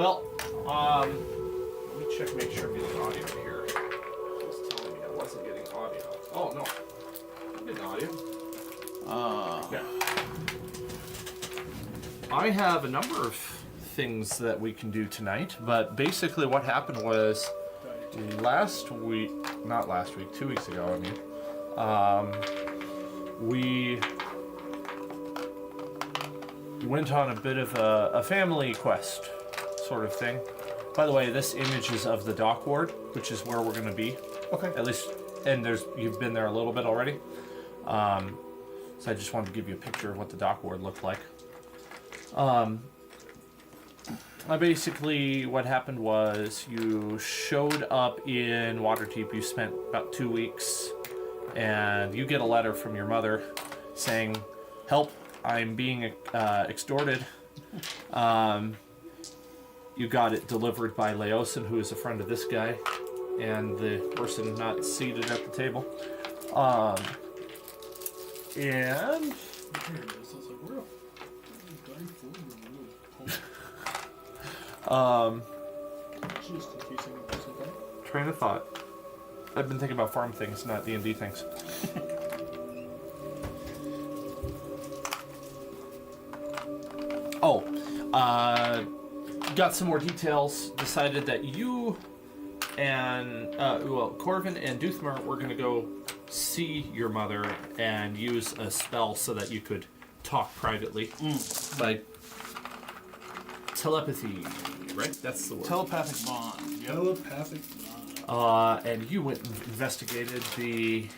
Well, let me check, make sure I'm getting audio here. It was telling me I wasn't getting audio. Oh, no. I'm getting audio. Yeah. I have a number of things that we can do tonight, but basically what happened was last week, not last week, 2 weeks ago, we went on a bit of a family quest sort of thing. By the way, this image is of the dock ward, which is where we're going to be. Okay. At least, and you've been there a little bit already. So I just wanted to give you a picture of what the dock ward looked like. Basically, what happened was you showed up in Waterdeep. You spent about 2 weeks, and you get a letter from your mother saying, "Help! I'm being extorted." You got it delivered by Laosin, who is a friend of this guy, and the person not seated at the table. And train of thought. I've been thinking about farm things, not D&D things. Got some more details. Decided that you and Corvin and Duthmar were going to go see your mother and use a spell so that you could talk privately by telepathy, right? That's the word. Telepathic bond. Yep. Telepathic bond. And you went and investigated the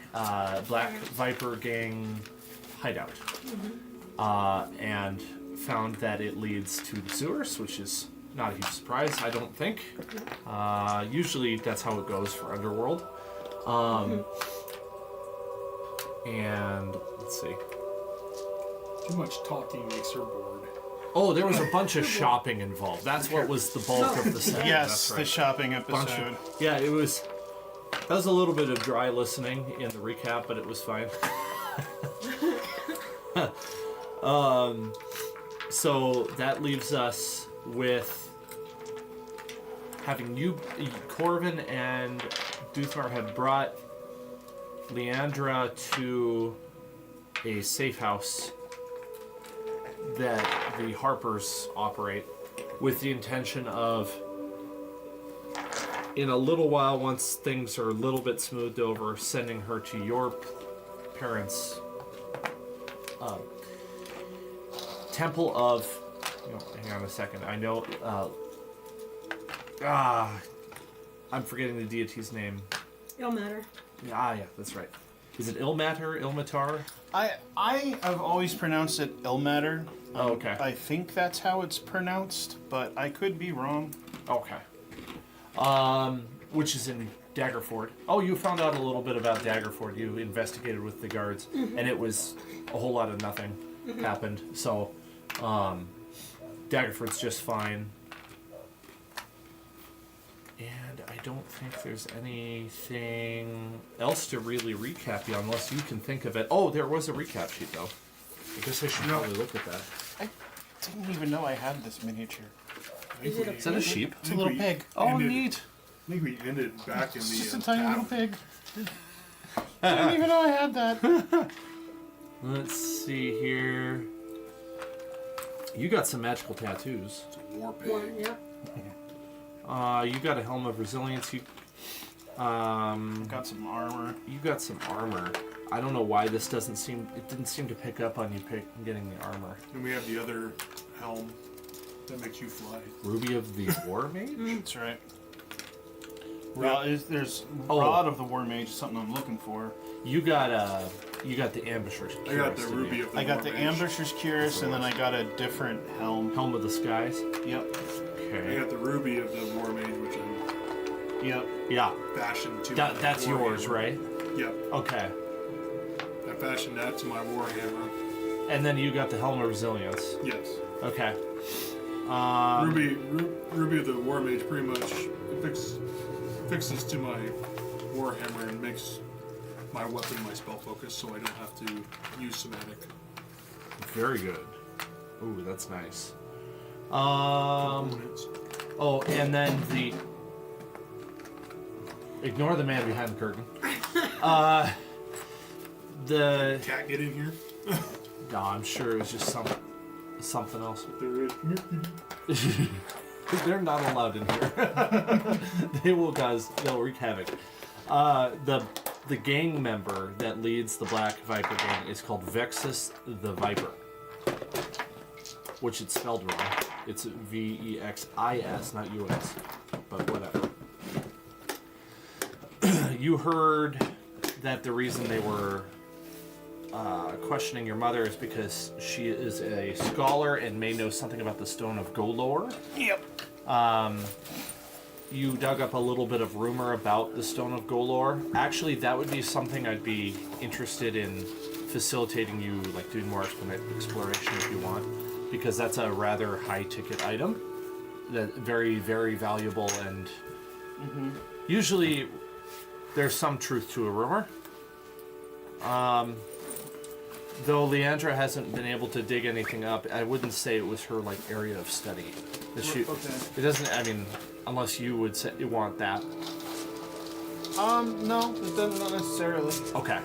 Black Viper gang hideout, and found that it leads to the sewers, which is not a huge surprise, I don't think. Usually that's how it goes for Underworld. And let's see. Too much talking makes her bored. Oh, there was a bunch of shopping involved. That's what was the bulk of the set. Yes, That's right. the shopping episode. Yeah, it was. That was a little bit of dry listening in the recap, but it was fine. So that leaves us with having you, Corvin and Duthmar had brought Leandra to a safe house that the Harpers operate with the intention of, in a little while, once things are a little bit smoothed over, sending her to your parents' temple of... hang on a second. I know... I'm forgetting the deity's name. Ilmater. Yeah, that's right. Is it Ilmater? Ilmatar? I have always pronounced it Ilmater. Oh, okay. I think that's how it's pronounced, but I could be wrong. Okay. Which is in Daggerford. Oh, you found out a little bit about Daggerford. You investigated with the guards, and it was a whole lot of nothing happened. So, Daggerford's just fine. And I don't think there's anything else to really recap you, unless you can think of it. Oh, there was a recap sheet, though. I guess I should probably look at that. I didn't even know I had this miniature. Is it a Is that a sheep? It's a little pig. Oh, neat. I think we ended back in It's just the a tiny little tavern. pig. I didn't even know I had that. Let's see here. You got some magical tattoos. It's a war pig. One, yeah. You got a helm of resilience. You, Got some armor. you got some armor. I don't know why this doesn't seem. It didn't seem to pick up on you getting the armor. And we have the other helm that makes you fly. Ruby of the War Mage. That's right. There's Oh. Rod of the War Mage is something I'm looking for. You got the Ambusher's I got Cuirass, the didn't ruby you? of the I got war the mage. Ambusher's Cuirass, and then I got a different helm. Helm of the Skies. Yep. I Okay. got the ruby of the war mage, which I'm Yep. Yeah. fashioned to. That's my war yours, hammer. right? Yep. Okay. I fashioned that to my war hammer. And then you got the helm of resilience. Yes. Okay. Ruby of the war mage pretty much fixes to my war hammer and makes my weapon my spell focus, so I don't have to use somatic. Very good. Ooh, that's nice. Components. Oh, and then ignore the man behind the curtain. The Cat get in here? no, I'm sure it was just something else. There is. They're not allowed in here. They'll wreak havoc. The gang member that leads the Black Viper gang is called Vexus the Viper, which it's spelled wrong. It's Vexis, not US, but whatever. You heard that the reason they were questioning your mother is because she is a scholar and may know something about the Stone of Golorr. Yep. You dug up a little bit of rumor about the Stone of Golorr. Actually, that would be something I'd be interested in facilitating you, like doing more exploration if you want, because that's a rather high-ticket item. That very, very valuable, and usually there's some truth to a rumor. Though Leandra hasn't been able to dig anything up, I wouldn't say it was her like area of study. It doesn't. I mean, unless you would say you want that. No, it doesn't, not necessarily. Okay.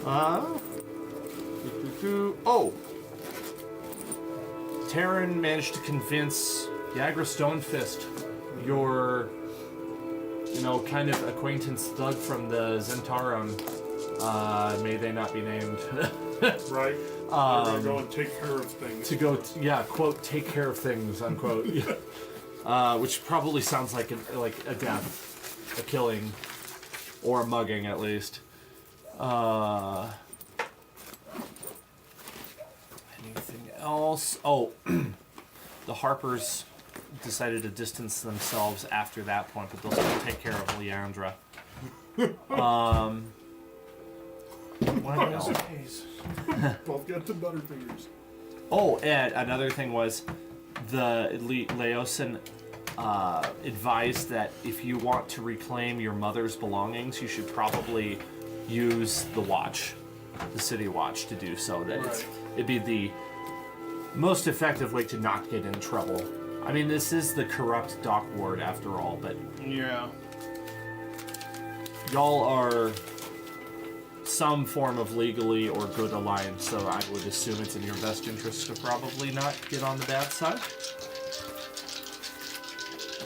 Oh. Taryn managed to convince Yagra Stonefist, your, kind of acquaintance thug from the Zentarum. May they not be named. Right. They're gonna go and take care of things. To go, quote, take care of things, unquote. Which probably sounds like a death, a killing, or a mugging at least. Anything else? Oh, the Harpers decided to distance themselves after that point, but they'll still take care of Leandra. One of those days. Both got the butterfingers. Oh, and another thing was the Laosin advised that if you want to reclaim your mother's belongings, you should probably use the watch, the city watch, to do so. That it'd be the most effective way to not get in trouble. I mean, this is the corrupt dock ward after all, but Yeah. y'all are some form of legally or good alliance, so I would assume it's in your best interest to probably not get on the bad side.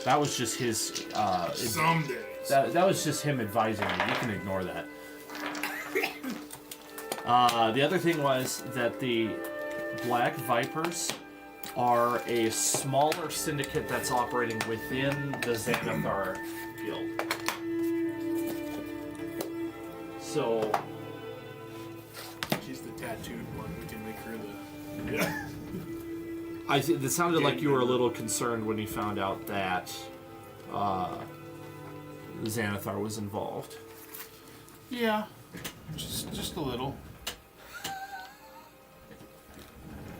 That was just his. Some days. That was just him advising you. You can ignore that. The other thing was that the Black Vipers are a smaller syndicate that's operating within the Xanathar Guild. So. She's the tattooed one. We can make her the. Yeah. It sounded like you were a little concerned when you found out that Xanathar was involved. Yeah. Just a little.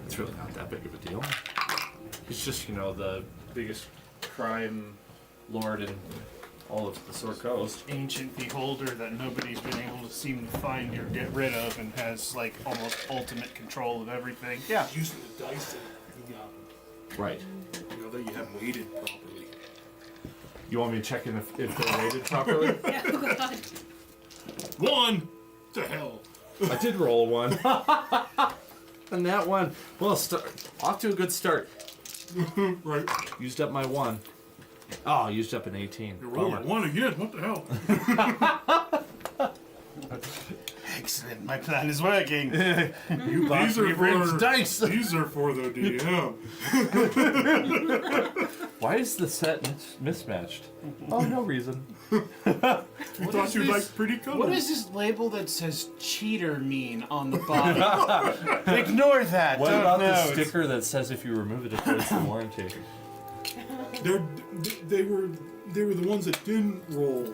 It's really not that big of a deal. He's just, the biggest crime lord in all of the Sword Coast. Ancient beholder that nobody's been able to seem to find or get rid of, and has like almost ultimate control of everything. Yeah. Using the dice that Right. that you have weighted properly. You want me to check in if they're weighted properly? Yeah, oh God. One! To hell. I did roll a 1. And that one, well, off to a good start. Right. Used up my 1. Oh, used up an 18. You're rolling Bummer. 1 again. What the hell? Excellent. My plan is working. You bought These are me rigged for dice. These are for the DM. Why is the set mismatched? Oh, no reason. We thought you liked pretty colors. What does this label that says cheater mean on the bottom? Ignore that. What Don't about know. the sticker that says if you remove it, it voids the warranty? They were the ones that didn't roll.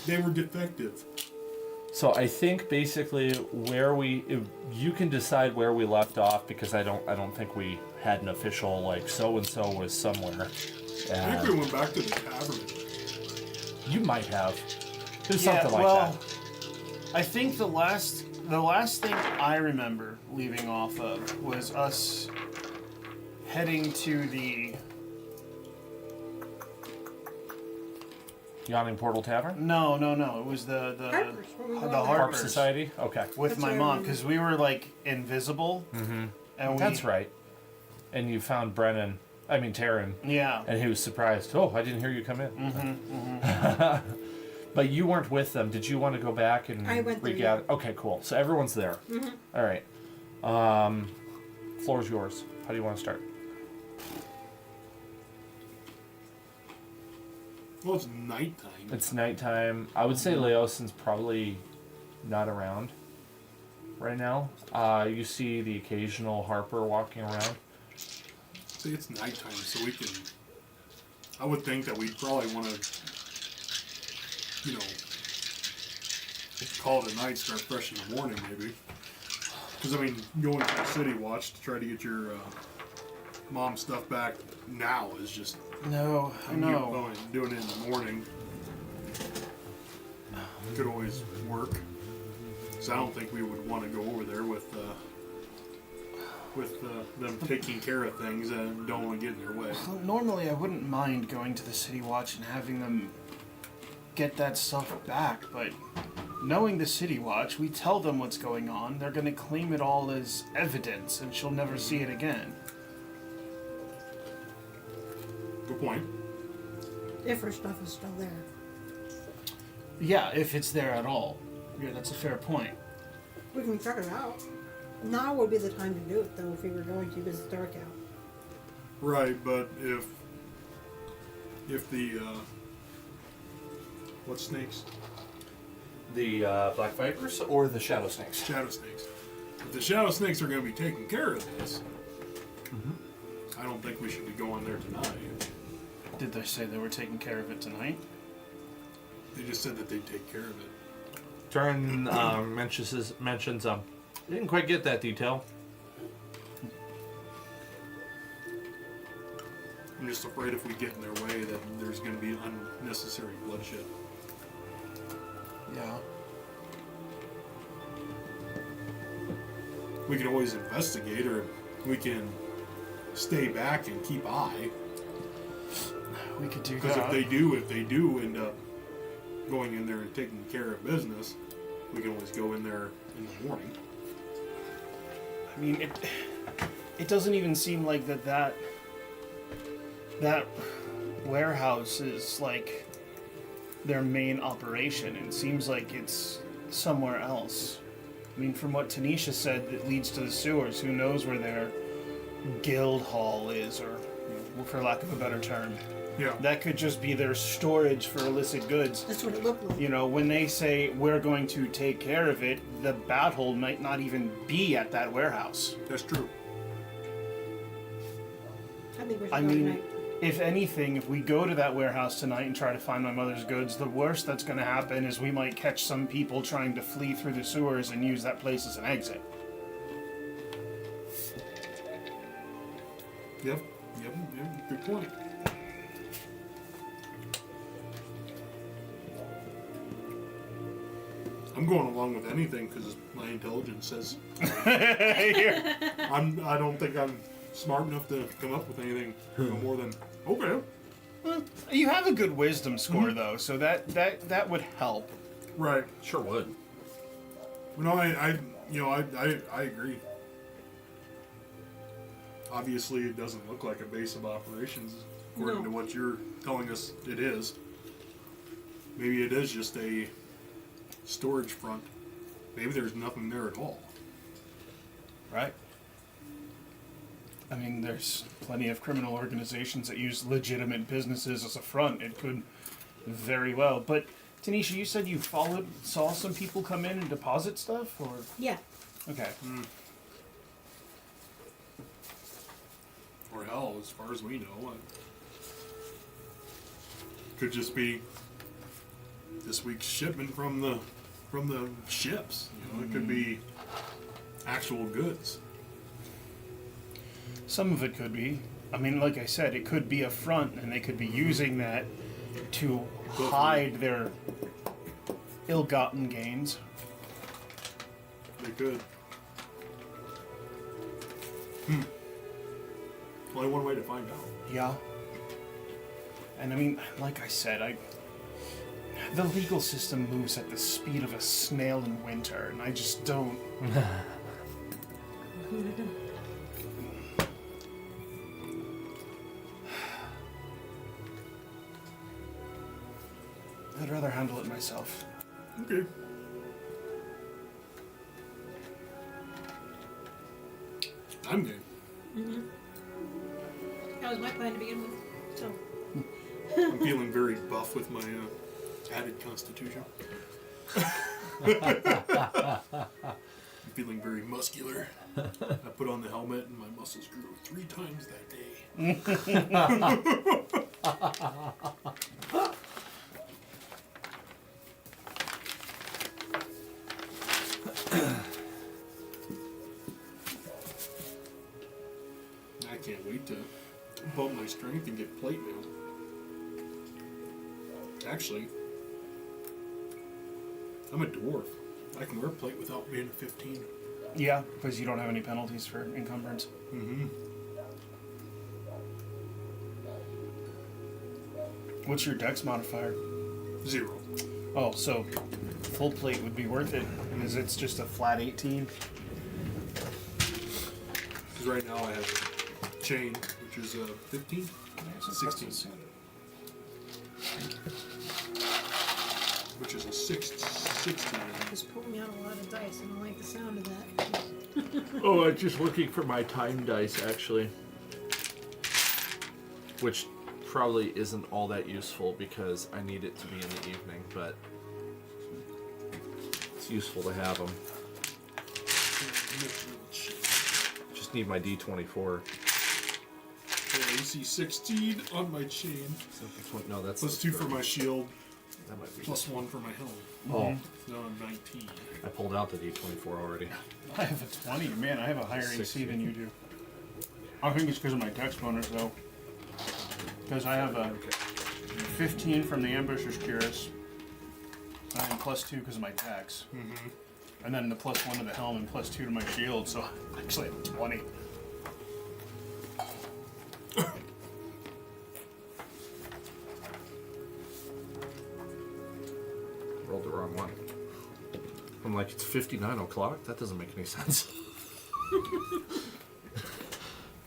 They were defective. So I think basically you can decide where we left off, because I don't think we had an official like so and so was somewhere. I think we went back to the tavern. You might have. There's something like that. I think the last thing I remember leaving off of was us heading to the Yawning Portal Tavern? no. It was the Harper's, when we were the on Harp Harper's Society? Okay. with That's my what I mom remember. because we were like invisible. Mm-hmm. And That's right. And you found Taryn, Yeah. and he was surprised. Oh, I didn't hear you come in. But you weren't with them. Did you want to go back and I went there, regather? Okay, cool. So everyone's there. All right. Floor's yours. How do you want to start? Well, it's nighttime. It's nighttime. I would say Leosin's probably not around right now. You see the occasional Harper walking around. See, it's nighttime, so we can. I would think that we'd probably want to, call it a night, start fresh in the morning, maybe. Because I mean, going to the city watch to try to get your mom stuff back now is just. No, I know. Doing it in the morning could always work. So I don't think we would want to go over there with them taking care of things and don't want to get in their way. Well, normally, I wouldn't mind going to the City Watch and having them get that stuff back, but knowing the City Watch, we tell them what's going on, they're going to claim it all as evidence, and she'll never see it again. Good point. If her stuff is still there. Yeah, if it's there at all. Yeah, that's a fair point. We can check it out. Now would be the time to do it, though, if we were going to, because it's dark out. Right, but if the what snakes? The Black Vipers or the Shadow Snakes? Shadow snakes. If the shadow snakes are going to be taking care of this, I don't think we should be going there tonight. Did they say they were taking care of it tonight? They just said that they'd take care of it. Turn mentions didn't quite get that detail. I'm just afraid if we get in their way that there's going to be unnecessary bloodshed. Yeah. We can always investigate, or we can stay back and keep eye. We could do Because that. if they do end up going in there and taking care of business, we can always go in there in the morning. I mean, it doesn't even seem like that warehouse is like their main operation. It seems like it's somewhere else. I mean, from what Tanisha said, that leads to the sewers. Who knows where their guild hall is, or for lack of a better term. Yeah. That could just be their storage for illicit goods. That's what it looked like. You know, when they say we're going to take care of it, the battle might not even be at that warehouse. That's true. I think we should I go mean, tonight. if anything, if we go to that warehouse tonight and try to find my mother's goods, the worst that's going to happen is we might catch some people trying to flee through the sewers and use that place as an exit. Yep. Good point. I'm going along with anything because my intelligence says I don't think I'm smart enough to come up with anything more than okay. You have a good wisdom score, though, so that would help. Right. Sure would. No, I agree. Obviously, it doesn't look like a base of operations according No. to what you're telling us it is. Maybe it is just a storage front. Maybe there's nothing there at all. Right. I mean, there's plenty of criminal organizations that use legitimate businesses as a front. It could very well. But, Tanisha, you said you saw some people come in and deposit stuff? Or Yeah. okay. Or hell, as far as we know, it could just be this week's shipment from the ships. You know, it could be actual goods. Some of it could be. I mean, like I said, it could be a front, and they could be using that to hide their ill-gotten gains. They could. Only one way to find out. Yeah. And I mean, like I said, the legal system moves at the speed of a snail in winter, and I just don't. I'd rather handle it myself. Okay. I'm game. That was my plan to begin with. So, I'm feeling very buff with my added constitution. I'm feeling very muscular. I put on the helmet and my muscles grew 3 times that day. I can't wait to bump my strength and get plate mail. Actually, I'm a dwarf. I can wear plate without being a 15. Yeah, because you don't have any penalties for encumbrance. Mm-hmm. What's your dex modifier? 0. Oh, so full plate would be worth it, because it's just a flat 18. Because right now I have a chain, which is a 15? 16. Which is a 16. just pulled me out a lot of dice. I don't like the sound of that. Oh, I'm just looking for my time dice, actually. Which probably isn't all that useful because I need it to be in the evening, but it's useful to have them. Just need my D24. AC 16 on my chain. No, that's Plus 2 for my shield. That might be Plus 1 for my helmet. Oh, No, I'm 19. I pulled out the D24 already. I have a 20. Man, I have a higher AC 60. than you do. I think it's because of my dex bonus, though. Because I have a 15 from the Ambusher's Cuirass, and then plus 2 because of my dex. Mm-hmm. And then the plus 1 to the helm and plus 2 to my shield, so I actually have 20. Rolled the wrong one. I'm like, it's 59 o'clock? That doesn't make any sense.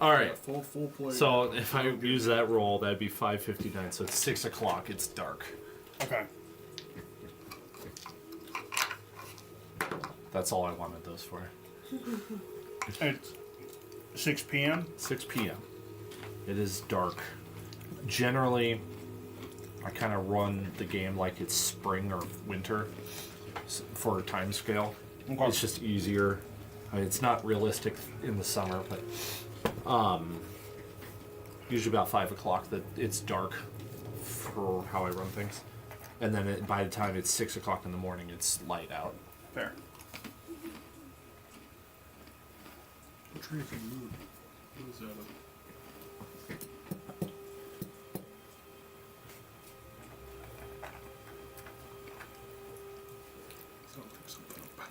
Alright, Full plate. so if I use that roll, that'd be 5:59, so it's 6 o'clock, it's dark. Okay. That's all I wanted those for. It's 6 p.m.? 6 p.m. It is dark. Generally, I kind of run the game like it's spring or winter for a time scale. Okay. It's just easier. I mean, it's not realistic in the summer, but usually about 5 o'clock that it's dark for how I run things. And then by the time it's 6 o'clock in the morning, it's light out. Fair. I'm trying to think. What is that? Sounds like something about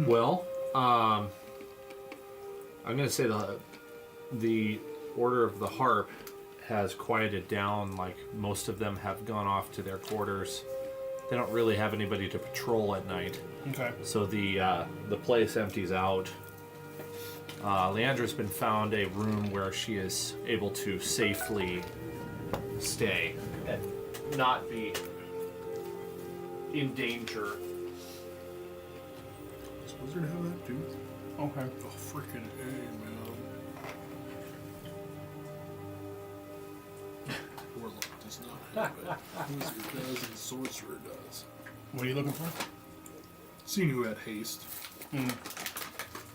Well, I'm going to say the Order of the Harp has quieted down. Like, most of them have gone off to their quarters. They don't really have anybody to patrol at night. Okay. So the place empties out. Leandra's been found a room where she is able to safely stay and not be in danger. Does Wizard have that too? Okay. Oh, freaking A, man. Warlock does not have it. Wizard does and Sorcerer does. What are you looking for? Seeing who had haste.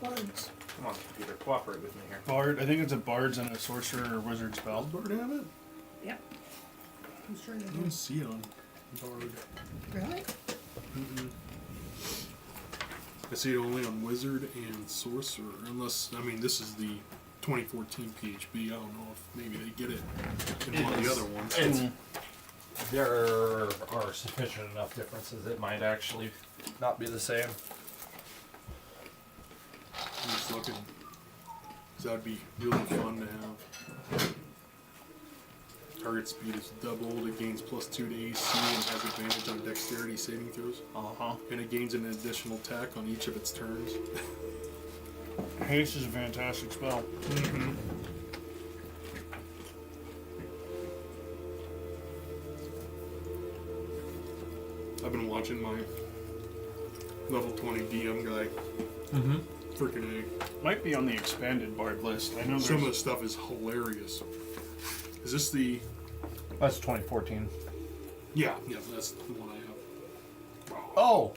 Bards. Come on, computer, cooperate with me here. Bard. I think it's a bard's and a sorcerer or wizard spell. Does Bard have it? Yep. Who's trying to I do? don't see it on Bard. Really? I see it only on Wizard and Sorcerer. Unless, I mean, this is the 2014 PHB. I don't know if maybe they get it in one of the other ones. It's there are sufficient enough differences. It might actually not be the same. I'm just looking. So that'd be really fun to have. Target speed is doubled. It gains +2 to AC and has advantage on dexterity saving throws. And it gains an additional attack on each of its turns. Haste is a fantastic spell. Mm-hmm. I've been watching my level 20 DM guy. Mm-hmm. Freaking A. Might be on the expanded bard list. I know Some of the there's... stuff is hilarious. Is this the... That's 2014. Yeah, that's the one I have. Oh!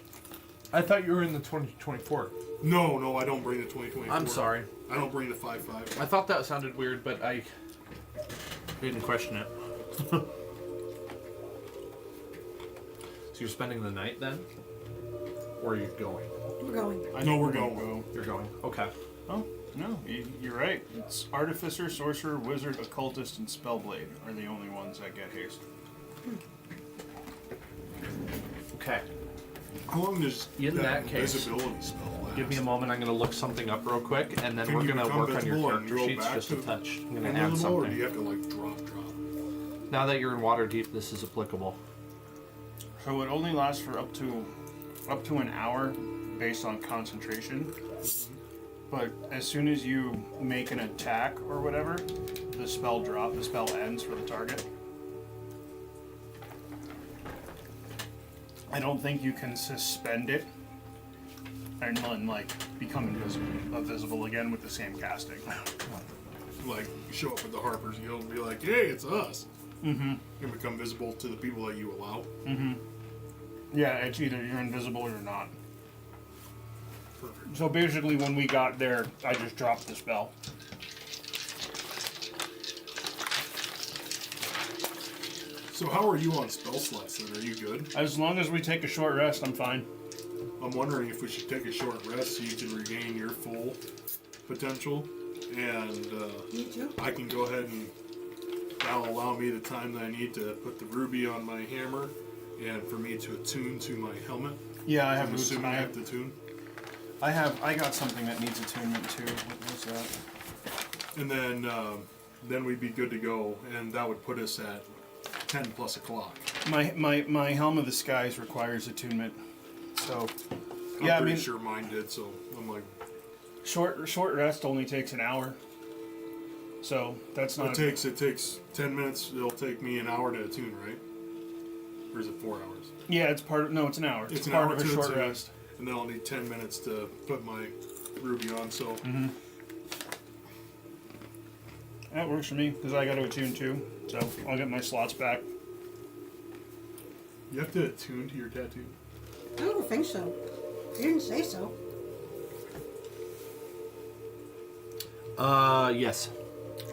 I thought you were in the 2024. No, I don't bring the 2024. I'm sorry. I don't bring the 5.5. I thought that sounded weird, but I didn't question it. So you're spending the night then? Or are you going? We're going. I No, think we're gonna going. go. You're going. Okay. Oh, no, you're right. It's Artificer, Sorcerer, Wizard, Occultist, and Spellblade are the only ones that get haste. Okay. How long does In that case, invisibility spell last? Give me a moment. I'm going to look something up real quick, and then Can we're you going to become work on your visible and character go sheets back just a to touch. I'm going to add invisible, or do something. you have to like drop? Now that you're in Waterdeep, this is applicable. So it only lasts for up to an hour based on concentration. But as soon as you make an attack or whatever, the spell ends for the target. I don't think you can suspend it and then like become invisible again with the same casting. Like you show up at the Harper's Guild and be like, "Hey, it's us." Mm-hmm. And become visible to the people that you allow. Mm-hmm. Yeah, it's either you're invisible or you're not. Perfect. So basically, when we got there, I just dropped the spell. So how are you on spell slots then? Are you good? As long as we take a short rest, I'm fine. I'm wondering if we should take a short rest so you can regain your full potential, and Me too. I can go ahead and that'll allow me the time that I need to put the ruby on my hammer, and for me to attune to my helmet. Yeah, I have I'm assuming I have to tune. I got something that needs attunement too. What's that? And then we'd be good to go, and that would put us at 10 plus o'clock. My Helm of the Skies requires attunement. So I'm yeah, I pretty mean, sure mine did, so I'm like, short rest only takes an hour. So that's not. it takes 10 minutes. It'll take me an hour to attune, right? Or is it 4 hours? Yeah, it's it's an hour. It's an part hour of a to short attune, rest. and then I'll need 10 minutes to put my ruby on. So That works for me because I got to attune too. So I'll get my slots back. you have to attune to your tattoo. I don't think so. You didn't say so. Yes.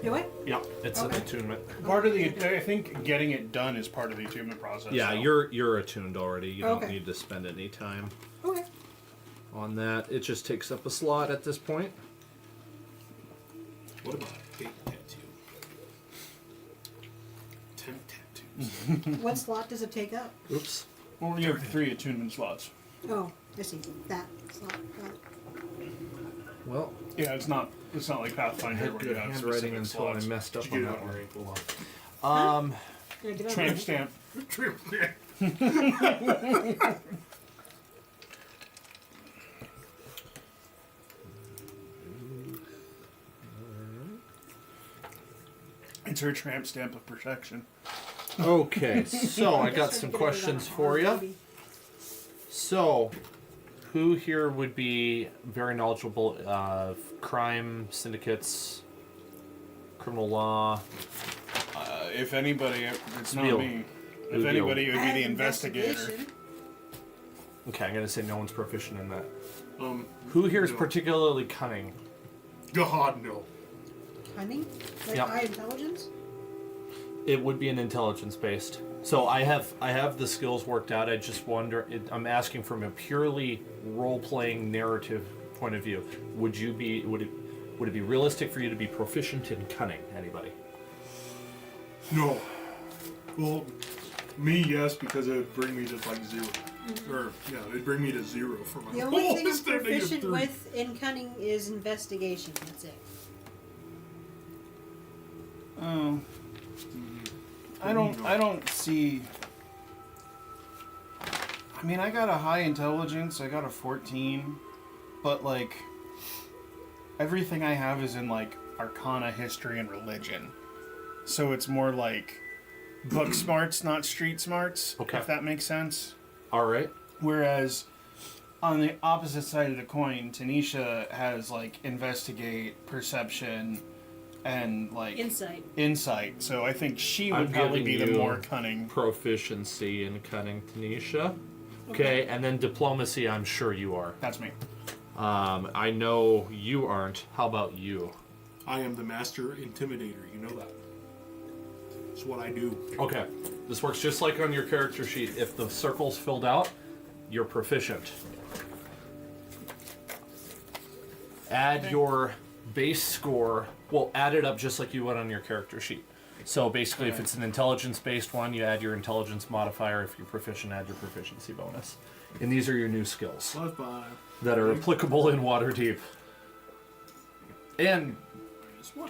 Do it? Yeah, it's an Okay. attunement. Part of the, I think getting it done is part of the attunement process. Yeah, so. you're attuned already. You don't Okay. need to spend any time Okay. on that. It just takes up a slot at this point. What about a fake tattoo? 10 tattoos. What slot does it take up? Oops. Well, you have 3 attunement slots. Oh, I see. That slot. Got it. Well, Yeah, it's not like I Pathfinder had where you good have handwriting specific until I slots. messed up Did on you get that it on one. your ankle? Did I get it Tramp on- stamp. It's her tramp stamp of protection. Okay, so I got Just some trying to get it on questions a for you. baby. So, who here would be very knowledgeable of crime, syndicates, criminal law? If anybody, it's not Real. me. If Real. anybody, it would I be have the investigator. investigation. Okay, I'm gonna say no one's proficient in that. Um, Who here is No. particularly cunning? God, no. Cunning? Like Yeah. high intelligence? It would be an intelligence based. So I have the skills worked out. I just wonder. I'm asking from a purely role playing narrative point of view. Would it be realistic for you to be proficient in cunning? Anybody? No. Well, Me, yes, because it would bring me to like 0. Or, yeah, it'd bring me to 0 for my The only whole thing I'm instead of proficient -3. with in cunning is investigation. That's it. Oh. I don't see. I mean, I got a high intelligence. I got a 14, but like everything I have is in like Arcana, history, and religion. So it's more like book smarts, not street smarts. Okay. If that makes sense. All right. Whereas on the opposite side of the coin, Tanisha has like investigate, perception, and like Insight. So I think she would I'm probably be giving the you more cunning. Proficiency in cunning, Tanisha. Okay, and then diplomacy, I'm sure you are. That's me. I know you aren't. How about you? I am the master intimidator, you know that. It's what I do. Okay, this works just like on your character sheet. If the circle's filled out, you're proficient. Add your base score. Well, add it up just like you would on your character sheet. So basically, if it's an intelligence-based one, you add your intelligence modifier. If you're proficient, add your proficiency bonus. And these are your new skills +5. that are applicable in Waterdeep. And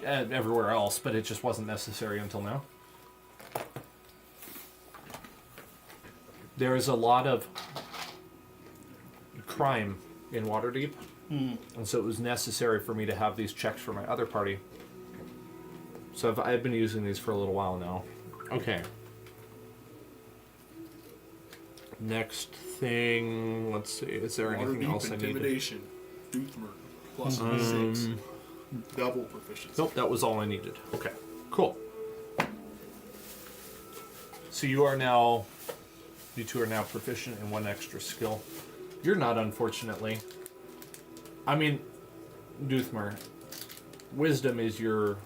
everywhere else, but it just wasn't necessary until now. There is a lot of crime in Waterdeep, and so it was necessary for me to have these checks for my other party. So I've been using these for a little while now. Okay. Next thing, let's see, is there anything Waterdeep else I need? intimidation. Doothmer. +6. Double proficiency. Nope, that was all I needed. Okay, cool. So you two are now proficient in one extra skill. You're not, unfortunately. I mean, Doothmer, wisdom is your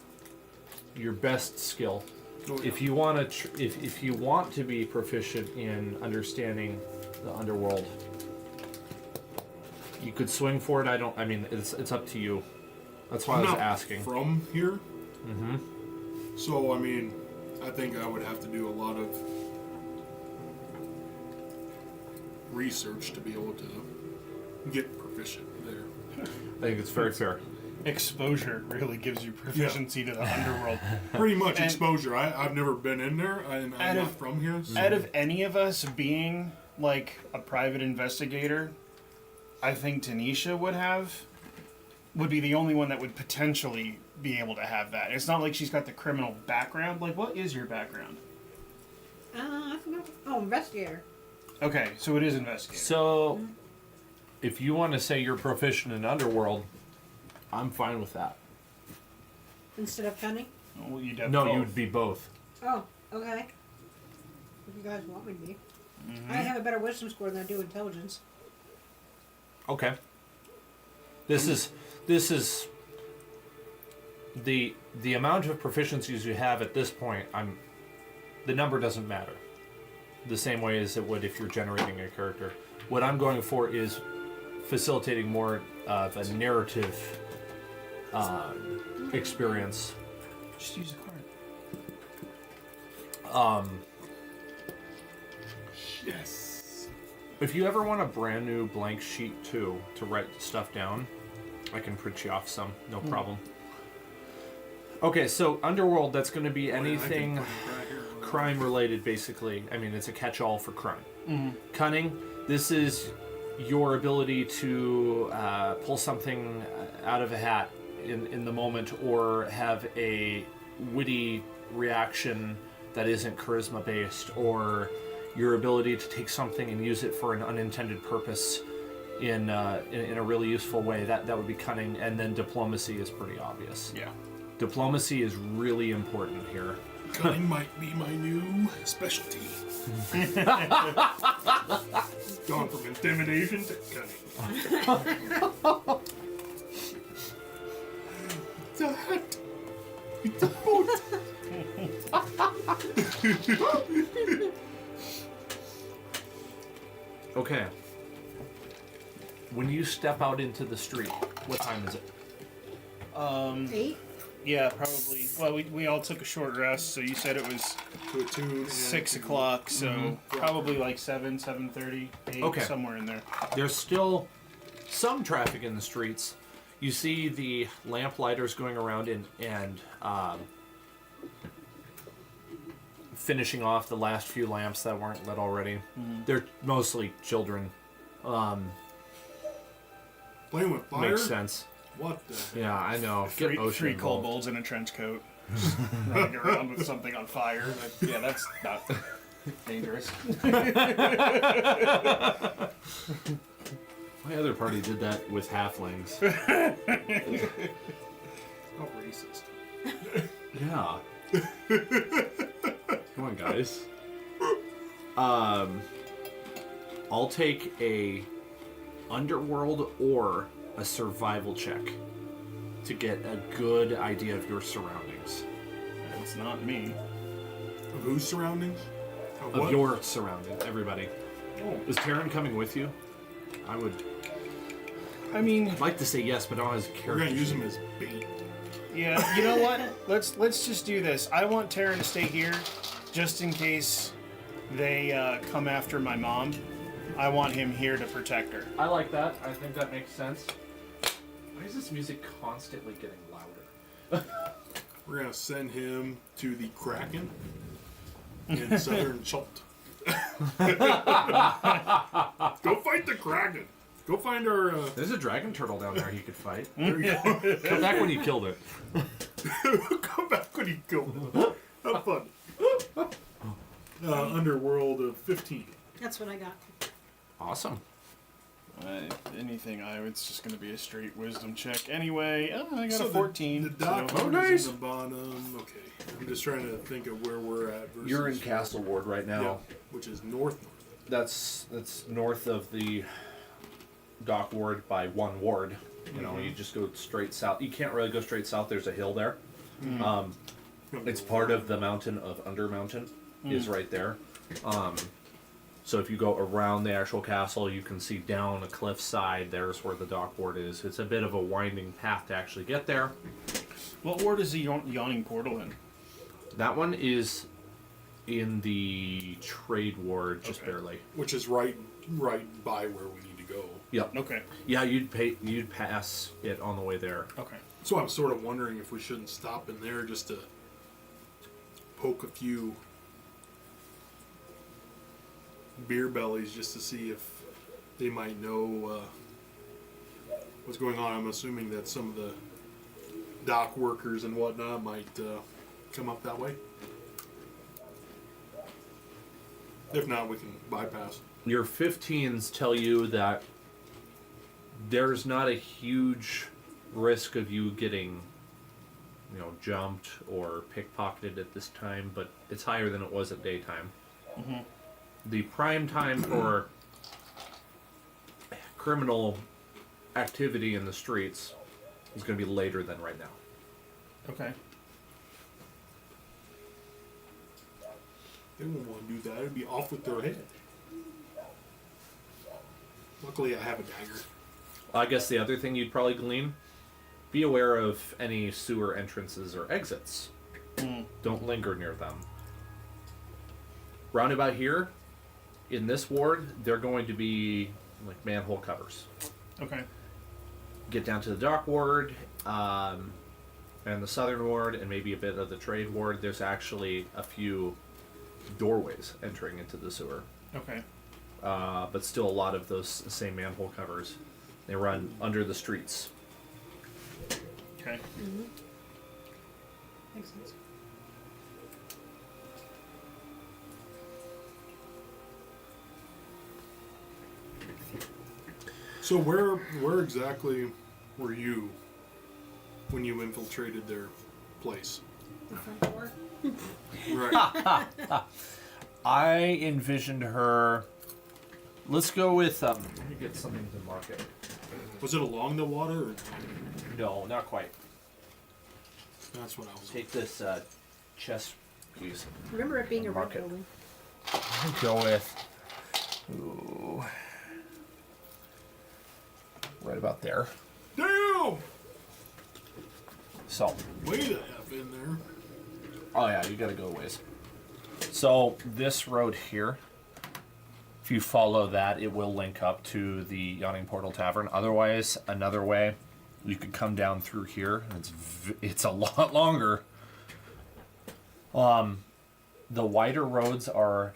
best skill. Oh, yeah. If you want to, if you want to be proficient in understanding the underworld, you could swing for it. I mean, it's up to you. That's why I I'm was not asking. From here. Mm-hmm. So, I mean, I think I would have to do a lot of research to be able to get proficient there. I think it's very fair. Exposure really gives you proficiency to the underworld. Pretty much And- exposure. I've never been in there, and I'm not from here. So. Out of any of us being like a private investigator, I think Tanisha would be the only one that would potentially be able to have that. It's not like she's got the criminal background. Like, what is your background? I forgot. Oh, investigator. Okay, so it is investigator. So, if you want to say you're proficient in underworld, I'm fine with that. Instead of cunning? Well, you'd have No, both. you would be both. Oh, okay. If you guys want me to be. I have a better wisdom score than I do intelligence. Okay. This is the amount of proficiencies you have at this point. The number doesn't matter. The same way as it would if you're generating a character. What I'm going for is facilitating more of a narrative experience. Just use a card. Yes. If you ever want a brand new blank sheet too to write stuff down, I can print you off some, no problem. Okay, so Underworld, that's going to be anything crime related, basically. I mean, it's a catch-all for crime. Cunning, this is your ability to pull something out of a hat in the moment, or have a witty reaction that isn't charisma based, or your ability to take something and use it for an unintended purpose in a really useful way. That would be cunning. And then diplomacy is pretty obvious. Yeah. Diplomacy is really important here. Cunning might be my new specialty. Gone from intimidation to cunning. It's a hat. It's a boat. Okay. When you step out into the street, what time is it? 8? Yeah, probably. Well, we all took a short rest, so you said it was To attune. And 6 to- o'clock, so Mm-hmm. probably like 7:30, 8, Okay. somewhere in there. There's still some traffic in the streets. You see the lamplighters going around and finishing off the last few lamps that weren't lit already. They're mostly children. Playing with fire? Makes sense. What the heck? Yeah, I know. Three Get Ocean involved. kobolds in a trench coat. Running around with something on fire. Like, yeah, that's not dangerous. My other party did that with halflings. How racist. Yeah. Come on, guys. I'll take a underworld or a survival check to get a good idea of your surroundings. It's not me. Of whose surroundings? Of Of what? your surroundings, everybody. Oh, Is Taryn coming with you? I would I mean, like to say yes, but I don't have his we're character. gonna use him as bait. yeah. You know what? Let's just do this. I want Taryn to stay here, just in case they come after my mom. I want him here to protect her. I like that. I think that makes sense. Why is this music constantly getting louder? We're gonna send him to the Kraken in southern Chult. Go fight the Kraken. Go find our. There's a dragon turtle down there he could fight. There you go. Come back when you killed it. Come back when you kill him. Have fun. Underworld of 15. That's what I got. Awesome. Anything it's just going to be a straight wisdom check. Anyway, I got So a 14. The dock so- is in the bottom. Okay. I'm just trying to think of where we're at. Versus, You're in Castle Ward right now. Yeah, which is north. That's north of the dock ward by one ward. You know, you just go straight south. You can't really go straight south. There's a hill there. It's part of the mountain of Under Mountain is right there. So if you go around the actual castle, you can see down a cliff side. There's where the dock ward is. It's a bit of a winding path to actually get there. What ward is the yawning portal in? That one is in the trade ward, just Okay. barely. Which is right by where we need to go. Yep. Okay. Yeah, you'd pass it on the way there. Okay. So I'm sort of wondering if we shouldn't stop in there just to poke a few beer bellies just to see if they might know what's going on. I'm assuming that some of the dock workers and whatnot might come up that way. If not, we can bypass. Your 15s tell you that there's not a huge risk of you getting, jumped or pickpocketed at this time, but it's higher than it was at daytime. The prime time for criminal activity in the streets is going to be later than right now. Okay. They won't want to do that. It'd be off with their head. Luckily, I have a dagger. I guess the other thing you'd probably glean, be aware of any sewer entrances or exits. Don't linger near them. Roundabout here, in this ward, they're going to be like manhole covers. Okay. Get down to the dock ward, and the southern ward, and maybe a bit of the trade ward. There's actually a few doorways entering into the sewer. Okay. But still a lot of those same manhole covers. They run under the streets. Okay. Makes sense. So where exactly were you when you infiltrated their place? The front door. Right. I envisioned her. Let's go with. Let me get something to market. Was it along the water? Or? No, not quite. That's what I was. Take this chest piece. Remember it being a red Market. building. Go with. Ooh. Right about there. Damn! So, Way the F in there. oh yeah, you gotta go a ways. So this road here, if you follow that, it will link up to the Yawning Portal Tavern. Otherwise, another way, you could come down through here. And it's a lot longer. The wider roads are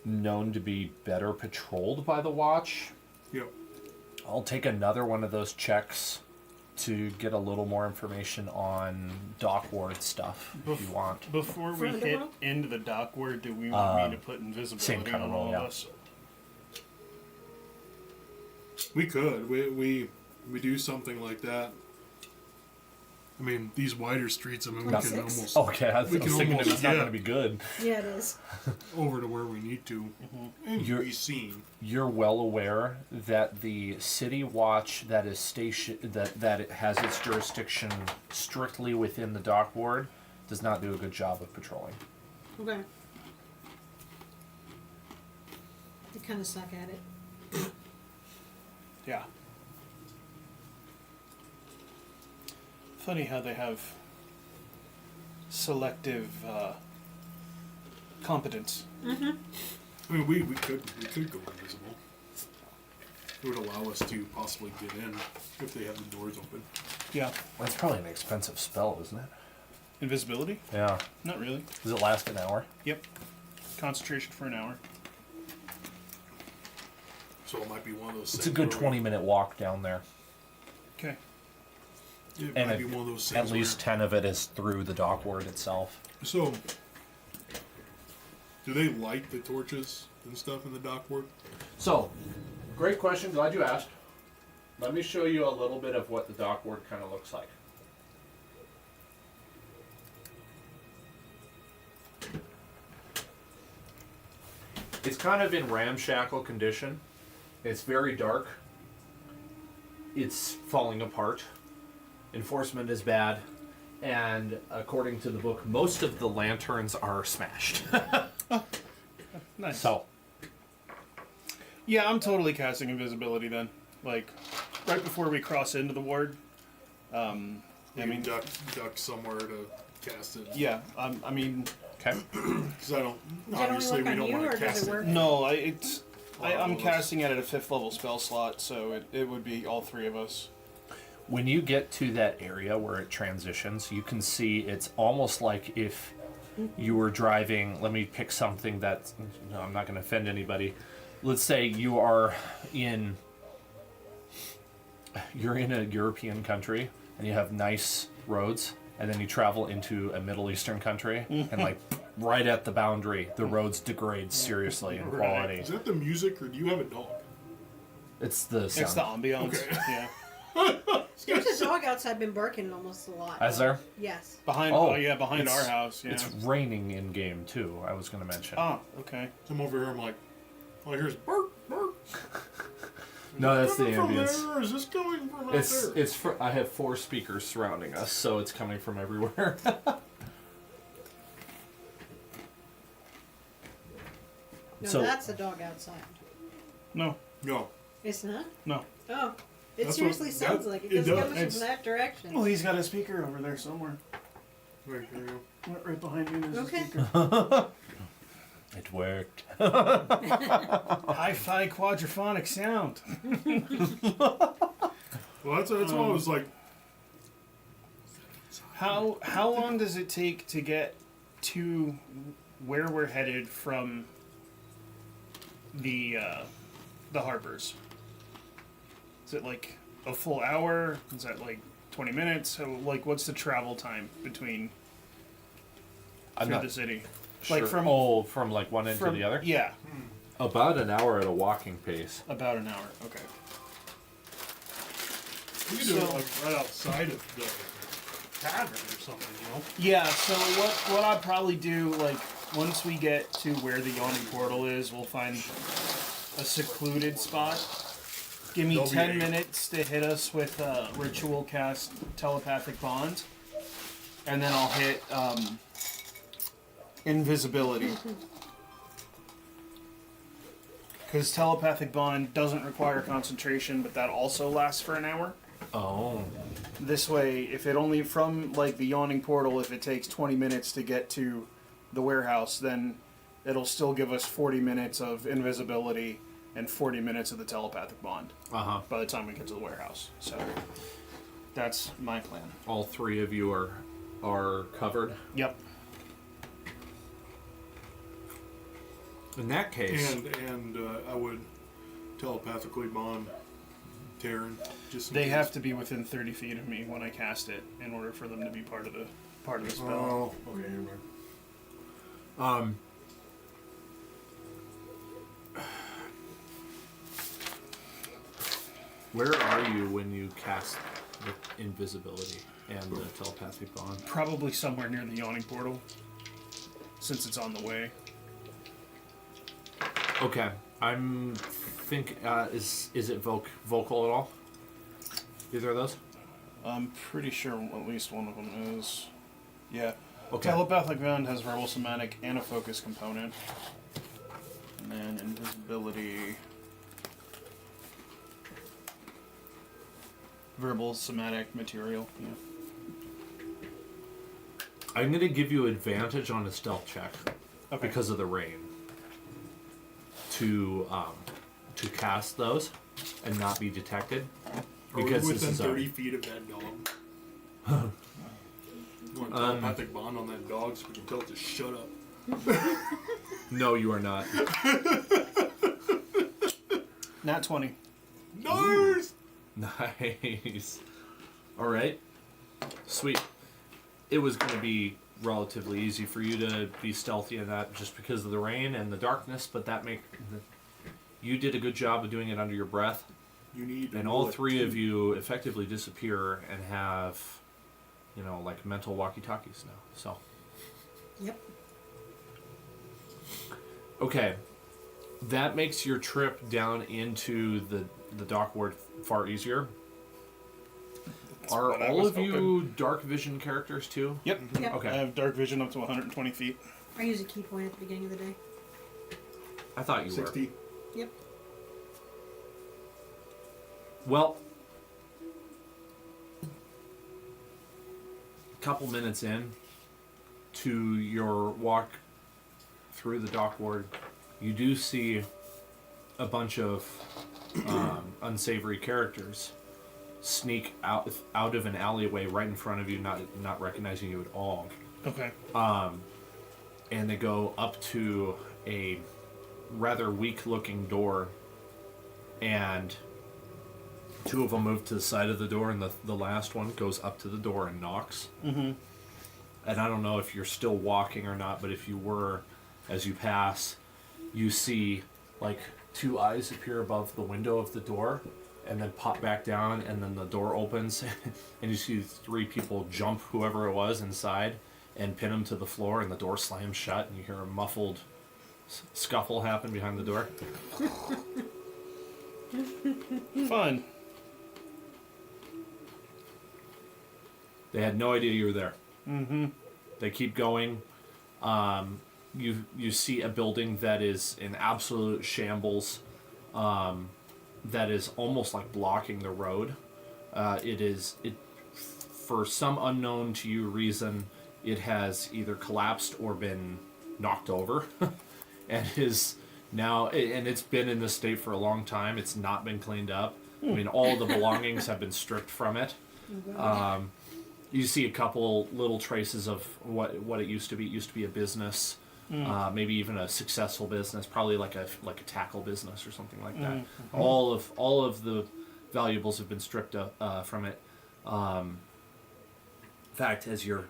known to be better patrolled by the Watch. Yep. I'll take another one of those checks to get a little more information on dock ward stuff if you want. Before we Further hit road? into the dock ward, do we want me to put invisibility same kind of on roll, all yeah. of us? We could. We do something like that. I mean, these wider streets, I mean, we Not can six. almost Okay, I was We can thinking almost- it's not yeah. going to be good. Yeah, it is. over to where we need to and You're- be seen. You're well aware that the city watch that is that it has its jurisdiction strictly within the dock ward does not do a good job of patrolling. Okay. They kind of suck at it. Yeah. Funny how they have selective competence. I mean, we could go invisible. It would allow us to possibly get in if they have the doors open. Yeah. That's probably an expensive spell, isn't it? Invisibility? Yeah. Not really. Does it last an hour? Yep. Concentration for an hour. So it might be one of those. It's a things good where 20-minute walk down there. Okay. It And might be one of those things. at least 10 of it is through the dock ward itself. So, do they light the torches and stuff in the dock ward? So, great question. Glad you asked. Let me show you a little bit of what the dock ward kind of looks like. It's kind of in ramshackle condition. It's very dark. It's falling apart. Enforcement is bad. And according to the book, most of the lanterns are smashed. Nice. So, Yeah, I'm totally casting invisibility then. Like, right before we cross into the ward. I mean, duck somewhere to cast it. yeah, I mean, okay. Because I don't. Does it only Obviously, work we on don't you, want or to does cast it work? no, I'm of us. casting it at a 5th level spell slot, so it would be all 3 of us. When you get to that area where it transitions, you can see it's almost like if you were driving. Let me pick something that, no, I'm not going to offend anybody. Let's say you're in a European country and you have nice roads, and then you travel into a Middle Eastern country, and like right at the boundary, the roads degrade seriously in quality. Is that the music, or do you have a dog? It's the sound. It's the ambiance. Okay. Yeah. There's a dog outside been barking almost a lot. Is there? Yes. Behind, Oh, behind it's- our house. Yeah. It's raining in game too. I was going to mention. Ah, okay. I'm over here. I'm like, all I hear is bark, bark. No, that's the Coming from ambience. there, or is this coming from out there? It's I have 4 speakers surrounding us, so it's coming from everywhere. No, So- that's a dog outside. No, No. It's not? no. Oh. It That's seriously what- sounds that- like it. it It's does. coming It's- from that direction. Well, he's got a speaker over there somewhere. Right, there you go. Right behind me. There's Okay. a speaker. It worked. Hi-fi quadraphonic sound. Well, that's why I was like, How long does it take to get to where we're headed from the harbors? Is it like a full hour? Is that like 20 minutes? So, like, what's the travel time between I'm through not the city? sure. Like from from like one end to the other? Yeah, About an hour at a walking pace. about an hour. Okay. we could do it like right outside of the tavern or something, you know? Yeah. So what I'd probably do, like, once we get to where the yawning portal is, we'll find a secluded spot. Give me There'll be 10 a- minutes to hit us with ritual cast telepathic bond, and then I'll hit invisibility. Because telepathic bond doesn't require concentration, but that also lasts for an hour. Oh. This way, if it only from like the yawning portal, if it takes 20 minutes to get to the warehouse, then it'll still give us 40 minutes of invisibility and 40 minutes of the telepathic bond Uh-huh. by the time we get to the warehouse. So that's my plan. All three of you are covered. Yep. In that case, And I would telepathically bond Terran. Just in They case. have to be within 30 feet of me when I cast it in order for them to be part of the spell. Oh, okay. Never mind. where are you when you cast the invisibility and the telepathic bond? Probably somewhere near the yawning portal, since it's on the way. Okay, I'm think is it vocal at all? Either of those? I'm pretty sure at least one of them is. Yeah. Okay. Telepathic bond has verbal, somatic, and a focus component. And then invisibility. Verbal, somatic, material. Yeah. I'm gonna give you advantage on a stealth check Okay. because of the rain to cast those and not be detected. Are Because we this within is 30 feet of that dog? You want a telepathic bond on that dog so we can tell it to shut up. No, you are not. Nat 20. Nice! Nice. All right. Sweet. It was going to be relatively easy for you to be stealthy in that just because of the rain and the darkness, but you did a good job of doing it under your breath. You need And all three of you effectively disappear and have, like mental walkie-talkies now. So, Yep. okay. That makes your trip down into the dock ward far easier. Are what I all was of you dark vision characters too? Yep. Yep. Okay. I have dark vision up to 120 feet. I use a key point at the beginning of the day. I thought you 60. Yep. were. Well, a couple minutes in to your walk through the dock ward, you do see a bunch of unsavory characters sneak out of an alleyway right in front of you, not recognizing you at all. Okay. And they go up to a rather weak-looking door, and two of them move to the side of the door, and the last one goes up to the door and knocks. Mm-hmm. And I don't know if you're still walking or not, but if you were, as you pass, you see like two eyes appear above the window of the door and then pop back down, and then the door opens and you see three people jump whoever it was inside and pin him to the floor, and the door slams shut, and you hear a muffled scuffle happen behind the door. Fun. They had no idea you were there. Mm-hmm. They keep going. You see a building that is in absolute shambles, that is almost like blocking the road. It for some unknown to you reason, it has either collapsed or been knocked over, and is now, and it's been in this state for a long time. It's not been cleaned up. I mean, all the belongings have been stripped from it. You see a couple little traces of what it used to be. It used to be a business, maybe even a successful business, probably like a tackle business or something like that. All of the valuables have been stripped from it. In fact, as you're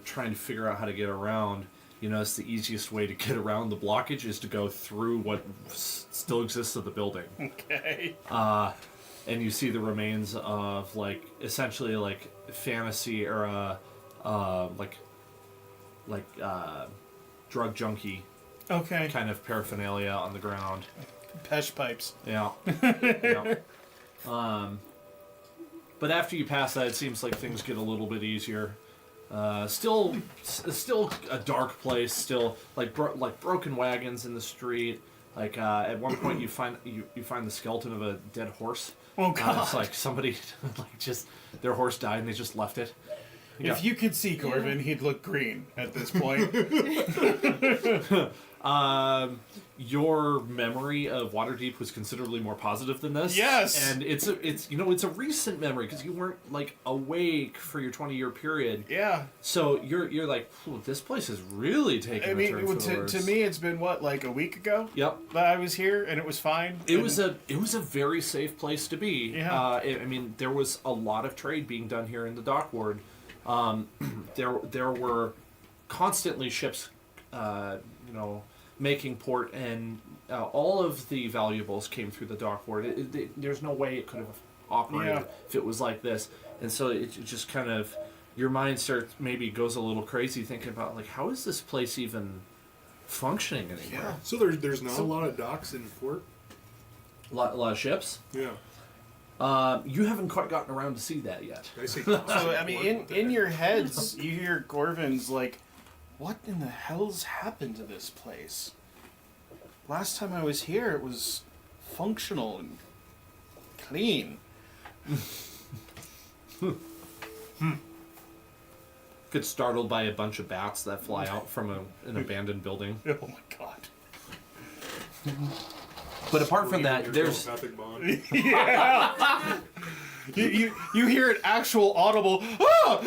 trying to figure out how to get around, you notice the easiest way to get around the blockage is to go through what still exists of the building. Okay. And you see the remains of essentially fantasy era, drug junkie Okay. kind of paraphernalia on the ground. Pesh pipes. Yeah. Yeah. But after you pass that, it seems like things get a little bit easier. Still a dark place. Still like broken wagons in the street. Like at one point, you find the skeleton of a dead horse. Oh God! It's like somebody like just their horse died and they just left it. If you could see Corvin, he'd look green at this point. Your memory of Waterdeep was considerably more positive than this. Yes! And it's a recent memory because you weren't like awake for your 20-year period. Yeah. So you're like, this place is really taking a turn for the worse. To me, it's been what, like a week ago? Yep. That I was here and it was fine. It was a very safe place to be. Yeah. I mean, there was a lot of trade being done here in the dock ward. There were constantly ships, making port, and all of the valuables came through the dock ward. There's no way it could have operated if it was like this. And so it just kind of, your mind goes a little crazy thinking about, like, how is this place even functioning anymore? Yeah. So there's not a lot of docks in port? A lot of ships? Yeah. You haven't quite gotten around to see that yet. I say So, I mean, in your heads, you hear Corvin's like, what in the hell's happened to this place? Last time I was here, it was functional and clean. Get startled by a bunch of bats that fly out from an abandoned building. Oh my God. But apart from that, there's... telepathic bond. Yeah! You hear an actual audible, ah!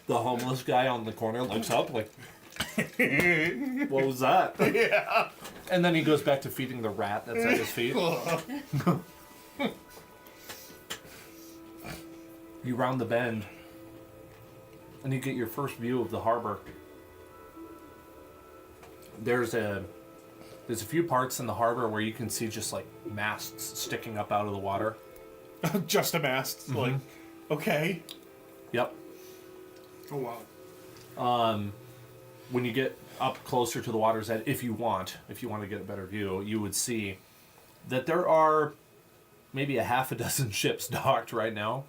The homeless guy on the corner looks up like, what was that? Yeah. And then he goes back to feeding the rat that's at his feet. You round the bend, and you get your first view of the harbor. There's a few parts in the harbor where you can see just like masts sticking up out of the water. Just a mast. Like, okay. Oh Yep. wow. When you get up closer to the water's edge, if you want to get a better view, you would see that there are maybe a half a dozen ships docked right now.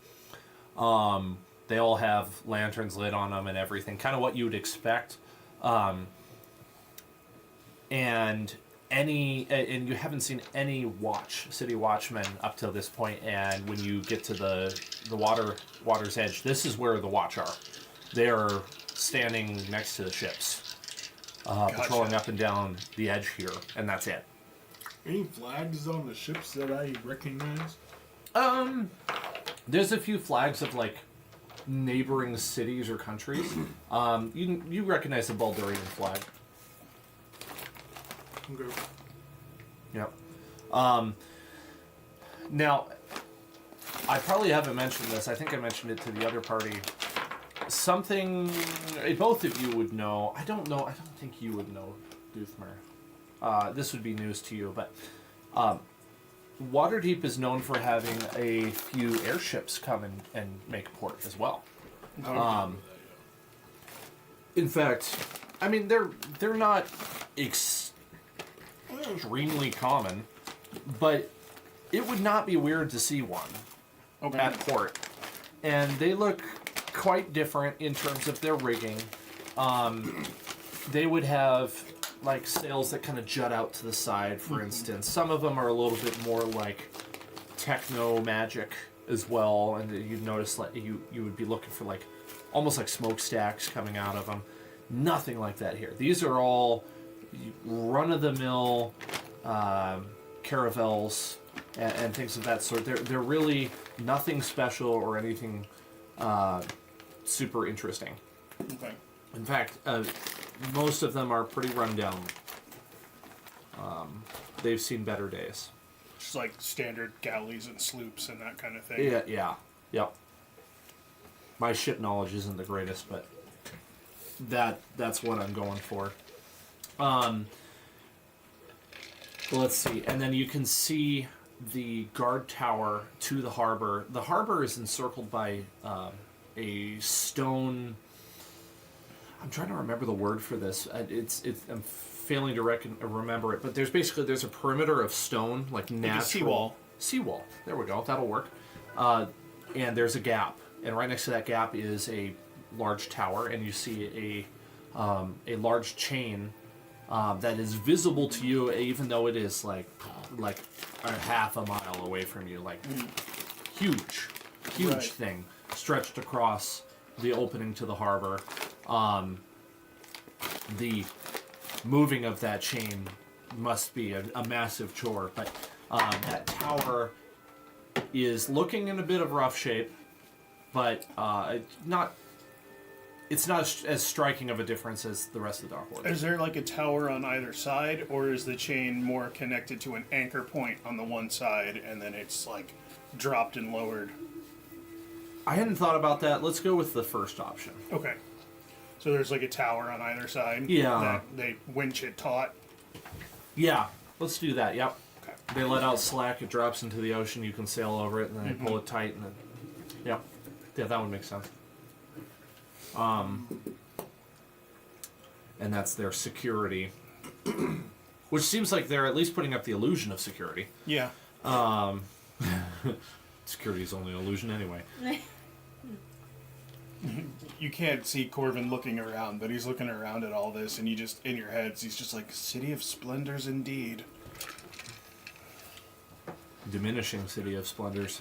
They all have lanterns lit on them and everything, kind of what you would expect. And you haven't seen any city watchmen up till this point. And when you get to the water's edge, this is where the watch are. They are standing next to the ships, patrolling up and down the edge here, and that's it. Any flags on the ships that I recognize? There's a few flags of like neighboring cities or countries. You recognize the Baldurian flag. Okay. Yep. Now, I probably haven't mentioned this. I think I mentioned it to the other party. Something both of you would know. I don't know. I don't think you would know, Duthmer. This would be news to you, but Waterdeep is known for having a few airships come and make port as well. In fact, I mean they're not extremely common, but it would not be weird to see one at port, and they look quite different in terms of their rigging. They would have like sails that kind of jut out to the side, for instance. Some of them are a little bit more like techno magic as well, and you'd notice like you would be looking for like almost like smokestacks coming out of them. Nothing like that here. These are all run-of-the-mill caravels and things of that sort. They're really nothing special or anything super interesting. Okay. In fact, most of them are pretty rundown. They've seen better days. Just like standard galleys and sloops and that kind of thing. Yep. My ship knowledge isn't the greatest, but that's what I'm going for. Let's see, and then you can see the guard tower to the harbor. The harbor is encircled by a stone. I'm trying to remember the word for this. I'm failing to remember it, but there's a perimeter of stone, like natural seawall. Seawall. There we go. That'll work. And there's a gap, and right next to that gap is a large tower, and you see a large chain that is visible to you, even though it is like a half a mile away from you, like huge Right. thing stretched across the opening to the harbor. The moving of that chain must be a massive chore, but that tower is looking in a bit of rough shape, but it's not as striking of a difference as the rest of the dock. Is there like a tower on either side, or is the chain more connected to an anchor point on the one side and then it's like dropped and lowered? I hadn't thought about that. Let's go with the first option. Okay. So there's like a tower on either side? Yeah. That they winch it taut? Yeah, let's do that. Yep. Okay. They let out slack, it drops into the ocean, you can sail over it, and then they pull it tight, and then... Yep. Yeah, that would make sense. And that's their security. Which seems like they're at least putting up the illusion of security. Yeah. Security is only an illusion anyway. You can't see Corvin looking around, but he's looking around at all this, and you just, in your heads, he's just like, City of Splendors indeed. Diminishing City of Splendors.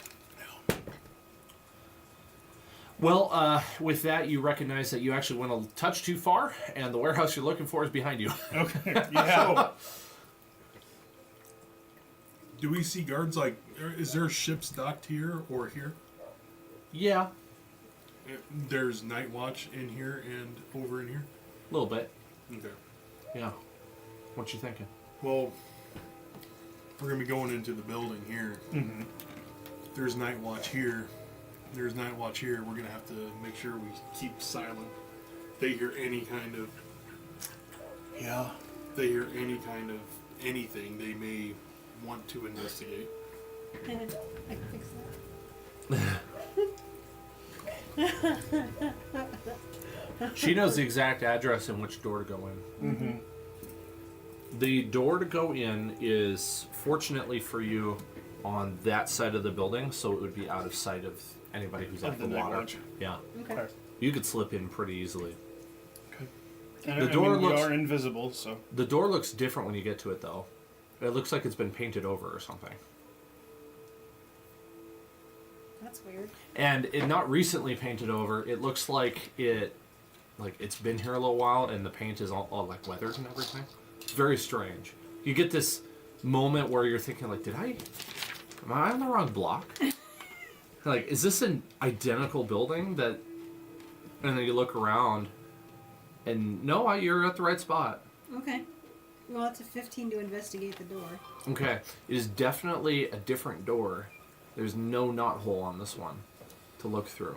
Well, with that, you recognize that you actually went a touch too far, and the warehouse you're looking for is behind you. Okay, yeah. Do we see guards, like, is there ships docked here or here? Yeah, There's night watch in here and over in here? a little bit. Okay. Yeah. What you thinking? Well, we're going to be going into the building here. Mm-hmm. There's night watch here. There's night watch here. We're going to have to make sure we keep silent. They hear any kind of... Yeah. They hear any kind of anything they may want to investigate. I can fix that. She knows the exact address and which door to go in. Mm-hmm. The door to go in is, fortunately for you, on that side of the building, so it would be out of sight of anybody who's Of at the the night water. watch. Yeah. Okay. You could slip in pretty easily. And The door we looks- are invisible, so... The door looks different when you get to it, though. It looks like it's been painted over or something. That's weird. And it not recently painted over. It looks like it's been here a little while, and the paint is all like weathered and everything. It's very strange. You get this moment where you're thinking, like, am I on the wrong block? Like, is this an identical building that? And then you look around, and no, you're at the right spot. Okay. Well, it's a 15 to investigate the door. Okay, it is definitely a different door. There's no knothole on this one to look through.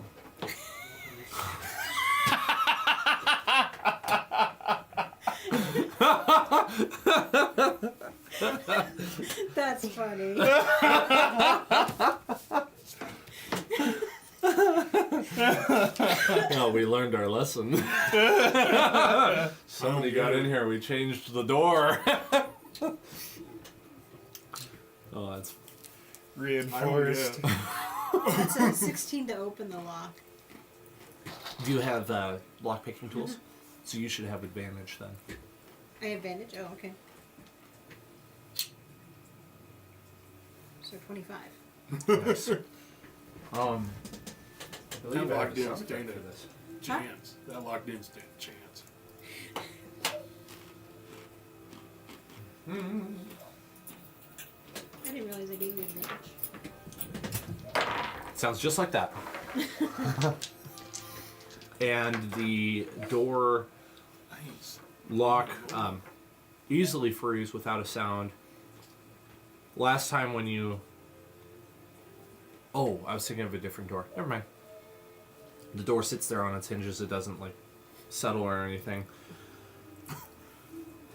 That's funny. Well, we learned our lesson. Somebody got in here, we changed the door. Oh, that's... Reinforced. That's a 16 to open the lock. Do you have lock-picking tools? So you should have advantage then. I have advantage? Oh, okay. So 25. Nice. I believe That I have locked a in sound stand effect it. for this. Chance. That locked in stand a chance. I didn't realize I gave you advantage. Sounds just like that. And the door Nice. lock easily frees without a sound. Last time when you... Oh, I was thinking of a different door. Never mind. The door sits there on its hinges. It doesn't, like, settle or anything.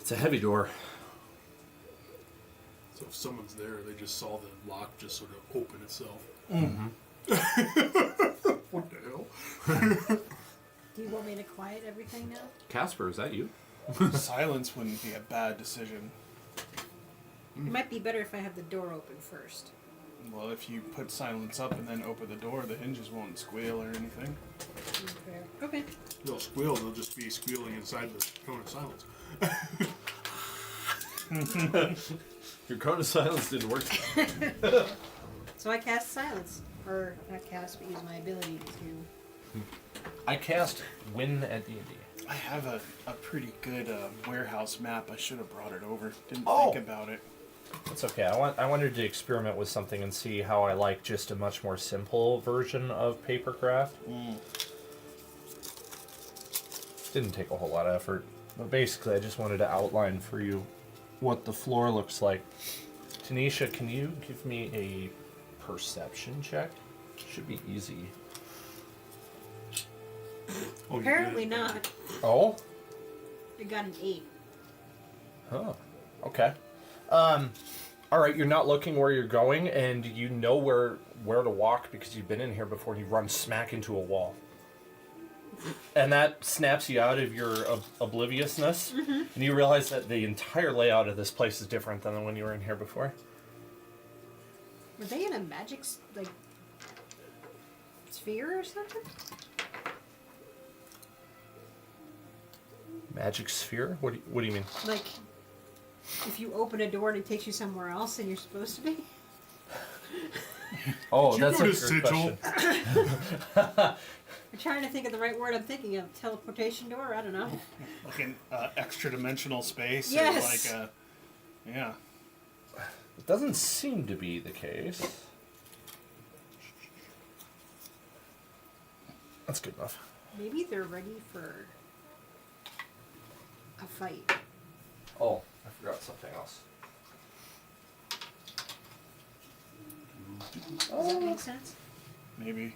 It's a heavy door. So if someone's there, they just saw the lock just sort of open itself. Mm-hmm. What the hell? Do you want me to quiet everything now? Casper, is that you? Silence wouldn't be a bad decision. It might be better if I have the door open first. Well, if you put silence up and then open the door, the hinges won't squeal or anything. Okay. They'll squeal, they'll just be squealing inside the cone of silence. Your cone of silence didn't work. So I cast silence, or not cast, but use my ability to. I cast Win at D&D. I have a pretty good warehouse map. I should have brought it over. Didn't Oh. think about it. That's okay. I wanted to experiment with something and see how I like just a much more simple version of papercraft. Didn't take a whole lot of effort. But basically, I just wanted to outline for you what the floor looks like. Tanisha, can you give me a perception check? Should be easy. Oh, you Apparently did? not. Oh? I got an 8. Huh. Okay. All right, you're not looking where you're going, and you know where to walk because you've been in here before, and you run smack into a wall. And that snaps you out of your obliviousness, and you realize that the entire layout of this place is different than when you were in here before. Were they in a magic, sphere or something? Magic sphere? What do you mean? Like, if you open a door and it takes you somewhere else than you're supposed to be? Oh, Did you that's go a to good Sigil? question. I'm trying to think of the right word I'm thinking of. Teleportation door? I don't know. Like an extra dimensional space. Yes. Or like yeah. It doesn't seem to be the case. That's good enough. Maybe they're ready for a fight. Oh, I forgot something else. Does that make sense? Maybe.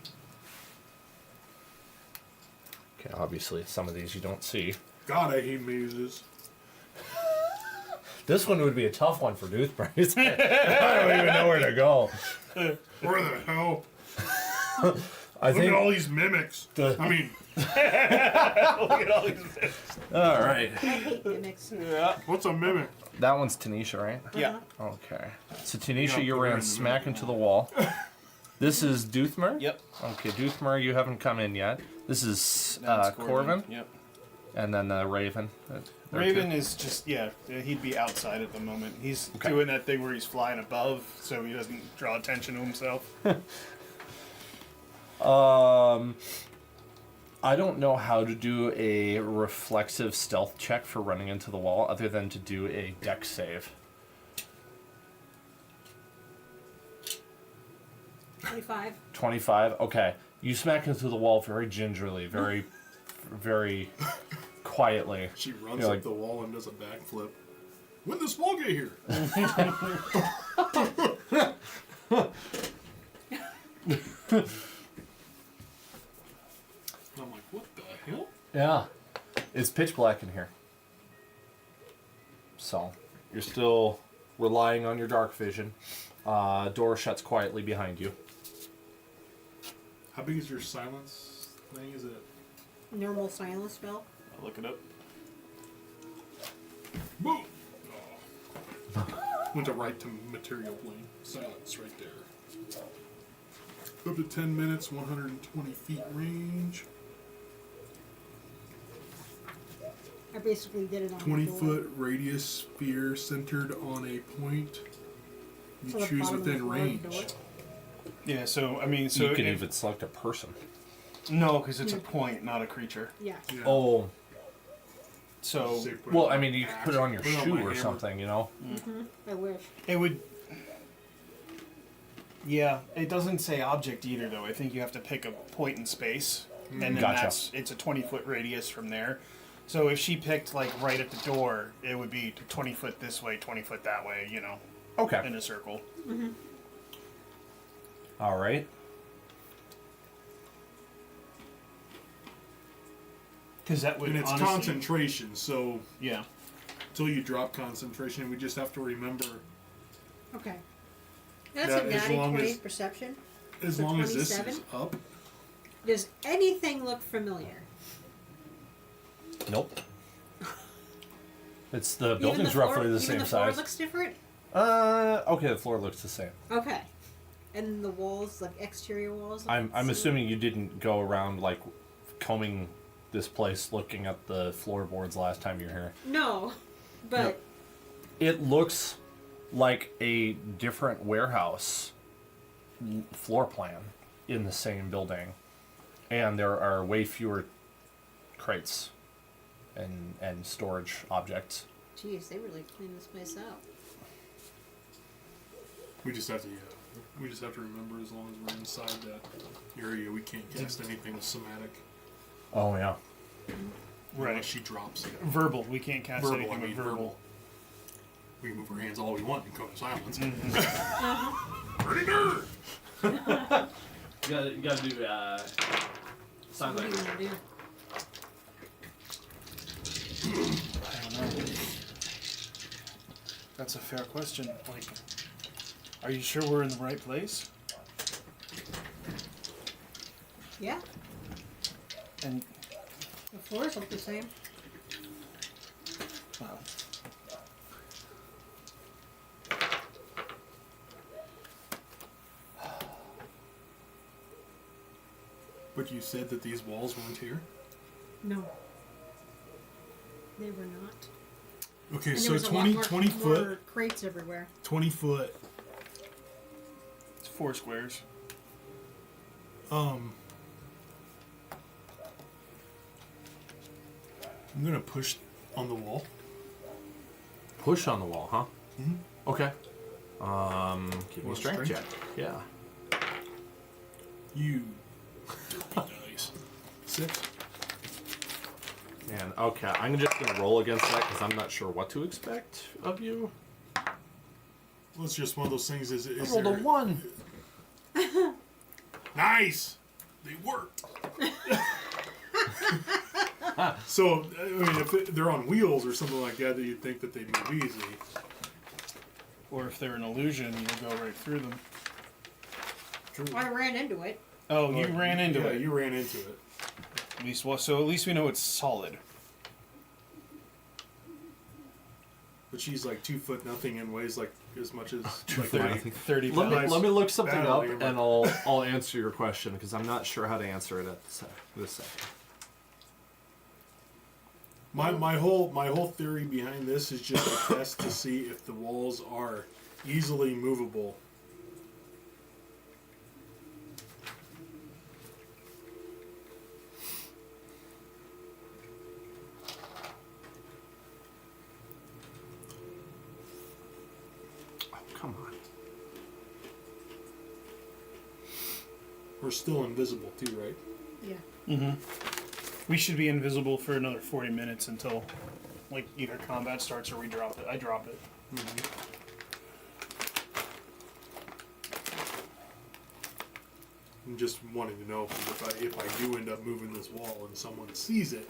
Okay, obviously some of these you don't see. God, I hate mazes. This one would be a tough one for Doothbrace. I don't even know where to go. Where the hell? I Look think. at all these mimics. I mean, Look at all these. All right. I hate mimics. Yeah. what's a mimic? That one's Tanisha, right? Yeah. Okay. So Tanisha, Yeah, you put her ran in the smack middle. into the wall. This is Doothmer? Yep. Okay, Doothmer, you haven't come in yet. This is That's Corvin, Yep. and then Raven. There Raven too. is just he'd be outside at the moment. He's Okay. doing that thing where he's flying above, so he doesn't draw attention to himself. I don't know how to do a reflexive stealth check for running into the wall other than to do a dex save. 25. 25? Okay. You smack into the wall very gingerly, very, very quietly. She runs You're up like- the wall and does a backflip. When did this wall get here? And I'm like, what the hell? Yeah. It's pitch black in here. So, you're still relying on your dark vision. Door shuts quietly behind you. How big is your silence thing? Is it? Normal silence spell. I'll look it up. Boom! Went to right to material plane. Silence right there. Up to 10 minutes, 120 feet range. I basically did it on 20 the door. foot radius sphere centered on a point. You So the choose bottom of the within floor of the range. door? Yeah. So I mean, so you can if- even select a person. no, because it's a point, not a creature. Yeah. Yeah. Oh, So Say put it well, on I my mean, you could axe, put it on your put it shoe my or hammer. something, you know? I wish. it would. Yeah, it doesn't say object either, though. I think you have to pick a point in space, and then Gotcha. it's a 20-foot radius from there. So if she picked like right at the door, it would be 20 foot this way, 20 foot that way, you know, Okay. in a circle. All right. Because that would And it's honestly, concentration, so Yeah. until you drop concentration, we just have to remember Okay. That's Yeah, a as natty long 20 as- perception. as So long as this 27? is up. Does anything look familiar? Nope. It's the Even building's floor- roughly the even same the floor size. looks different? Okay, the floor looks the same. Okay. And the walls, like exterior walls. I'm ceiling? assuming you didn't go around like combing this place looking at the floorboards last time you were here. No, but It looks like a different warehouse floor plan in the same building, and there are way fewer crates and storage objects. geez, they really cleaned this place out. We just have to, we just have to remember as long as we're inside that area, we can't cast anything with somatic. Oh yeah. Unless Right. she drops it. Verbal. We can't cast Verbal, anything I mean with verbal. We can move our hands all we want in cone of silence. Pretty nerd! You gotta do sign What do you language. want to do? I don't know. That's a fair question. Like, are you sure we're in the right place? Yeah, And the floors look the same. well, But you said that these walls weren't here? No, they were not. Okay, And there so was a 20, lot more, 20 foot, more crates everywhere. 20 foot, it's 4 squares. I'm gonna push on the wall. Push on the wall, huh? Mhm. Okay. Give me a Want strength check. strength? Yeah. You dirty dice. 6. And okay, I'm just gonna roll against that because I'm not sure what to expect of you. Well, it's just one of those things. Is I rolled a there... 1. Nice! They worked! So, I mean, if they're on wheels or something like that, you'd think that they'd move easily. Or if they're an illusion, you'll go right through them. True. I ran into it. Oh, you ran into Yeah, it. you ran into it. At least, well, so at least we know it's solid. But she's like 2 foot nothing and weighs like as much as 2 like foot 30, nothing. 30 Let me, pounds. let me look something Battle up hammer. and I'll answer your question because I'm not sure how to answer it at this second. My whole theory behind this is just a test to see if the walls are easily movable. Oh, come on. We're still invisible too, right? Yeah. We should be invisible for another 40 minutes until, like, either combat starts or we drop it. I drop it. I'm just wanting to know if I do end up moving this wall and someone sees it.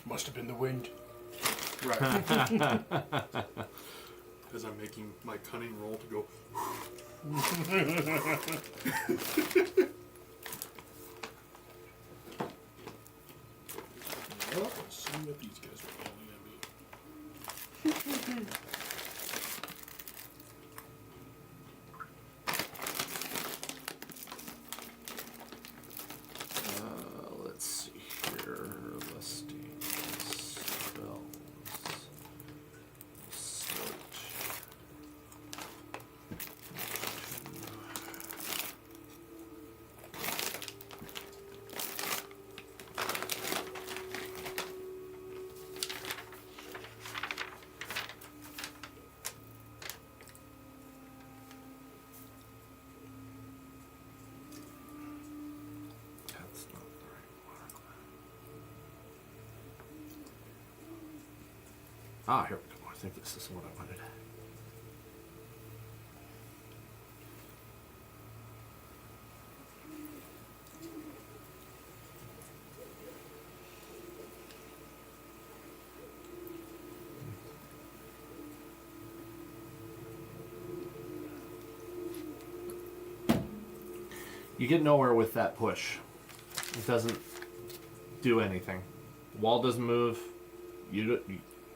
Must have been the wind. Right. As I'm making my cunning roll to go. Well, let's see what these guys are rolling at me. Let's see here. Listing spells. Search. That's not the right one. Ah, here we go. I think this is what I wanted. You get nowhere with that push. It doesn't do anything. Wall doesn't move.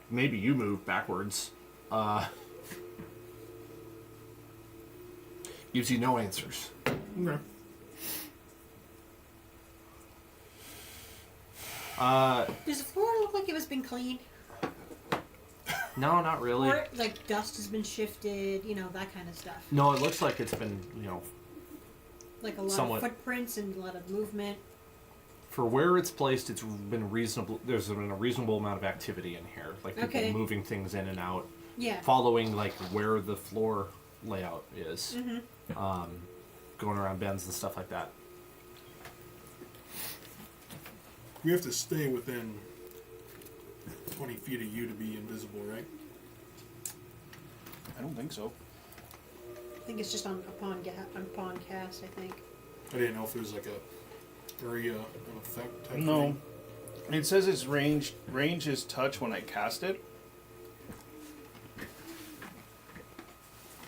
Maybe you move backwards. Gives you no answers. Okay. Does the floor look like it was been cleaned? No, not really. Or like dust has been shifted, you know, that kind of stuff. No, it looks like it's been, Like a lot somewhat. of footprints and a lot of movement. For where it's placed, it's been reasonable. There's been a reasonable amount of activity in here, like people Okay. moving things in and out, Yeah. following like where the floor layout is, Mm-hmm. going around bends and stuff like that. We have to stay within 20 feet of you to be invisible, right? I don't think so. I think it's just upon cast, I think. I didn't know if it was like a area of effect type No. thing. It says its range is touch when I cast it.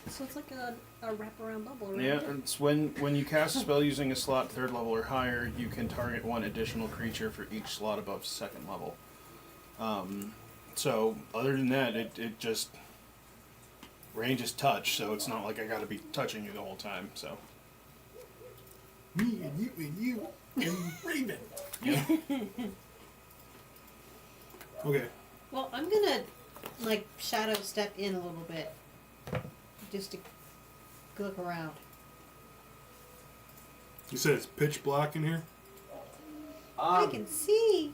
So it's like a wraparound bubble around Yeah, it. it's when you cast a spell using a slot 3rd level or higher, you can target one additional creature for each slot above 2nd level. So other than that, it just range is touch, so it's not like I gotta be touching you the whole time. So Me and you and Raven. Okay. Well, I'm gonna like shadow step in a little bit, just to look around. You said it's pitch black in here? I can see.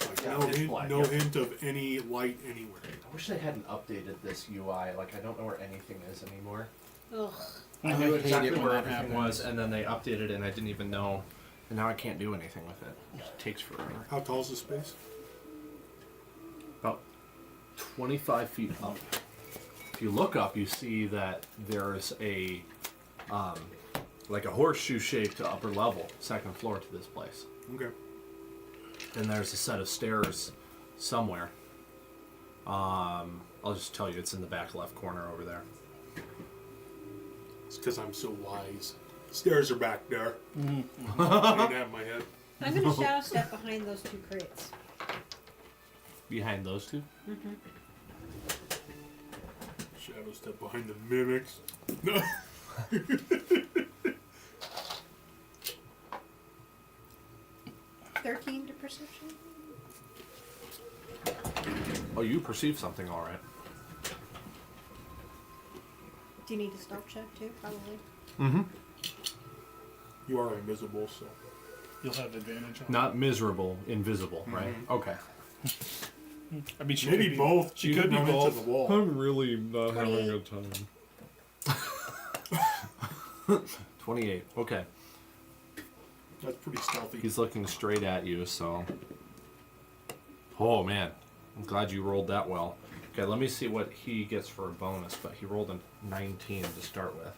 Like Yeah, no pitch hint, black, no yep. hint of any light anywhere. I wish they hadn't updated this UI. Like, I don't know where anything is anymore. Ugh. I I knew hate exactly it when where that everything happens. was, and then they updated it, and I didn't even know. And now I can't do anything with it. It just takes forever. How tall is the space? About 25 feet up. If you look up, you see that there's a, like a horseshoe-shaped upper level, 2nd floor to this place. Okay. And there's a set of stairs somewhere. I'll just tell you, it's in the back left corner over there. It's because I'm so wise. Stairs are back there. I didn't have my head. I'm gonna shadow step behind those 2 crates. Behind those two? Shadow step behind the mimics. No. 13 to perception. Oh, you perceive something, all right. Do you need a stealth check too? Probably. Mm-hmm. You are invisible, so. you'll have advantage on Not miserable, invisible, right? Okay. I mean, she Maybe could be, both. She You could be run into both. the wall. I'm really not having a time. 28. Okay. That's pretty stealthy. He's looking straight at you, so. Oh, man. I'm glad you rolled that well. Okay, let me see what he gets for a bonus, but he rolled a 19 to start with.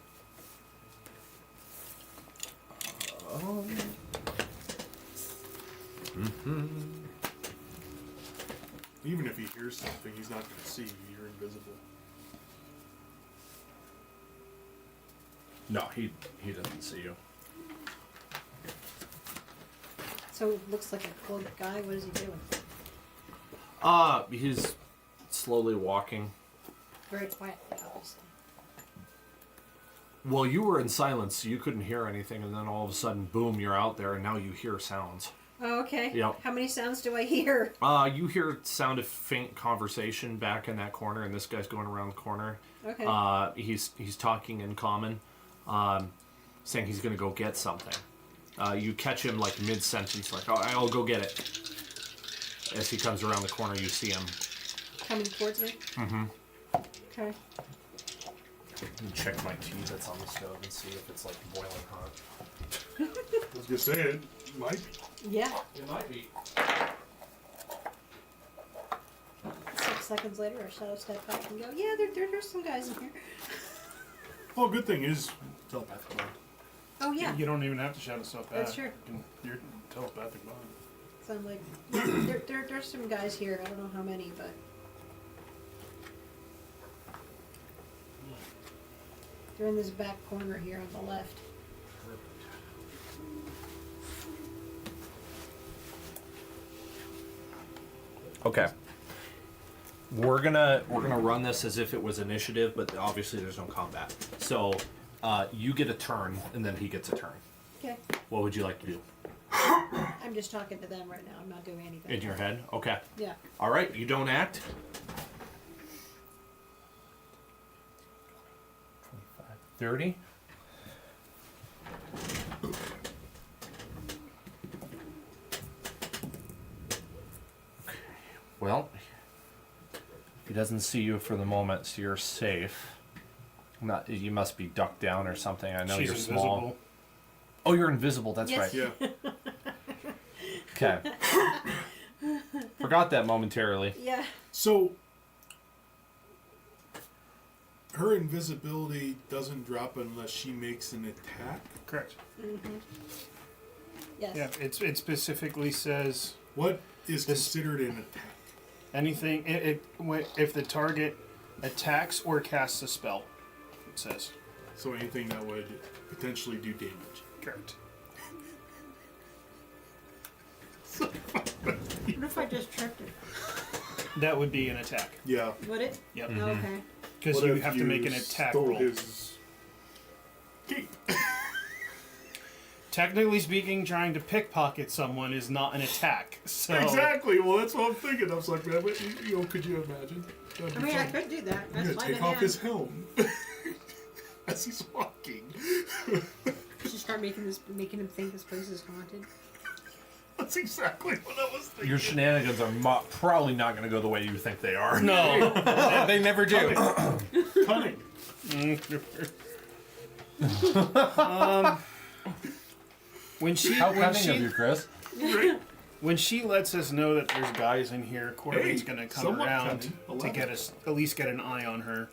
Even if he hears something, he's not going to see you. You're invisible. No, he doesn't see you. So it looks like a cloaked guy. What is he doing? He's slowly walking. Very quietly, obviously. Well, you were in silence, so you couldn't hear anything, and then all of a sudden, boom, you're out there, and now you hear sounds. Oh, okay. Yep. How many sounds do I hear? You hear sound of faint conversation back in that corner, and this guy's going around the corner. Okay. He's talking in common, saying he's going to go get something. You catch him like mid-sentence, like, "Oh, I'll go get it." As he comes around the corner, you see him. Coming towards me? Mm-hmm. Okay. Let me check my tea that's on the stove and see if it's like boiling hot. I was going to say it. Might be. Yeah. It might be. 6 seconds later, I shadow step back and go, yeah, there's some guys in here. Well, good thing is telepathic bond. Oh, yeah. You don't even have to shadow stuff back. That's true. You're telepathic bond. So I'm like, there's some guys here. I don't know how many, but. They're in this back corner here on the left. Okay. we're gonna run this as if it was initiative, but obviously there's no combat. So you get a turn, and then he gets a turn. Okay. What would you like to do? I'm just talking to them right now. I'm not doing anything. In your head? Okay. Yeah. All right. You don't act. 25, 30. Okay. Well, he doesn't see you for the moment, so you're safe. Not, you must be ducked down or something. I know She's you're invisible. small. Oh, you're invisible. That's Yes. right. Yeah. Okay. Forgot that momentarily. Yeah. So her invisibility doesn't drop unless she makes an attack. Correct. Yes. Yeah, it specifically says What is This- considered an attack? anything if the target attacks or casts a spell. It says. So anything that would potentially do damage. Correct. What if I just tripped it? That would be an attack. Yeah. Would it? Yep. Mm-hmm. Oh, okay. Because What you if have to make an attack stole roll. His cape? Technically speaking, trying to pickpocket someone is not an attack. So Exactly. Well, that's what I'm thinking. I was like, man, but, could you imagine? That'd I be mean, I fun. could do that. I'm That's gonna fine. take off his helm as he's walking. Just start making him think this place is haunted. That's exactly what I was thinking. Your shenanigans are probably not going to go the way you think they are. no, they never do. Cunning. When she How when cunning she of you, Chris. Right? when she lets us know that there's guys in here, Corbin's Hey, gonna come somewhat around cunning. to 11. get us at least get an eye on her.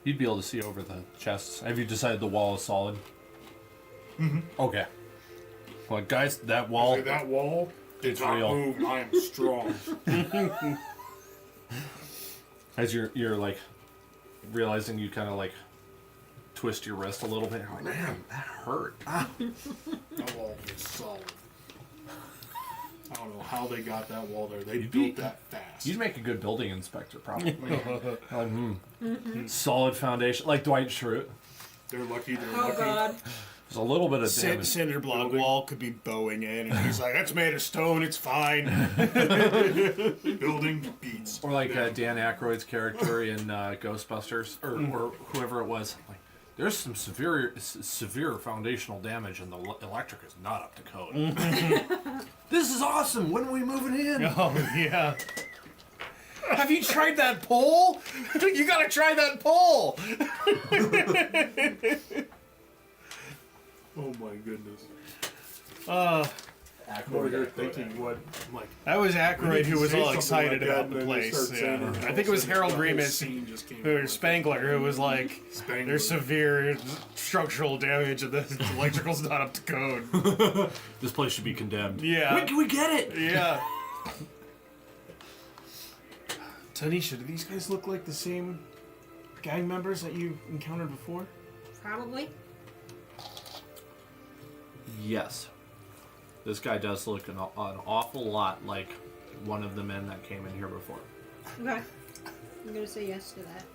You'd be able to see over the chests. Have you decided the wall is solid? Mm-hmm. Okay. Well, guys, that wall. Like that wall did It's not real. move. I am strong. As you're like realizing you kind of like twist your wrist a little bit. You're like, man, that hurt. Ah. That wall is solid. I don't know how they got that wall there. They You'd be- built that fast. You'd make a good building inspector, probably. Solid foundation, like Dwight Schrute. They're lucky. They're Oh lucky. God. There's a little bit of damage. Cinder block Building. wall could be bowing in, and he's like, "That's made of stone. It's fine." Building beats. Or like Dan Aykroyd's character in Ghostbusters, or whoever it was. Like, there's some severe foundational damage, and the electric is not up to code. This is awesome. When are we moving in? Oh yeah. Have you tried that pole? You gotta try that pole. Oh my goodness. Aykroyd, You're thinking what? I'm like, That was Aykroyd who was say all something excited like that, about and the then they place. start saying Yeah. it, I think it was and Harold the whole Remus scene just came or out. Spangler who was like, Spangler. "There's severe structural damage and the electrical's not up to code." This place should be condemned. Yeah. We get it. Yeah. Tanisha, do these guys look like the same gang members that you encountered before? Probably. Yes. This guy does look an awful lot like one of the men that came in here before. Okay. I'm gonna say yes to that.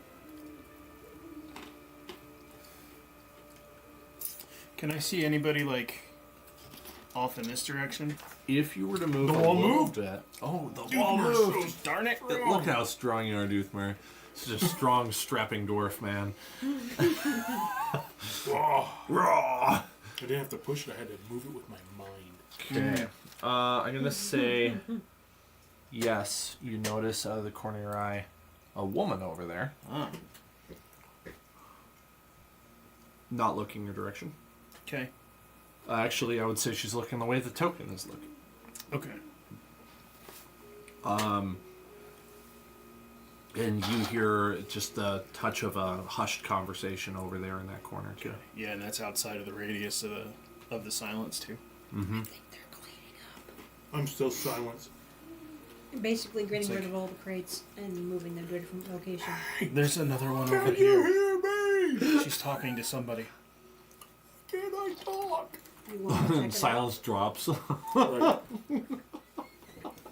Can I see anybody like off in this direction? If you were to move The a wall little moved. bit, oh, the Dude, wall you're moved. so Darn it! Look how strong you are, Doothmer. Such a strong, strapping dwarf, man. Oh, Raw. I didn't have to push it. I had to move it with my mind. Okay. I'm gonna say yes. You notice out of the corner of your eye a woman over there, Ah, not looking your direction. okay. Actually, I would say she's looking the way the token is looking. Okay. And you hear just the touch of a hushed conversation over there in that corner too. Yeah, and that's outside of the radius of the silence too. Mm-hmm. I think they're cleaning up. I'm still silent. Basically getting It's like- rid of all the crates and moving them to a different location. There's another one over Can you here. hear me? She's talking to somebody. Can I talk? You want to check it out? Silence drops. Right.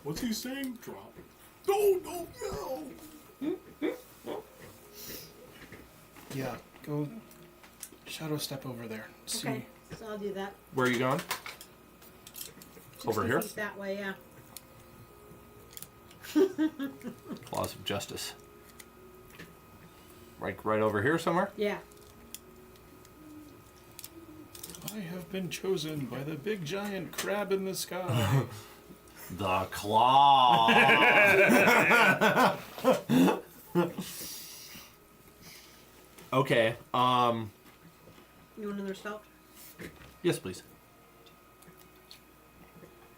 What's he saying? Drop. No. Yeah, go shadow step over there. See. Okay, so I'll do that. Where are you going? 60 Over here? feet that way, yeah. Laws of justice. Right over here somewhere? Yeah. I have been chosen by the big giant crab in the sky. The claw. Okay. You want another stealth? Yes, please.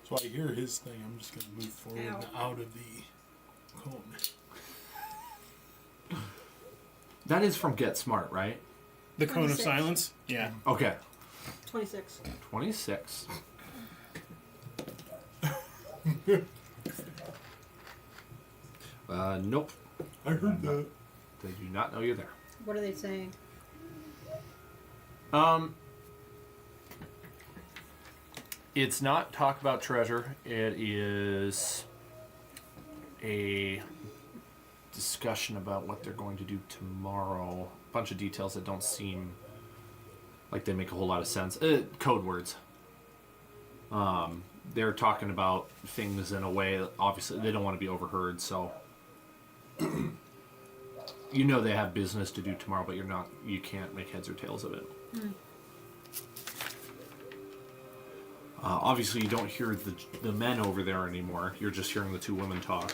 So I hear his thing. I'm just gonna move forward Ow. and out of the cone. That is from Get Smart, right? The cone of 26. silence? Yeah. Okay. 26. 26. Nope. I heard that. They do not know you're there. What are they saying? It's not talk about treasure. It is a discussion about what they're going to do tomorrow. A bunch of details that don't seem like they make a whole lot of sense. Code words. They're talking about things in a way that obviously they don't want to be overheard, so you know they have business to do tomorrow, but you can't make heads or tails of it. Obviously you don't hear the men over there anymore. You're just hearing the two women talk.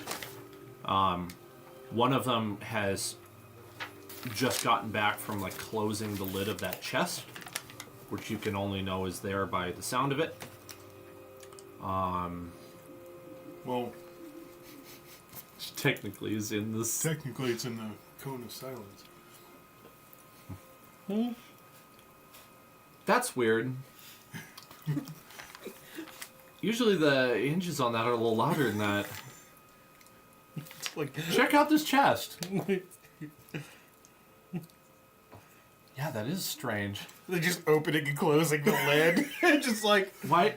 One of them has just gotten back from like closing the lid of that chest, which you can only know is there by the sound of it. Well, Technically is in this. technically it's in the cone of silence. That's weird. Usually the hinges on that are a little louder than that. It's like, Check out this chest. Yeah, that is strange. they're just opening and closing the lid. Just like, Why?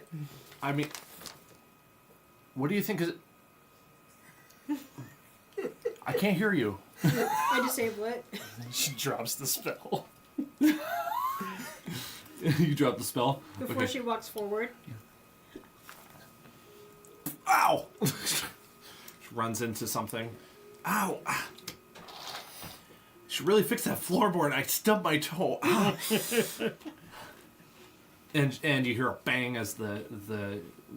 I mean, what do you think is? I can't hear you. I just say what? she drops the spell. You dropped the spell. Before she walks forward. Ow! She runs into something. Ow! Ah. Should really fix that floorboard. I stubbed my toe. Ah. and you hear a bang as the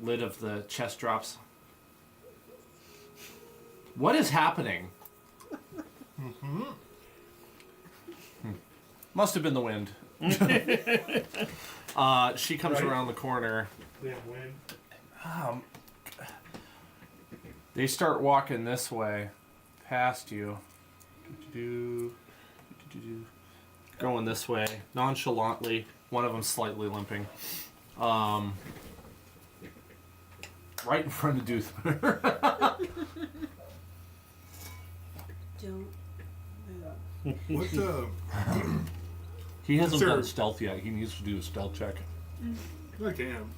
lid of the chest drops. What is happening? Must have been the wind. She comes Right. around the corner. They have wind. They start walking this way, past you. Going this way, nonchalantly. One of them slightly limping. Right in front of Doothmer. Don't move. What? He hasn't Sir. done stealth yet. He needs to do a stealth check. I can.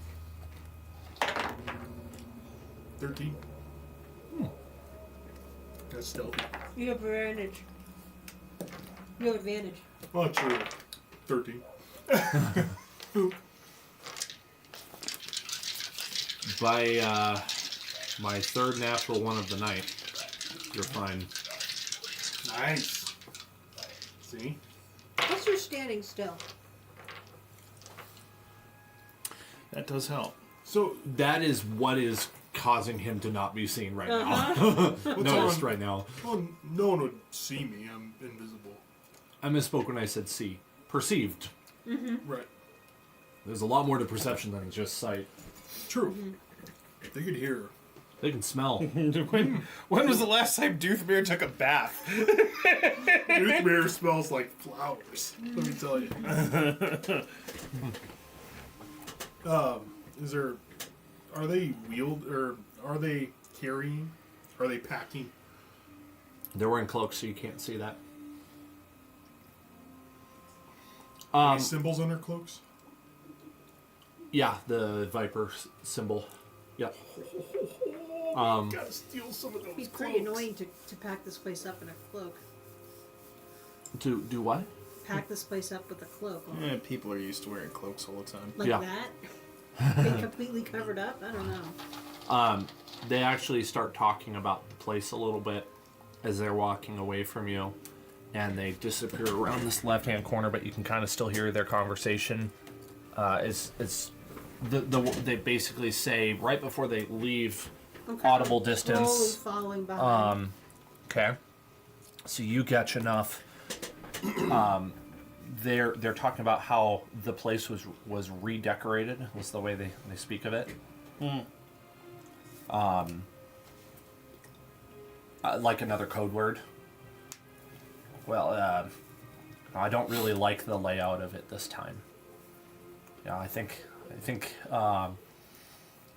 13. That's stealthy. You have advantage. You have advantage. Oh, true. 13. By my third natural one of the night, you're fine. Nice. See? What's your standing still? That does help. So, That is what is causing him to not be seen right now. what's Noticed on? right now. Well, no one would see me. I'm invisible. I misspoke when I said see. Perceived. Right. There's a lot more to perception than just sight. True. They could hear. They can smell. when was the last time Doothmere took a bath? Toothmere smells like flowers. Let me tell you. Is there? Are they wheeled or are they carrying? Are they packing? They're wearing cloaks, so you can't see that. Any symbols on their cloaks? Yeah, the viper symbol. Yep. Gotta steal some of those. It'd be pretty cloaks. annoying to pack this place up in a cloak. To do what? Pack this place up with a cloak on. Yeah, people are used to wearing cloaks all the time. Like Yeah. that? Being completely covered up? I don't know. They actually start talking about the place a little bit as they're walking away from you, and they disappear around this left-hand corner, but you can kind of still hear their conversation. They basically say right before they leave, I'm kind audible of distance. slowly following behind. Okay. So you catch enough. They're talking about how the place was redecorated. Was the way they speak of it. Like another code word. Well, I don't really like the layout of it this time. Yeah, I think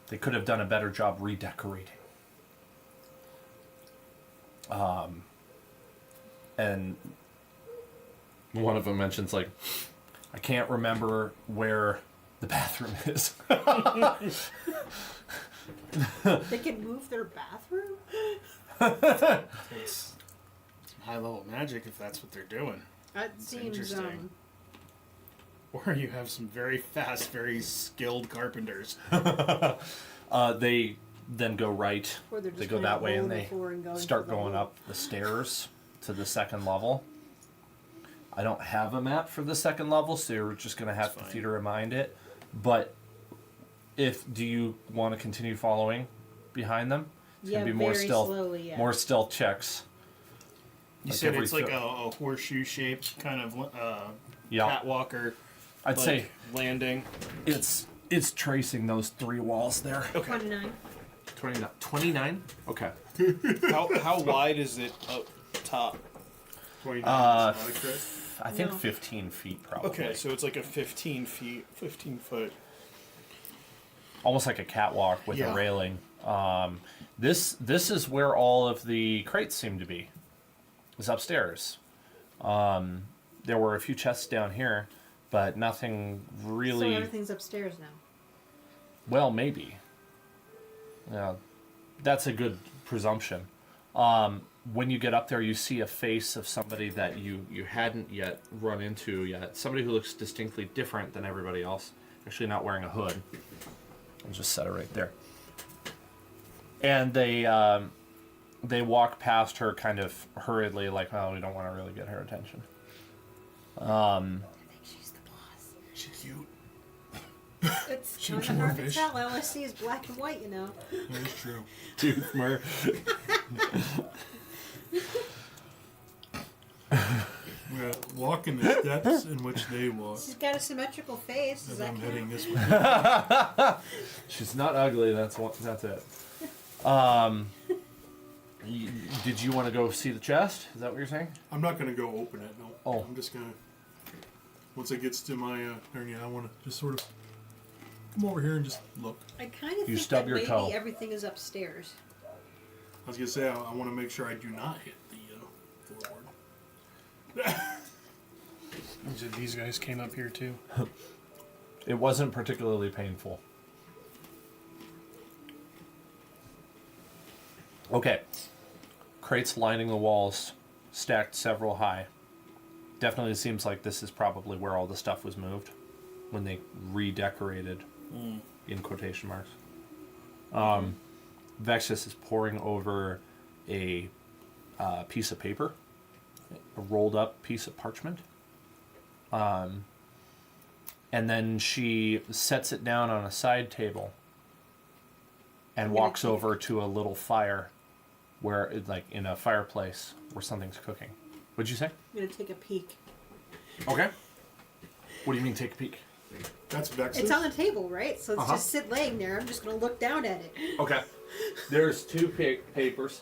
they could have done a better job redecorating. And one of them mentions, like, I can't remember where the bathroom is. They can move their bathroom? It's high level magic if that's what they're doing. That It's seems interesting. Or you have some very fast, very skilled carpenters. They then go right. Or they're just They go kinda that way and rolling they the floor and going start for the going hole. up the stairs to the second level. I don't have a map for the second level, so you're just gonna have That's to fine. to remind it. But do you want to continue following behind them? It's Yeah, gonna be more very stealth, slowly, yeah. more stealth checks. You Like said every it's like thir- a horseshoe shaped kind of Yeah, catwalk or I'd like, say landing. it's tracing those three walls there. 29. 29? Okay. How wide is it up top? 29 Uh, is not a crit. I think No. 15 feet probably. Okay, so it's like a 15 foot. Almost like a catwalk with Yeah. a railing. This is where all of the crates seem to be. It's upstairs. There were a few chests down here, but nothing So really. everything's upstairs now. Well, maybe. Yeah, that's a good presumption. When you get up there, you see a face of somebody that you hadn't yet run into yet. Somebody who looks distinctly different than everybody else. Actually, not wearing a hood. I'll just set it right there. And they walk past her kind of hurriedly, like, oh, we don't want to really get her attention. I think she's the boss. She's cute. It's She kind can of hard to fish. tell. All I see is black and white, you know. That's true. Toothmer. Yeah, walk in the steps in which they walk. She's got a symmetrical face. Does As that I'm count? heading this way. She's not ugly. That's it. Did you want to go see the chest? Is that what you're saying? I'm not gonna go open it. No. Oh. I'm just gonna. Once it gets to my turn, yeah, I want to just sort of come over here and just look. I kind of You think stub that your maybe toe. everything is upstairs. I was gonna say I want to make sure I do not hit the floorboard. These guys came up here too. It wasn't particularly painful. Okay. Crates lining the walls, stacked several high. Definitely seems like this is probably where all the stuff was moved when they redecorated, in quotation marks. Vexus is poring over a piece of paper, a rolled up piece of parchment. And then she sets it down on a side table and I'm gonna walks take- over to a little fire where, like in a fireplace where something's cooking. What'd you say? I'm going to take a peek. Okay. What do you mean take a peek? That's Vexus. It's on the table, right? So it's Uh-huh. just sit laying there. I'm just going to look down at it. Okay. There's two papers.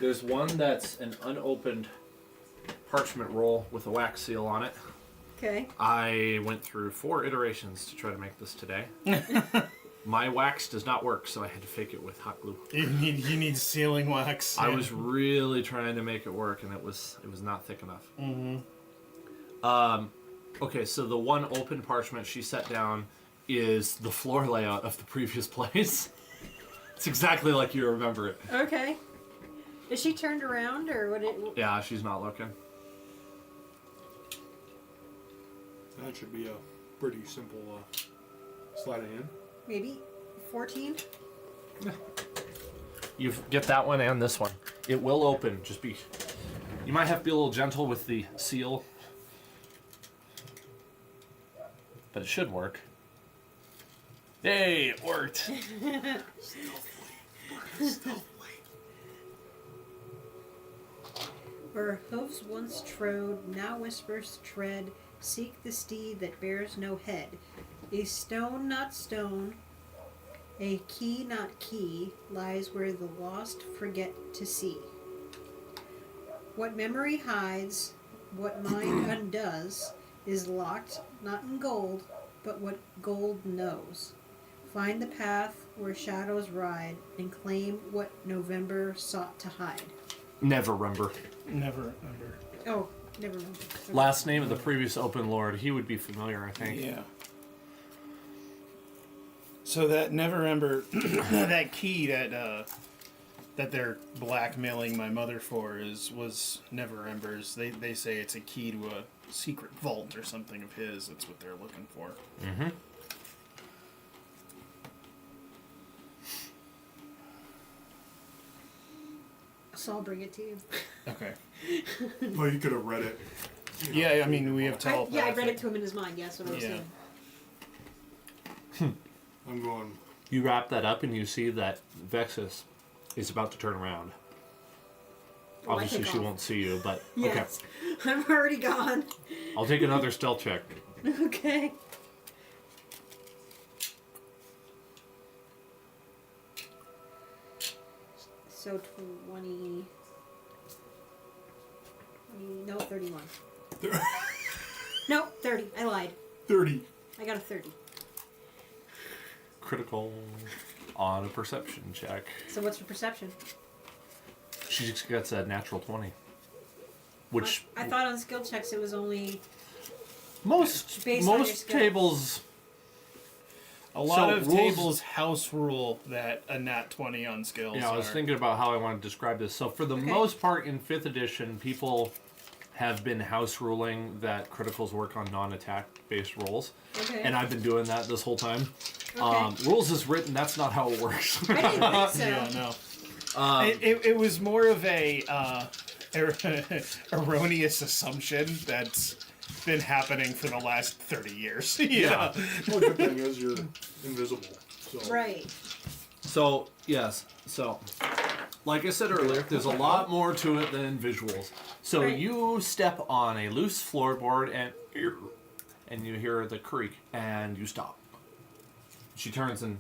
There's one that's an unopened parchment roll with a wax seal on it. Okay. I went through 4 iterations to try to make this today. My wax does not work, so I had to fake it with hot glue. You need sealing wax. I yeah. was really trying to make it work, and it was not thick enough. Okay, so the one open parchment she set down is the floor layout of the previous place. It's exactly like you remember it. Okay. Is she turned around or what? Yeah, she's not looking. That should be a pretty simple sleight of hand. Maybe 14. You get that one and this one. It will open. Just be. You might have to be a little gentle with the seal, but it should work. Hey, it worked. Stealthily. Where hooves once trode, now whispers tread, seek the steed that bears no head. A stone not stone, a key not key, lies where the lost forget to see. What memory hides, what mind undoes, is locked not in gold, but what gold knows. Find the path where shadows ride, and claim what November sought to hide. Never remember. Never remember. Oh, never mind. Okay. Last name of the previous open lord. He would be familiar, I think. Yeah. So that never remember that key that they're blackmailing my mother for was never embers. They say it's a key to a secret vault or something of his. That's what they're looking for. Mm-hmm. So I'll bring it to you. Okay. Well, you could have read it. Yeah, I mean we have telepathic. Yeah, I read it to him in his mind. Yes, what I was Yeah. saying. I'm going. You wrap that up and you see that Vexus is about to turn around. Oh, I Obviously, take she off. won't see you, but Yes, I'm already gone. okay. I'll take another stealth check. Okay. So 20, no, 31. No, 30. I lied. 30. I got a 30. Critical on a perception check. So what's your perception? She just gets a natural 20. Which I thought on skill checks it was only most based on your most skills. tables. A lot So of rules- tables house rule that a nat 20 on skills. Yeah, I was are. thinking about how I want to describe this. So for the Okay. most part in 5th edition, people have been house ruling that criticals work on non-attack based rolls. okay. And I've been doing that this whole time. Okay. Rules is written, that's not how it works. I didn't think so. Yeah, no. It was more of a erroneous assumption that's been happening for the last 30 years. Yeah. Well, the good thing is you're invisible. So. Right. So, yes. So, like I said earlier, there's a lot more to it than visuals. So Right. you step on a loose floorboard and you hear the creak and you stop. She turns and...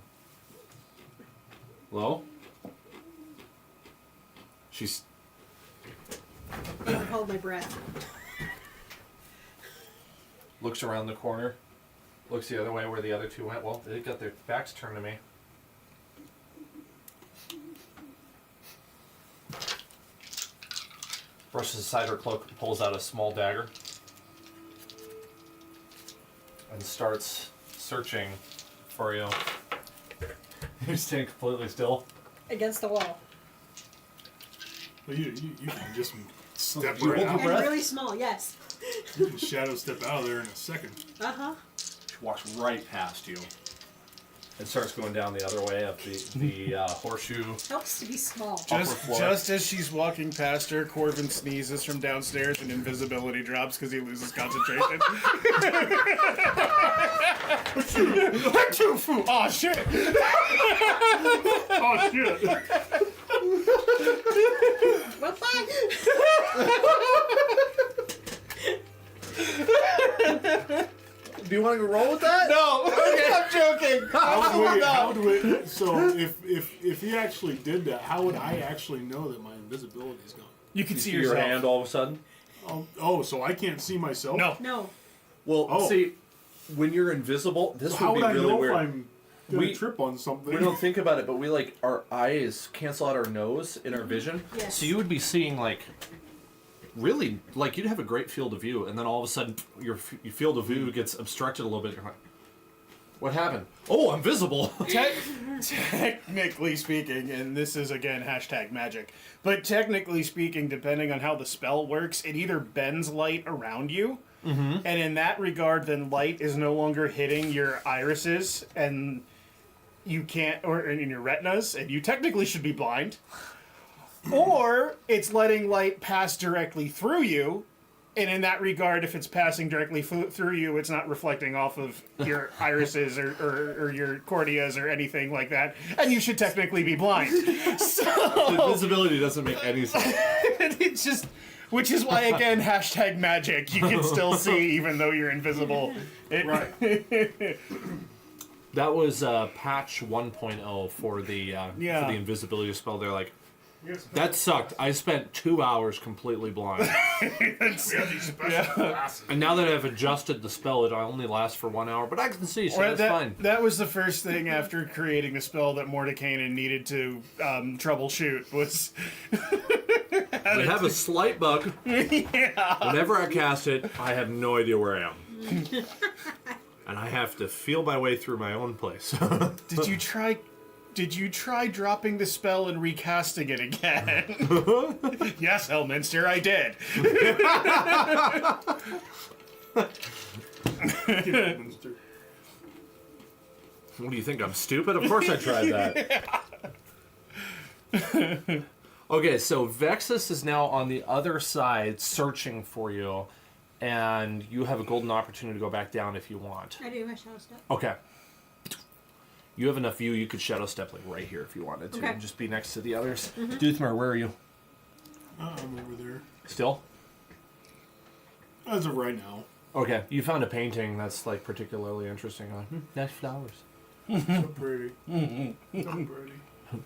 Hello? She's... I can hold my breath. looks around the corner, looks the other way where the other two went. Well, they got their backs turned to me. Brushes aside her cloak, pulls out a small dagger, and starts searching for you. You're staying completely still. Against the wall. Well, you can just step You right hold out. your breath? And really small, yes. You can shadow step out of there in a second. Uh-huh. She walks right past you and starts going down the other way up the horseshoe. Helps to be small. Upper Just, floor. just as she's walking past her, Corvin sneezes from downstairs and invisibility drops because he loses concentration. Oh shit! Oh shit! Well, fine. Do you want to roll with that? No, I'm joking. How do it? So if he actually did that, how would I actually know that my invisibility is gone? You can You see see your yourself. hand all of a sudden? Oh, so I can't see myself? No. No. Well, Oh. see, when you're invisible, this How would would be I really know weird. if I'm gonna We- trip on something? We don't think about it, but we like our eyes cancel out our nose in our vision. Yes. So you would be seeing like really like you'd have a great field of view, and then all of a sudden your field of view gets obstructed a little bit. You're like, What happened? Oh, I'm visible. Technically speaking, and this is again #magic, but technically speaking, depending on how the spell works, it either bends light around you, and in that regard, then light is no longer hitting your irises, and you can't, or in your retinas, and you technically should be blind, or it's letting light pass directly through you. And in that regard, if it's passing directly through you, it's not reflecting off of your irises or your corneas or anything like that. And you should technically be blind. So Invisibility doesn't make any sense. it's just, which is why, again, #magic. You can still see even though you're invisible. Right. That was patch 1.0 for the invisibility spell. They're like, that sucked. I spent 2 hours completely blind. And now that I've adjusted the spell, it only lasts for 1 hour, but I can see, so that's fine. That was the first thing after creating the spell that Mordekainen needed to troubleshoot was... I have a slight bug. Whenever I cast it, I have no idea where I am. And I have to feel my way through my own place. Did you try dropping the spell and recasting it again? Yes, Elminster, I did. What do you think? I'm stupid? Of course I tried that. Okay, so Vexus is now on the other side searching for you, and you have a golden opportunity to go back down if you want. I do my shadow step. Okay. You have enough view, you could shadow step like right here if you wanted to, and just be next to the others. Doothmer, where are you? I'm over there. Still? As of right now. Okay, you found a painting that's like particularly interesting. Nice flowers. So pretty. So pretty. And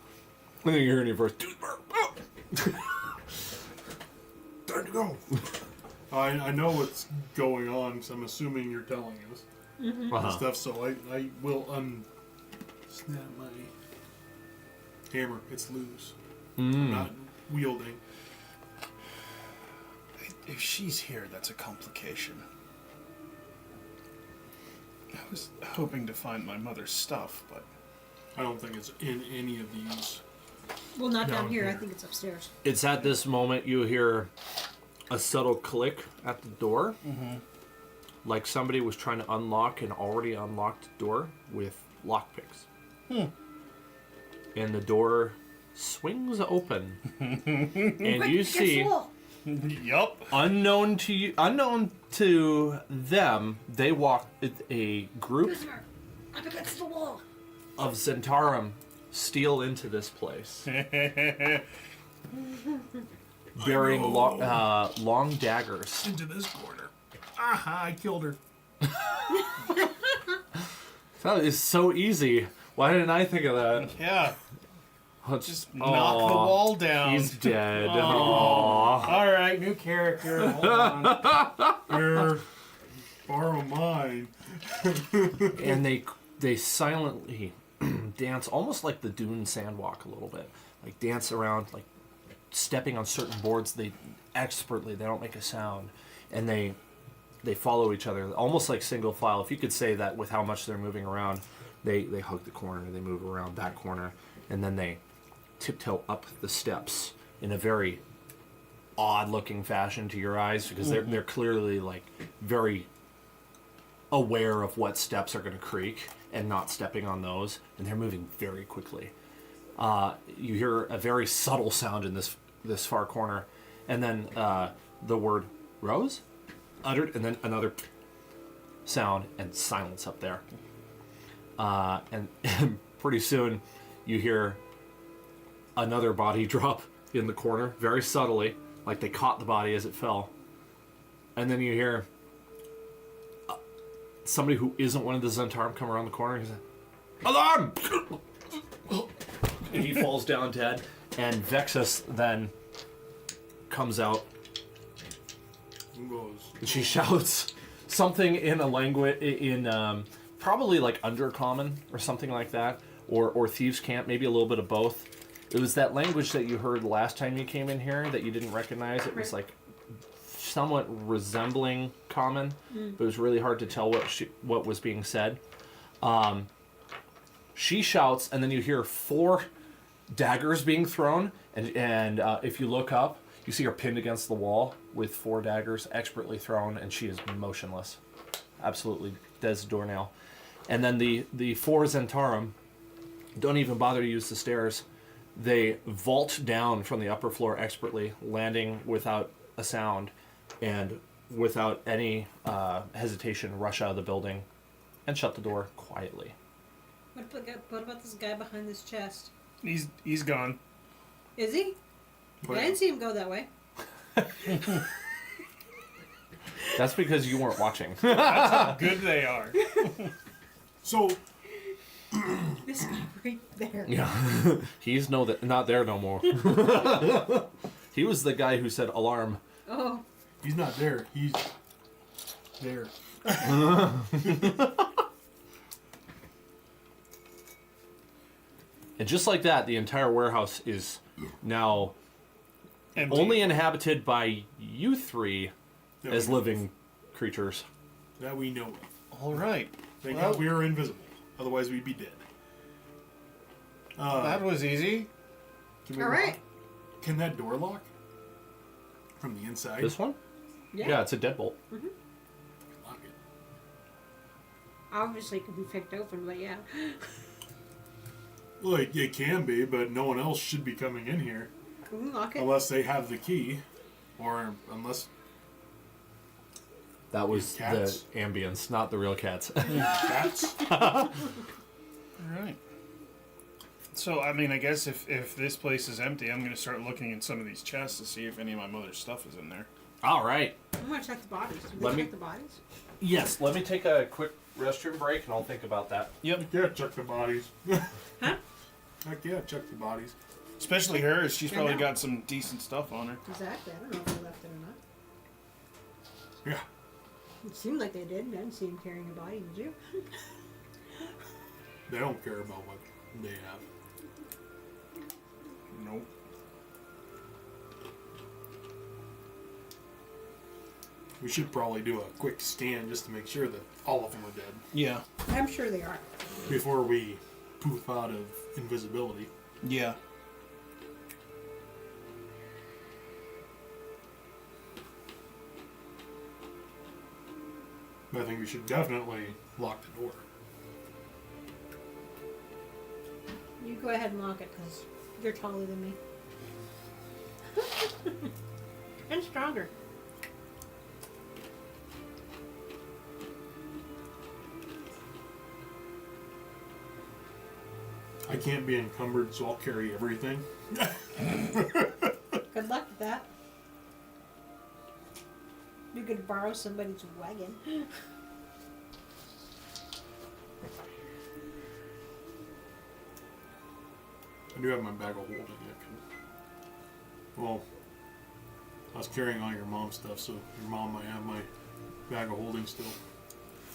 then you hear in your voice, Doothmer! Time to go! I know what's going on, because I'm assuming you're telling us. And stuff, so I will snap my hammer. It's loose. I'm not wielding. If she's here, that's a complication. I was hoping to find my mother's stuff, but... I don't think it's in any of these. Well, not down Down here. I here. think it's upstairs. It's at this moment you hear a subtle click at the door. Like somebody was trying to unlock an already unlocked door with lockpicks. And the door swings open. And you see, Yup. unknown to them, they walk a group Up against the wall. of Zentarum steal into this place. Bearing long daggers. Into this corner. Aha, I killed her. That is so easy. Why didn't I think of that? Yeah. Let's Just knock the wall down. He's dead. Aw. Aww. All right, new character. Hold on. Here, borrow mine. And they silently dance, almost like the Dune Sandwalk a little bit. Like dance around, like stepping on certain boards. They don't make a sound, and they follow each other, almost like single file. If you could say that with how much they're moving around, they hug the corner, they move around that corner, and then they tiptoe up the steps in a very odd-looking fashion to your eyes, because they're clearly like very aware of what steps are going to creak and not stepping on those, and they're moving very quickly. You hear a very subtle sound in this far corner, and then the word "Rose" uttered, and then another sound and silence up there. And pretty soon, you hear another body drop in the corner, very subtly, like they caught the body as it fell. And then you hear somebody who isn't one of the Zentarum come around the corner and he's like, "Alarm!" And he falls down dead. And Vexus then comes out. Who goes? And she shouts something in a language, probably like Undercommon or something like that, or Thieves' Camp, maybe a little bit of both. It was that language that you heard last time you came in here that you didn't recognize. It was like somewhat resembling Common, but it was really hard to tell what was being said. She shouts, and then you hear 4 daggers being thrown, and if you look up, you see her pinned against the wall with 4 daggers expertly thrown, and she is motionless. Absolutely des doornail. And then the 4 Zentarum don't even bother to use the stairs. They vault down from the upper floor expertly, landing without a sound, and without any hesitation, rush out of the building and shut the door quietly. What about this guy behind this chest? He's gone. Is he? But I didn't see him go that way. That's because you weren't watching. That's how good they are. so This guy right there. Yeah, he's not there no more. He was the guy who said alarm. Oh. he's not there. He's there. And just like that, the entire warehouse is now Empty. only inhabited by you 3 That as we know living creatures. of. That we know of. All right. Thank Well- God we are invisible. Otherwise, we'd be dead. That was easy. Can we All right. lock- Can that door lock from the inside? This one? Yeah, it's a deadbolt. Lock it. Obviously, it could be picked open, but yeah. Well, it can be, but no one else should be coming in here Can we lock it? unless they have the key, or unless That was Cats? the ambience, not the real cats. cats. All right. So, I mean, I guess if this place is empty, I'm going to start looking in some of these chests to see if any of my mother's stuff is in there. All right. I'm gonna check the bodies. Did Let we me- check the bodies? Yes, let me take a quick restroom break and I'll think about that. Yep. Yeah, check the bodies. Huh? Heck yeah, check the bodies. Especially hers. She's I probably know. got some decent stuff on her. Exactly. I don't know if they left it or not. Yeah, It seemed like they did. I didn't see him carrying a body, did you? they don't care about what they have. Nope. We should probably do a quick scan just to make sure that all of them are dead Yeah. I'm sure they are. before we poof out of invisibility. Yeah. But I think we should definitely lock the door. You go ahead and lock it because you're taller than me. And stronger. I can't be encumbered, so I'll carry everything. Good luck with that. You could borrow somebody's wagon. I do have my bag of holding. Well, I was carrying all your mom's stuff, so your mom might have my bag of holding still.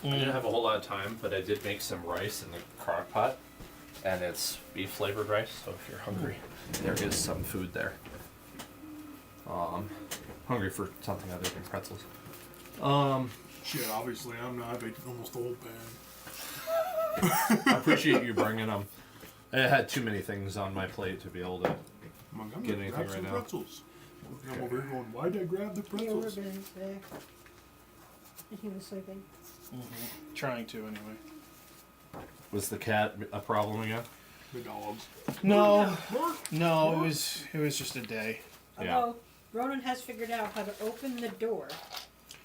I didn't have a whole lot of time, but I did make some rice in the crock pot. And it's beef flavored rice, so if you're hungry, there is some food there. Hungry for something other than pretzels. Shit, obviously I'm not. I've eaten almost the whole bag. I appreciate you bringing them. I had too many things on my plate to be able to. I'm like, I'm Get gonna anything grab right some now? pretzels. I'm over here going, why did I grab the You were pretzels? busy today. And he was sleeping. Trying to, anyway. Was the cat a problem again? The dogs. No. No, it was just a day. Yeah. Although Ronan has figured out how to open the door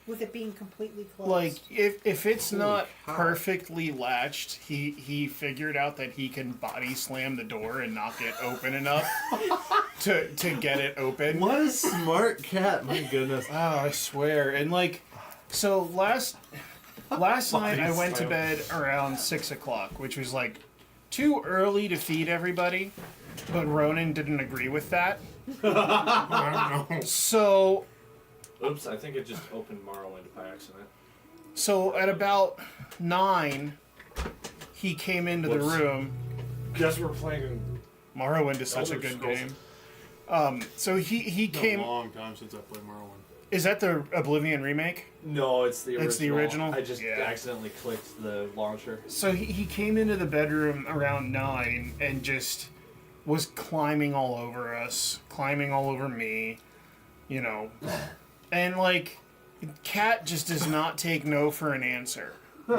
with it being completely closed. Like if it's Holy not cow. perfectly latched, he figured out that he can body slam the door and knock it open enough to get it open. What a smart cat! My goodness. Oh, I swear. And like, so last night I went to bed around 6 o'clock, which was like too early to feed everybody, but Ronan didn't agree with that. I don't know. So Oops! I think it just opened Morrowind by accident. So at about 9, he came into the Whoops. room. Guess we're playing. Morrowind is such a Elder good Scrolls. game. So he It's been came. a long time since I played Morrowind. Is that the Oblivion remake? No, it's the original. It's the original? I just Yeah. accidentally clicked the launcher. So he came into the bedroom around 9 and just was climbing all over us, climbing all over me, you know. And, like, Cat just does not take no for an answer.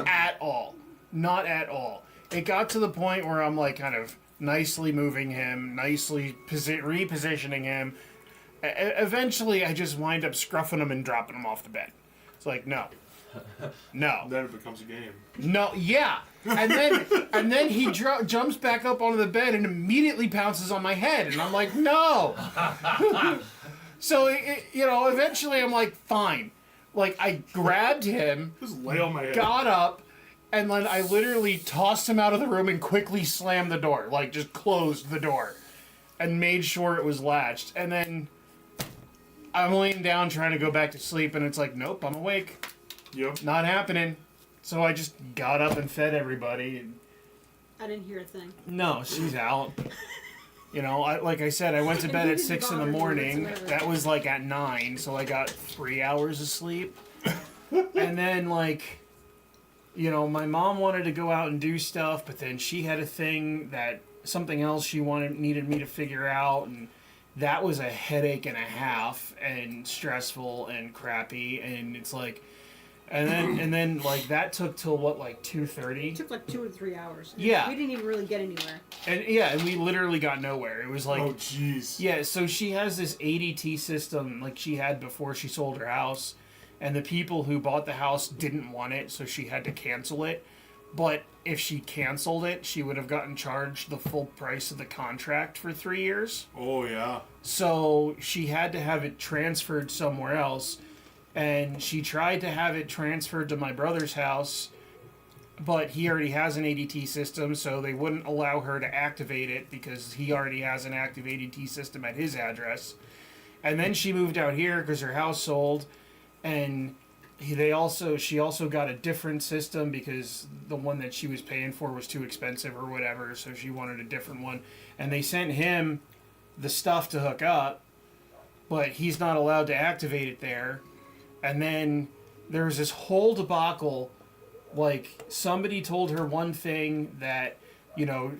At all. Not at all. It got to the point where I'm, like, kind of nicely moving him, nicely repositioning him. Eventually, I just wind up scruffing him and dropping him off the bed. It's like, no. No. Then it becomes a game. No, yeah. And then he jumps back up onto the bed and immediately pounces on my head. And I'm like, no. So, eventually I'm like, fine. Like, I grabbed him, Just lay on my head. got up, and then I literally tossed him out of the room and quickly slammed the door. Like, just closed the door. And made sure it was latched. And then I'm laying down trying to go back to sleep, and it's like, nope, I'm awake. Yep. Not happening. So I just got up and fed everybody. And I didn't hear a thing. no, she's out. Like I said, I went to bed at 6 in the morning. That was like at 9, so I got 3 hours of sleep. And then, like, my mom wanted to go out and do stuff, but then she had a thing that something else she needed me to figure out, and that was a headache and a half, and stressful and crappy, and it's like, and then like that took till what, like 2:30? It took like 2 or 3 hours. Yeah. We didn't even really get anywhere. And we literally got nowhere. It was like, Oh, jeez. yeah, so she has this ADT system like she had before she sold her house, and the people who bought the house didn't want it, so she had to cancel it. But if she canceled it, she would have gotten charged the full price of the contract for 3 years. Oh, yeah. So she had to have it transferred somewhere else. And she tried to have it transferred to my brother's house, but he already has an ADT system, so they wouldn't allow her to activate it because he already has an active ADT system at his address. And then she moved out here because her house sold, and she also got a different system because the one that she was paying for was too expensive or whatever, so she wanted a different one. And they sent him the stuff to hook up, but he's not allowed to activate it there. And then there was this whole debacle. Like, somebody told her one thing that,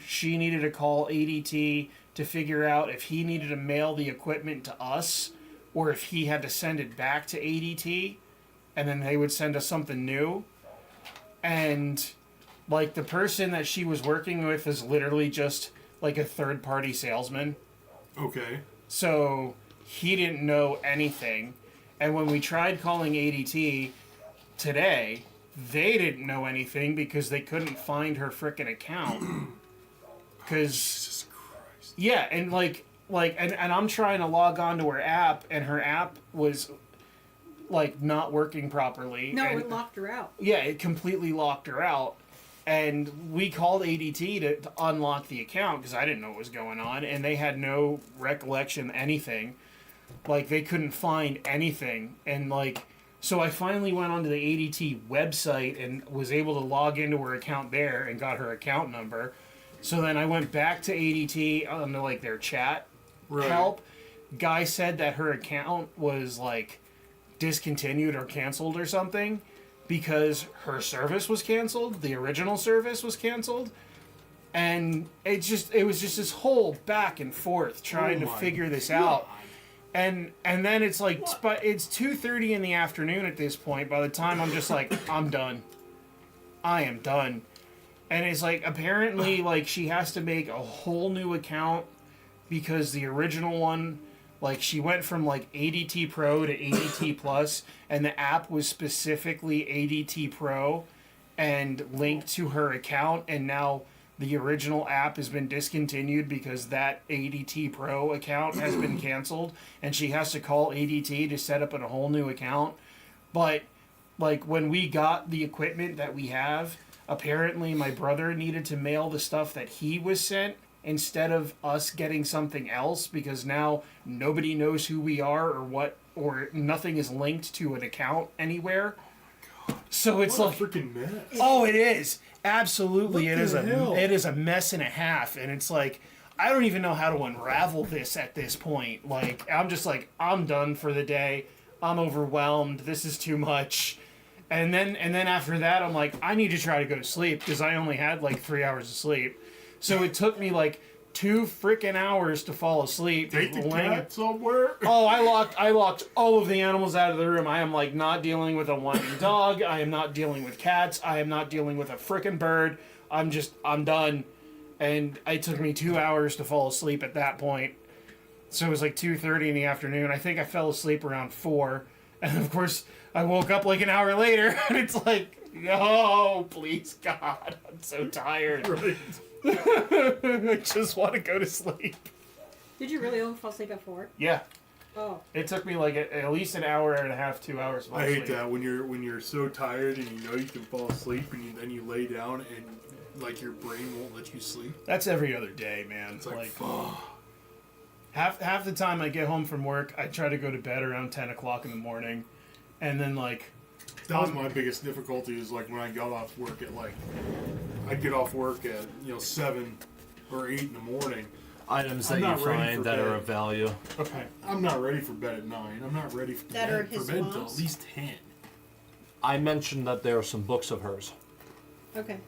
she needed to call ADT to figure out if he needed to mail the equipment to us or if he had to send it back to ADT, and then they would send us something new. And, like, the person that she was working with is literally just, like, a third-party salesman. Okay. So he didn't know anything. And when we tried calling ADT today, they didn't know anything because they couldn't find her frickin' account. Because, Jesus Christ. yeah, and and I'm trying to log on to her app, and her app was, like, not working properly. No, and, it locked her out. yeah, it completely locked her out. And we called ADT to unlock the account because I didn't know what was going on, and they had no recollection, anything. Like, they couldn't find anything. And, like, so I finally went onto the ADT website and was able to log into her account there and got her account number. So then I went back to ADT onto, like, their chat help. Guy said that her account was, like, discontinued or canceled or something because her service was canceled. The original service was canceled. And it was just this whole back and forth trying to figure this out. And then it's like, but it's 2:30 in the afternoon at this point. By the time I'm just like, I'm done. I am done. And it's like, apparently, like, she has to make a whole new account because the original one, like, she went from, like, ADT Pro to ADT Plus, and the app was specifically ADT Pro and linked to her account, and now the original app has been discontinued because that ADT Pro account has been canceled, and she has to call ADT to set up a whole new account. But, like, when we got the equipment that we have, apparently my brother needed to mail the stuff that he was sent instead of us getting something else, because now nobody knows who we are or nothing is linked to an account anywhere. So it's What like, a freaking mess. oh, it is. Absolutely, What it is the hell? it is a mess and a half, and it's like, I don't even know how to unravel this at this point. Like, I'm just like, I'm done for the day. I'm overwhelmed. This is too much. And then after that, I'm like, I need to try to go to sleep because I only had like 3 hours of sleep. So it took me like 2 freaking hours to fall asleep. Take the laying- cat somewhere. Oh, I locked all of the animals out of the room. I am like not dealing with a whining dog. I am not dealing with cats. I am not dealing with a freaking bird. I'm done. And it took me 2 hours to fall asleep at that point. So it was like 2:30 in the afternoon. I think I fell asleep around 4. And of course, I woke up like an hour later, and it's like, no, please, God, I'm so tired. Right. I just want to go to sleep. Did you really only fall asleep at 4? Yeah. Oh. It took me like at least an hour and a half, 2 hours. I hate that when you're so tired and you know you can fall asleep and then you lay down and like your brain won't let you sleep. That's every other day, man. It's like fuck. Half the time I get home from work, I try to go to bed around 10 o'clock in the morning, and then like. That was my biggest difficulty is like when I got off work at like, I'd get off work at 7 or 8 in the morning. Items that I'm you not ready find for that bed. are of value. Okay. I'm not ready for bed at 9. I'm not ready for That bed, are for his bed till mom's? at least 10. I mentioned that there are some books of hers. Okay.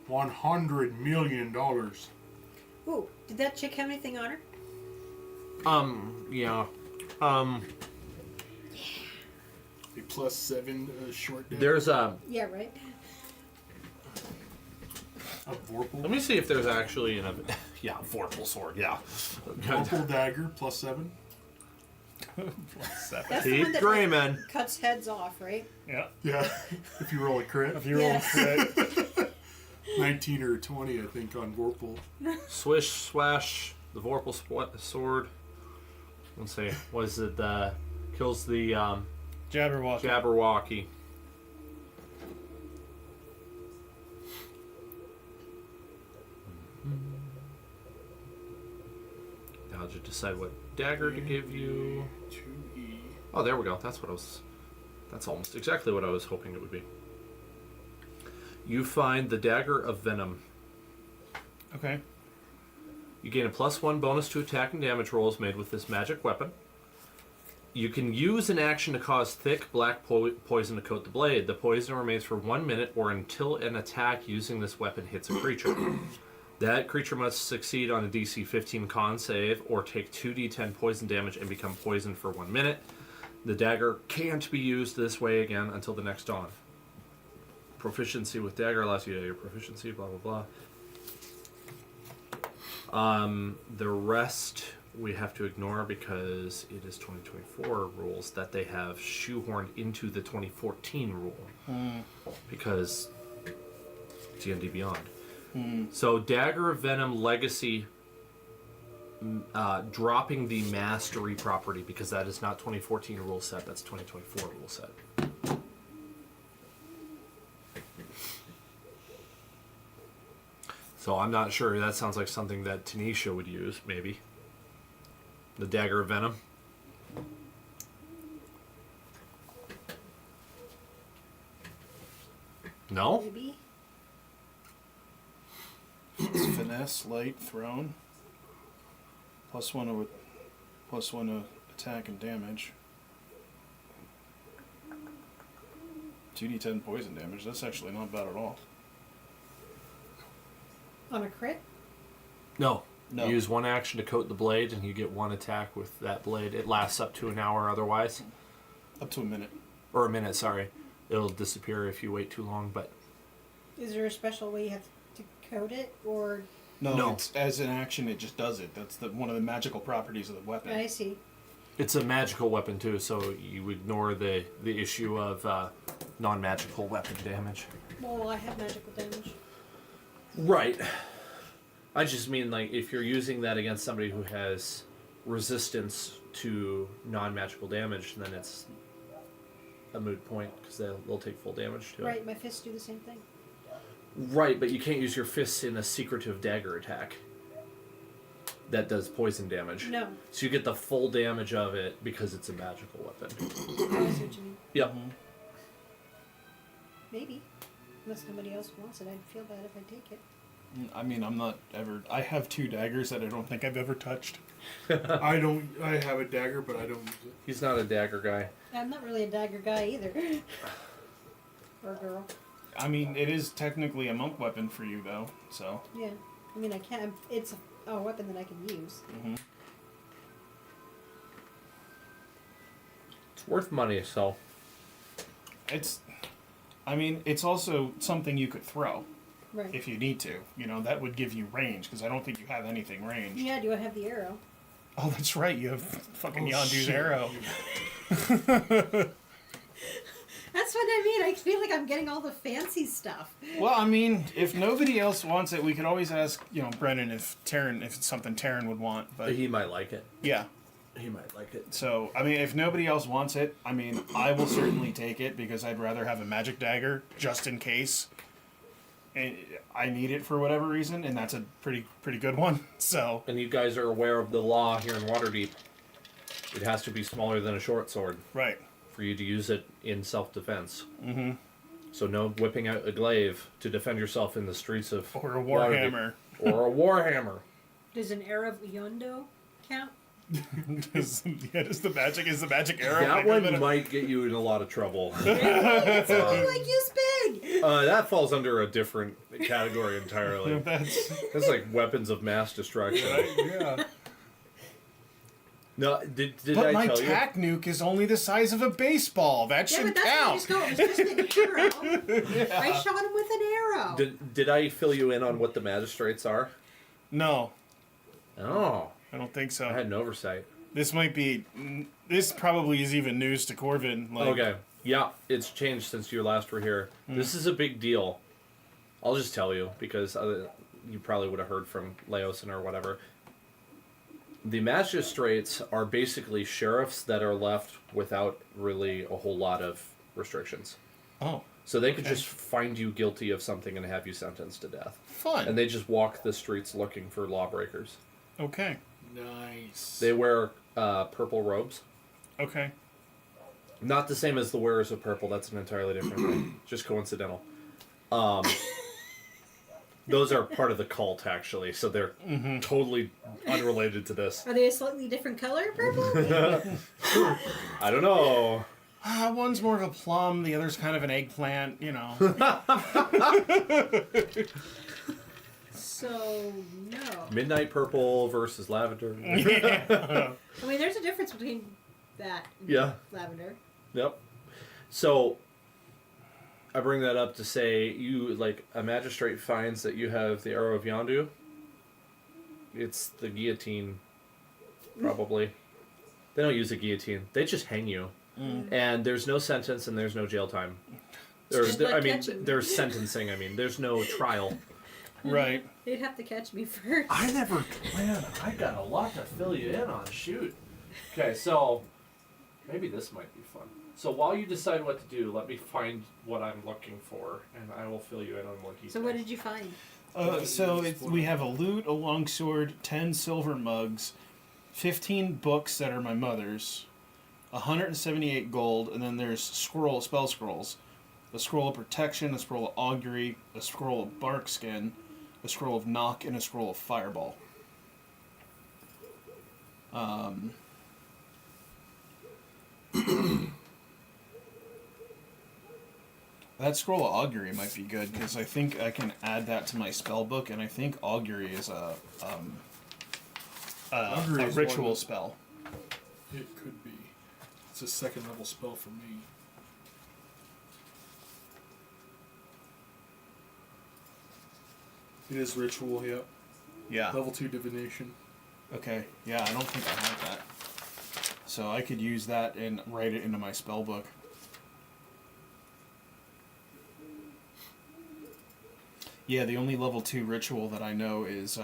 $100 million. Ooh, did that chick have anything on her? Yeah. A +7 short day. There's a. Yeah, right. A Vorpal. Let me see if there's actually an. Yeah, Vorpal sword. Yeah. Vorpal dagger +7. That's the Keep one that dreaming. cuts heads off, right? Yeah. Yeah, if you roll a crit. If you roll Yes. crit. 19 or 20, I think, on Vorpal. Swish, swash, the Vorpal sword. Let's see. What is it? Kills the Jabberwocky. Jabberwocky. Now just decide what dagger to give you. 2E. Oh, there we go. That's what I was. That's almost exactly what I was hoping it would be. You find the dagger of venom. Okay. You gain a +1 bonus to attack and damage rolls made with this magic weapon. You can use an action to cause thick black poison to coat the blade. The poison remains for 1 minute or until an attack using this weapon hits a creature. That creature must succeed on a DC 15 con save or take 2d10 poison damage and become poisoned for 1 minute. The dagger can't be used this way again until the next dawn. Proficiency with dagger allows you to your proficiency, blah, blah, blah. The rest we have to ignore because it is 2024 rules that they have shoehorned into the 2014 rule. Because D&D Beyond. So Dagger of Venom Legacy dropping the mastery property because that is not 2014 rule set, that's 2024 rule set. So I'm not sure. That sounds like something that Tanisha would use, maybe. The Dagger of Venom. No? Maybe. It's finesse, light, thrown. +1 to attack and damage. 2d10 poison damage. That's actually not bad at all. On a crit? No. No. You use one action to coat the blade, and you get one attack with that blade. It lasts up to an hour otherwise. Up to a minute. Or a minute, sorry. It'll disappear if you wait too long, but... Is there a special way you have to code it, or? No. It's, as an action, it just does it. That's one of the magical properties of the weapon. I see. It's a magical weapon, too, so you ignore the issue of non-magical weapon damage. Well, I have magical damage. Right. I just mean, like, if you're using that against somebody who has resistance to non-magical damage, then it's a moot point, because they'll take full damage to it. Right, my fists do the same thing. Right, but you can't use your fists in a secretive dagger attack that does poison damage. No. So you get the full damage of it because it's a magical weapon. I see what you mean. Yep. Maybe. Unless somebody else wants it, I'd feel bad if I take it. I mean, I'm not ever. I have 2 daggers that I don't think I've ever touched. I don't. I have a dagger, but I don't use it. He's not a dagger guy. I'm not really a dagger guy either. Or girl. I mean, it is technically a monk weapon for you, though. So. Yeah. I mean, I can't. It's a weapon that I can use. Hmm. It's worth money, so. It's. I mean, it's also something you could throw Right. if you need to. You know, that would give you range because I don't think you have anything ranged. Yeah, do I have the arrow? Oh, that's right. You have fucking Oh, Yondu's shit. arrow. That's what I mean. I feel like I'm getting all the fancy stuff. Well, I mean, if nobody else wants it, we could always ask, Brennan if it's something Taryn would want. But He might like it. yeah. He might like it. So, I mean, if nobody else wants it, I mean, I will certainly take it because I'd rather have a magic dagger just in case. And I need it for whatever reason, and that's a pretty good one. So, And you guys are aware of the law here in Waterdeep. It has to be smaller than a short sword right. for you to use it in self-defense. Mm-hmm. So no whipping out a glaive to defend yourself in the streets of Or a Waterdeep. warhammer. Or a warhammer. Does an arrow of Yondo count? Is the magic arrow? That bigger than one a- might get you in a lot of trouble. It's only like use big. That falls under a different category entirely. That's That's like weapons of mass destruction. yeah. No, did But I my tell you? tack nuke is only the size of a baseball. That Yeah, should but that's count. what I just go. It was just an arrow. I shot him with an arrow. Did I fill you in on what the magistrates are? No, Oh, I don't think so. I had an oversight. This might be. This probably is even news to Corvin. Like, Okay, yeah, it's changed since you last were here. This is a big deal. I'll just tell you because you probably would have heard from Laosin or whatever. The magistrates are basically sheriffs that are left without really a whole lot of restrictions. Oh, So they could just find you guilty of something and have you sentenced to death. fun. And they just walk the streets looking for lawbreakers. Okay. Nice. They wear purple robes. Okay. Not the same as the wearers of purple. That's an entirely different thing. Just coincidental. Those are part of the cult, actually. So they're totally unrelated to this. Are they a slightly different color, purple? I don't know. One's more of a plum. The other's kind of an eggplant. You know. So no. Midnight purple versus lavender. I mean, there's a difference between that and Yeah. lavender. Yep. So I bring that up to say a magistrate finds that you have the arrow of Yondu. It's the guillotine, probably. They don't use a guillotine. They just hang you. And there's no sentence and there's no jail time. Just like catching. There's sentencing. There's no trial. Right. They'd have to catch me first. Man, I got a lot to fill you in on. Shoot. Okay, so maybe this might be fun. So while you decide what to do, let me find what I'm looking for, and I will fill you in on more details. So what did you find? We have a lute, a longsword, 10 silver mugs, 15 books that are my mother's, 178 gold, and then there's spell scrolls. A scroll of protection, a scroll of augury, a scroll of bark skin, a scroll of knock, and a scroll of fireball. That scroll of augury might be good because I think I can add that to my spell book, and I think augury is Augury a is ritual one- spell. It could be. It's a second level spell for me. It is ritual, yep. Yeah. Level 2 divination. Okay. Yeah, I don't think I have that. So I could use that and write it into my spell book. Yeah, the only level 2 ritual that I know is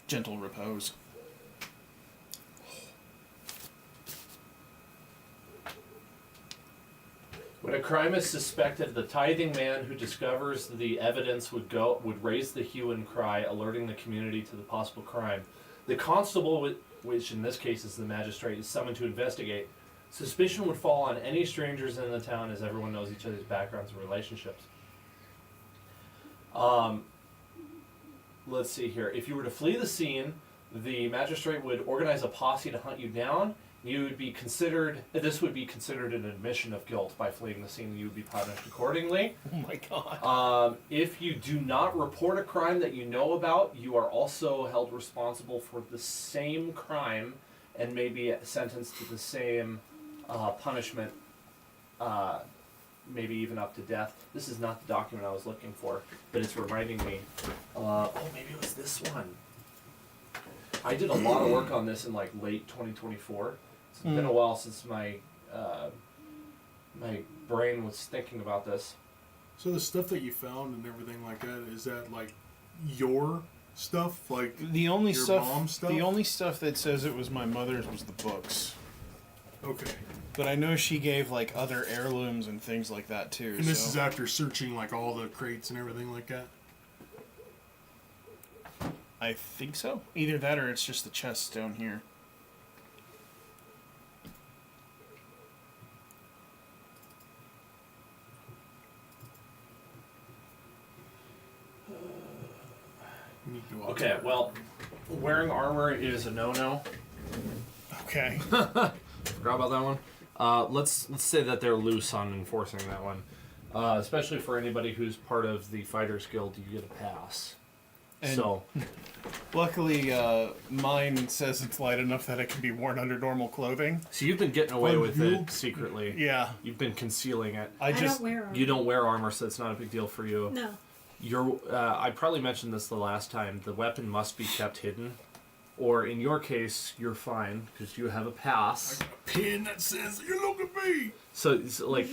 Gentle Repose. When a crime is suspected, the tithing man who discovers the evidence would raise the hue and cry, alerting the community to the possible crime. The constable, which in this case is the magistrate, is summoned to investigate. Suspicion would fall on any strangers in the town, as everyone knows each other's backgrounds and relationships. let's see here. If you were to flee the scene, the magistrate would organize a posse to hunt you down. You would be considered. This would be considered an admission of guilt by fleeing the scene. You would be punished accordingly. Oh my god. If you do not report a crime that you know about, you are also held responsible for the same crime and may be sentenced to the same punishment, maybe even up to death. This is not the document I was looking for, but it's reminding me. Maybe it was this one. I did a lot of work on this in like late 2024. It's been a while since my brain was thinking about this. So the stuff that you found and everything like that, is that like your stuff? Like The only your stuff, mom's stuff? the only stuff that says it was my mother's was the books. Okay. But I know she gave like other heirlooms and things like that too. And this so. is after searching like all the crates and everything like that? I think so. Either that or it's just the chest down here. We need to go out Okay, there. well, wearing armor is a no-no. Okay. Forgot about that one. Let's say that they're loose on enforcing that one. Especially for anybody who's part of the Fighters Guild, you get a pass. And- So, Luckily, mine says it's light enough that it can be worn under normal clothing. so you've been getting away with you- it secretly. Yeah. You've been concealing it. I just. don't wear armor. You don't wear armor, so it's not a big deal for you. No. I probably mentioned this the last time. The weapon must be kept hidden. Or in your case, you're fine, because you have a pass. I got a pin that says, "You look at me." So, it's like,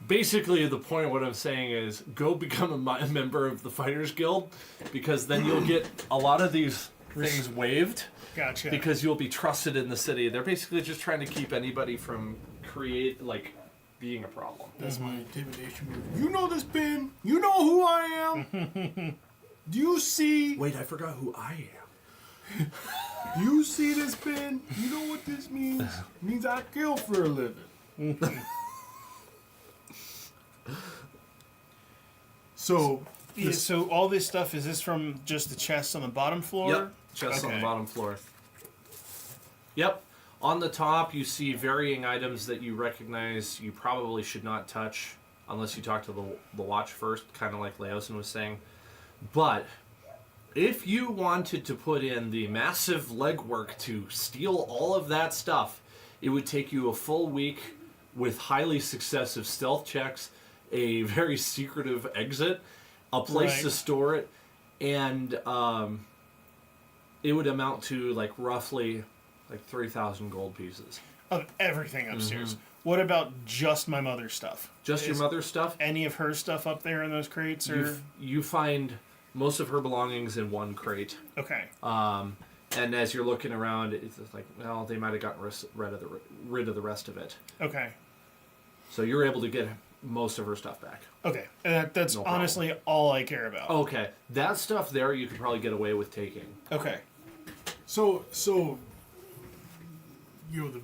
basically, the point of what I'm saying is go become a member of the Fighters Guild, because then you'll get a lot of these things waived, Gotcha. because you'll be trusted in the city. They're basically just trying to keep anybody from being a problem. That's my intimidation move. You know this pin. You know who I am. Do you see? Wait, I forgot who I am. Do you see this pin? You know what this means? It means I kill for a living. So, Yeah, so all this stuff, is this from just the chest on the bottom floor? Yep, chest on the Okay. bottom floor. Yep. On the top, you see varying items that you recognize you probably should not touch unless you talk to the watch first, kind of like Laosin was saying. But if you wanted to put in the massive legwork to steal all of that stuff, it would take you a full week with highly successive stealth checks, a very secretive exit, a place to Right. store it, and it would amount to roughly 3,000 gold pieces. Of everything upstairs. What about just my mother's stuff? Just your Is mother's stuff. Any of her stuff up there in those crates? Or You find most of her belongings in one crate. okay. And as you're looking around, it's just like, well, they might have gotten rid of the rest of it. Okay. So you're able to get most of her stuff back. Okay. And that's No problem. honestly all I care about. Okay, that stuff there you could probably get away with taking. Okay. so you know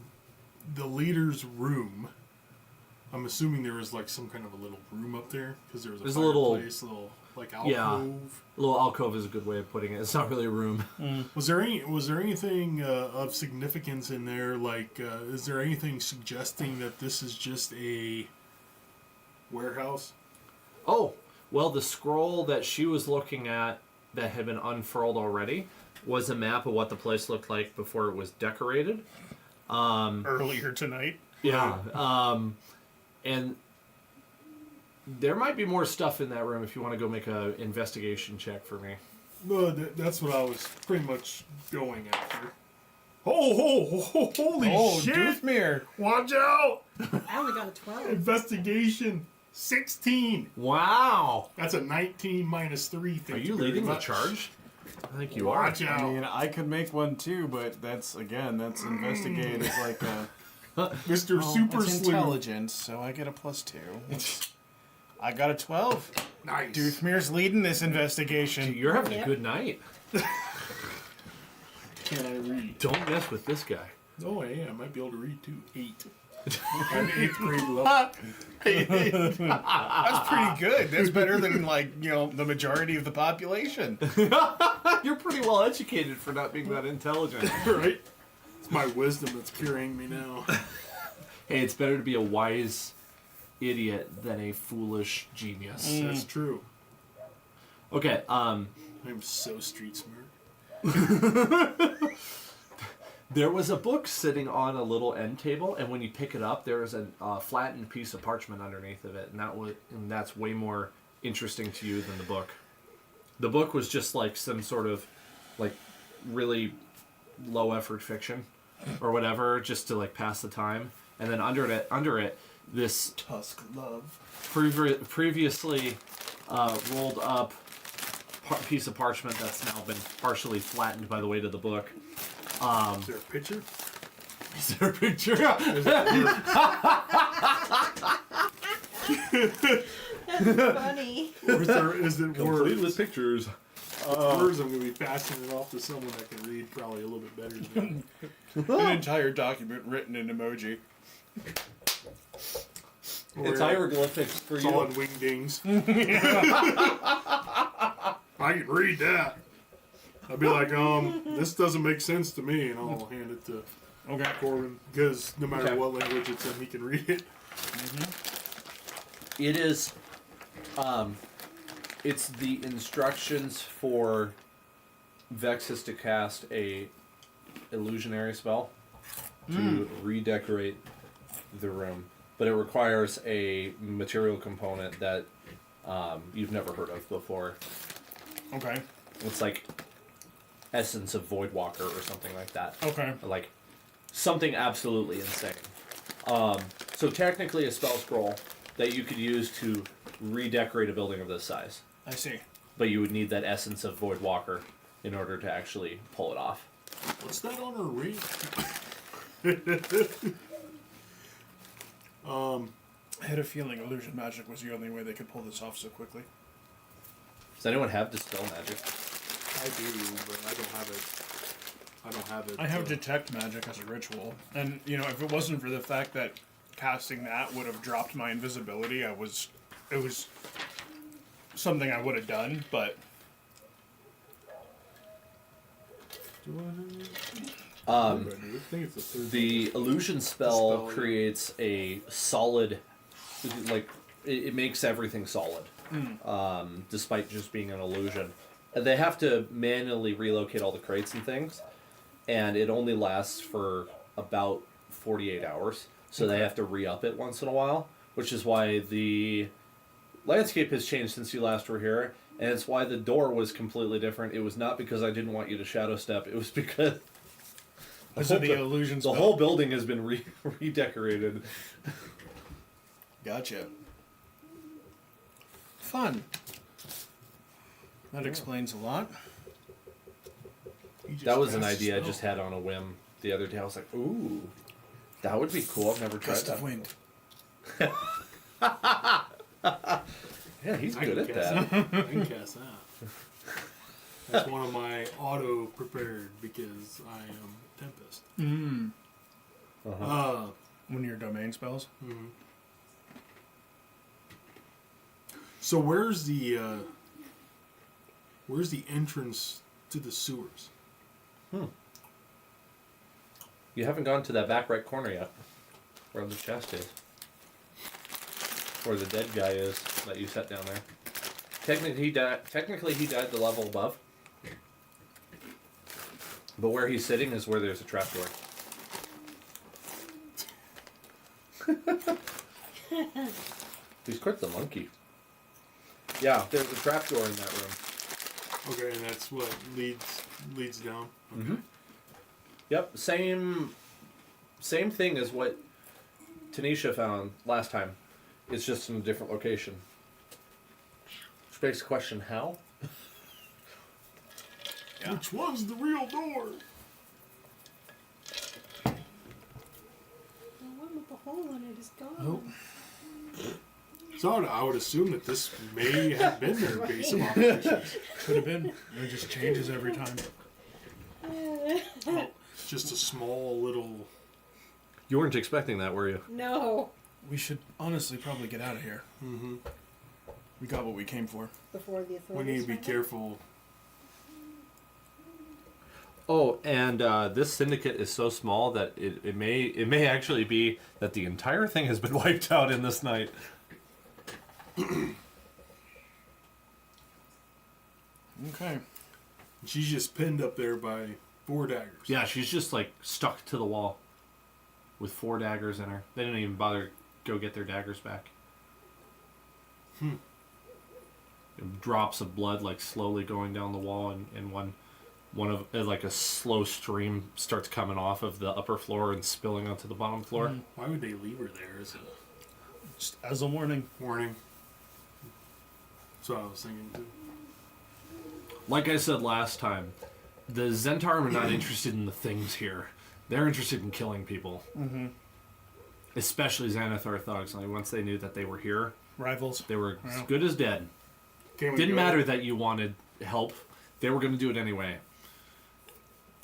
the leader's room. I'm assuming there was some kind of a little room up there because there was There's a a little- fireplace, little alcove. Yeah. A little alcove is a good way of putting it. It's not really a room. Was there anything of significance in there? Is there anything suggesting that this is just a warehouse? Oh, well, the scroll that she was looking at that had been unfurled already was a map of what the place looked like before it was decorated. Earlier tonight. Yeah. And there might be more stuff in that room if you want to go make an investigation check for me. No, that's what I was pretty much going after. Holy shit! Doothmere. Watch out! I only got a 12. Investigation 16. Wow! That's a 19 minus 3. Are Thank you very leading the much. charge? I think you Watch are. out! I mean, I could make one too, but that's investigate is like a Mr. Super It's Sleuth. intelligence, so I get a +2. I got a 12. Nice. Doothmere's leading this investigation. You're having a Yep. good night. Can I read? Don't mess with this guy. Oh, yeah, I might be able to read too. 8. I'm 8th grade level. That's pretty good. That's better than the majority of the population. You're pretty well educated for not being that intelligent. Right? It's my wisdom that's carrying me now. Hey, it's better to be a wise idiot than a foolish genius. That's true. Okay, I'm so street smart. there was a book sitting on a little end table, and when you pick it up, there is a flattened piece of parchment underneath of it, and that's way more interesting to you than the book. The book was just like some sort of like really low effort fiction or whatever, just to like pass the time. And then under it, this Tusk love. previously rolled up piece of parchment that's now been partially flattened by the weight of the book. Is there a picture? Is there a picture? That's funny. Or is it Complete words? with pictures. Words, I'm going to be passing it off to someone that can read probably a little bit better than me. An entire document written in emoji. It's hieroglyphics for It's you. all in wingdings. I can read that. I'd be like, this doesn't make sense to me, and I'll hand it to Corbin, because no matter Okay. what language it's in, he can read it. It is, it's the instructions for Vexus to cast a illusionary spell to redecorate the room, but it requires a material component that you've never heard of before. Okay. It's like essence of Voidwalker or something like that. Okay. Like something absolutely insane. So technically a spell scroll that you could use to redecorate a building of this size. I see. But you would need that essence of Voidwalker in order to actually pull it off. What's that on her ring? I had a feeling illusion magic was the only way they could pull this off so quickly. Does anyone have Dispel Magic? I do, but I don't have it. I have detect magic as a ritual, and if it wasn't for the fact that casting that would have dropped my invisibility, it was something I would have done, but I think it's the third. The illusion spell creates a solid, like, it makes everything solid, despite just being an illusion. And they have to manually relocate all the crates and things, and it only lasts for about 48 hours, so they have to re-up it once in a while, which is why the landscape has changed since you last were here, and it's why the door was completely different. It was not because I didn't want you to shadow step, it was because the illusion spell. the whole building has been redecorated. Gotcha. Fun. That explains a lot. That was an idea I just had on a whim the other day. I was like, ooh, that would be cool. I've never tried Gust that. of wind. Yeah, he's I good can at cast that. I can cast that. That's one of my auto prepared because I am Tempest. One of your domain spells. So where's the entrance to the sewers? You haven't gone to that back right corner yet, where the chest is. Where the dead guy is that you set down there. Technically, he died the level above. But where he's sitting is where there's a trapdoor. He's quite the monkey. Yeah, there's a trapdoor in that room. Okay, and that's what leads down. Okay. Mm-hmm. Yep, same thing as what Tanisha found last time. It's just in a different location. Which begs the question, how? Yeah. Which one's the real door? The one with the hole in it is gone. Oh. So I would assume that this may have been their base of operations. Could have been. It just changes every time. Just a small little You weren't expecting that, were you? No. We should honestly probably get out of here. Mm-hmm. We got what we came for. Before the We authorities. need to be find out? careful. Oh, and this syndicate is so small that it may actually be that the entire thing has been wiped out in this night. Okay. She's just pinned up there by 4 daggers. Yeah, she's just like stuck to the wall with 4 daggers in her. They didn't even bother to go get their daggers back. Drops of blood like slowly going down the wall, and one of like a slow stream starts coming off of the upper floor and spilling onto the bottom floor. Why would they leave her there as a Just as a warning. warning? That's what I was thinking too. Like I said last time, the Zentarum are not interested in the things here. They're interested in killing people. Mm-hmm. Especially Xanathar thugs. Like, once they knew that they were here, Rivals. they were as Wow. good as dead. Can we Didn't go? matter that you wanted help. They were going to do it anyway.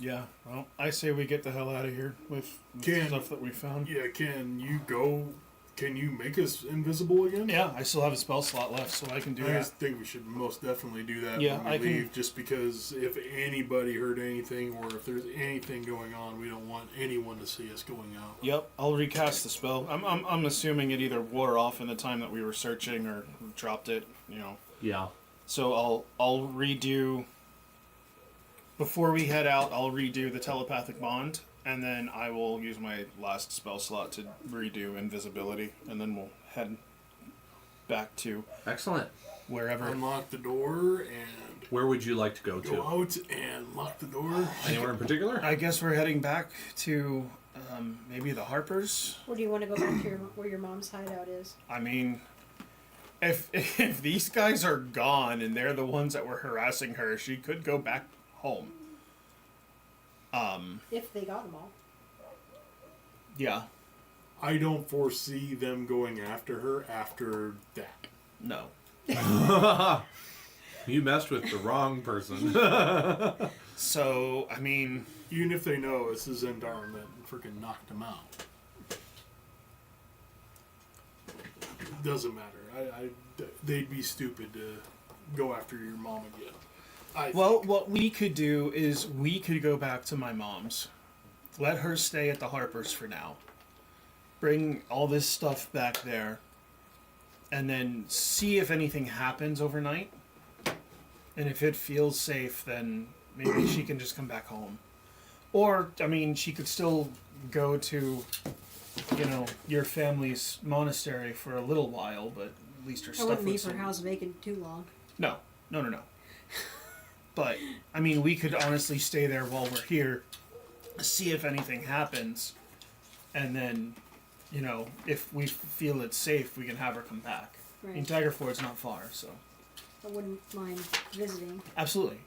Yeah. Well, I say we get the hell out of here with the Can- stuff that we found. Yeah, can you go? Can you make us invisible again? Yeah, I still have a spell slot left, so I can do I that. just think we should most definitely do that Yeah, when we I can- leave, just because if anybody heard anything or if there's anything going on, we don't want anyone to see us going out. Yep, I'll recast the spell. I'm assuming it either wore off in the time that we were searching or dropped it, you know. Yeah. So I'll redo before we head out. I'll redo the telepathic bond, and then I will use my last spell slot to redo invisibility, and then we'll head back to Excellent. wherever. Unlock the door and Where would you like to go go to? out and lock the door. Anywhere in particular? I guess we're heading back to maybe the Harpers. Or do you want to go back to where your mom's hideout is? I mean, if these guys are gone and they're the ones that were harassing her, she could go back home. If they got them all. Yeah. I don't foresee them going after her after that. No. You messed with the wrong person. So, I mean, Even if they know it's the Zendar that freaking knocked them out. Doesn't matter. They'd be stupid to go after your mom again. well, what we could do is we could go back to my mom's. Let her stay at the Harpers for now. Bring all this stuff back there. And then see if anything happens overnight. And if it feels safe, then maybe she can just come back home. Or, I mean, she could still go to, you know, your family's monastery for a little while, but at least her I stuff wouldn't would leave her still- house vacant too long. No. But, I mean, we could honestly stay there while we're here, see if anything happens, and then, you know, if we feel it's safe, we can have her come back. I mean, Right. Daggerford's not far, so. I wouldn't mind visiting. Absolutely.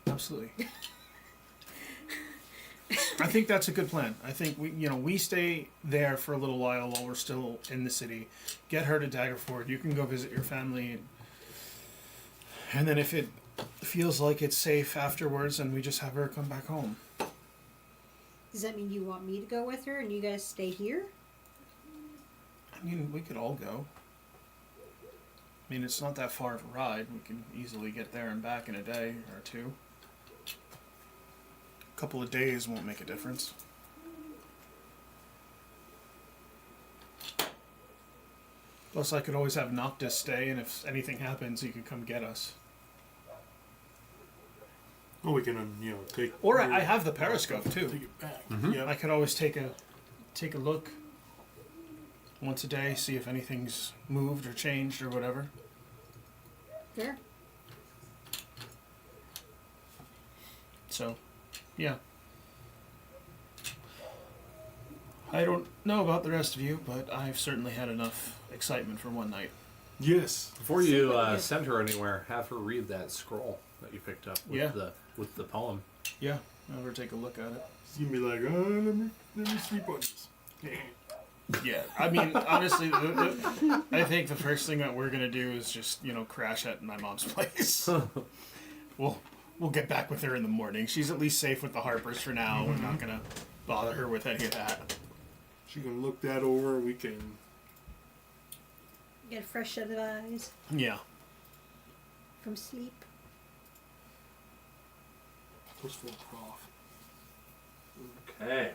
I think that's a good plan. I think we stay there for a little while we're still in the city. Get her to Daggerford. You can go visit your family, and then if it feels like it's safe afterwards, then we just have her come back home. Does that mean you want me to go with her and you guys stay here? I mean, we could all go. I mean, it's not that far of a ride. We can easily get there and back in a day or two. A couple of days won't make a difference. Plus, I could always have Noctis stay, and if anything happens, he could come get us. Well, we can, take. Or I have the periscope too. Take it back. Mhm. Yeah. I could always take a look once a day, see if anything's moved or changed or whatever. Fair. So, yeah. I don't know about the rest of you, but I've certainly had enough excitement for one night. Yes. Before you send her anywhere, have her read that scroll that you picked up with Yeah. with the poem. Yeah, I'll ever take a look at it. She's gonna be like, let me sleep on this. Yeah, I mean, honestly, I think the first thing that we're gonna do is just, crash at my mom's place. We'll get back with her in the morning. She's at least safe with the Harpers for now. We're not gonna bother her with any of that. She can look that over. We can. Get a fresh set of eyes Yeah. from sleep. Plus 4 prof. Okay.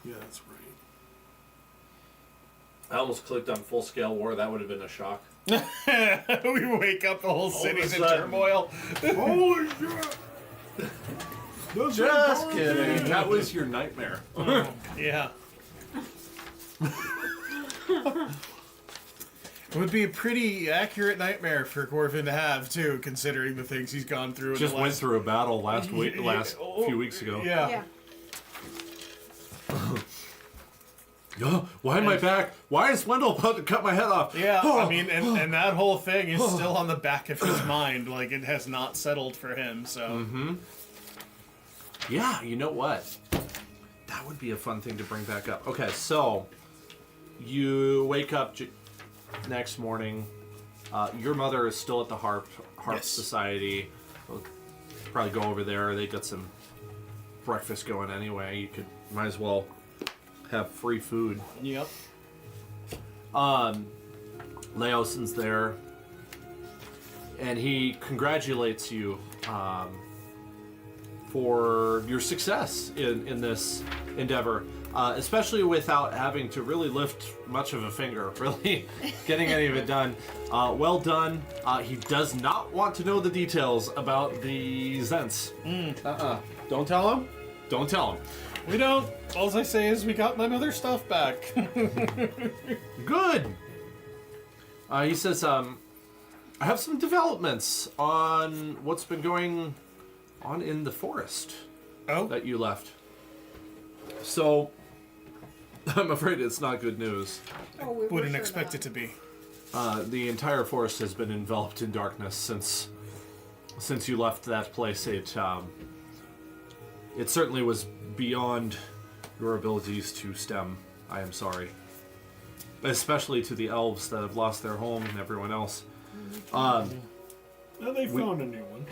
Yeah, that's right. I almost clicked on full scale war. That would have been a shock. We wake up, the whole city's in sudden. turmoil. Holy shit! Just kidding. That was your nightmare. Yeah. It would be a pretty accurate nightmare for Corvin to have, too, considering the things he's gone through. Just in the went last... through a battle last week, last Oh, few weeks ago. Yeah. Oh, why am I back? Why is Wendell about to cut my head off? Yeah, I mean, and that whole thing is still on the back of his mind. Like, it has not settled for him, so... Mm-hmm. Yeah, you know what? That would be a fun thing to bring back up. Okay, so you wake up next morning. Your mother is still at the Harp Yes. Society. We'll probably go over there. They got some breakfast going anyway. Might as well have free food. Yep. Laosin's there, and he congratulates you for your success in this endeavor, especially without having to really lift much of a finger, really getting any of it done. Well done. He does not want to know the details about the Zents. Don't tell him. Don't tell him. We don't. All I say is we got my mother's stuff back. Good. He says, I have some developments on what's been going on in the forest Oh? that you left. So, I'm afraid it's not good news. Oh, we Wouldn't sure expect not. it to be. The entire forest has been enveloped in darkness since you left that place. It certainly was beyond your abilities to stem. I am sorry. Especially to the elves that have lost their home and everyone else. Now they found a new one.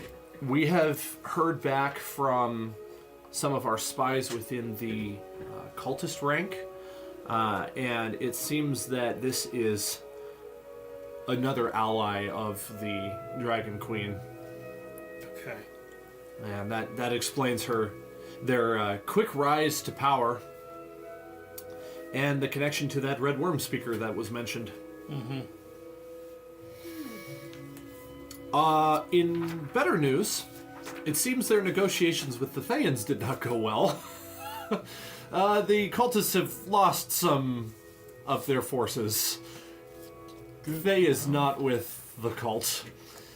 We have heard back from some of our spies within the cultist rank, and it seems that this is another ally of the Dragon Queen. Okay. And that explains their quick rise to power and the connection to that red worm speaker that was mentioned. Mm-hmm. In better news, it seems their negotiations with the Thayans did not go well. The cultists have lost some of their forces. Thay is not with the cult.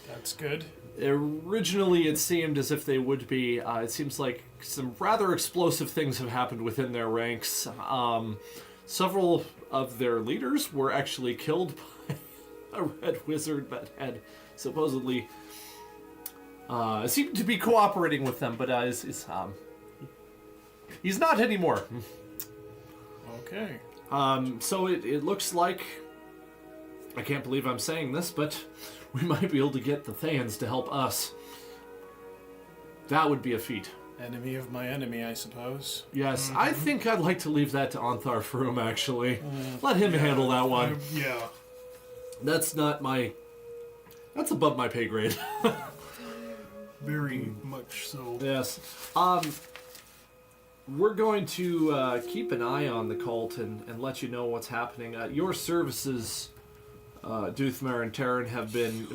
That's good. Originally, it seemed as if they would be. It seems like some rather explosive things have happened within their ranks. Several of their leaders were actually killed by a red wizard that had supposedly seemed to be cooperating with them, but he's not anymore. Okay. So it looks like, I can't believe I'm saying this, but we might be able to get the Thayans to help us. That would be a feat. Enemy of my enemy, I suppose. Yes, I think I'd like to leave that to Anthar's Froom, actually. Let him handle that one. Yeah. That's above my pay grade. Very much so. Yes. We're going to keep an eye on the cult and let you know what's happening. Your services, Duthmer and Terran, have been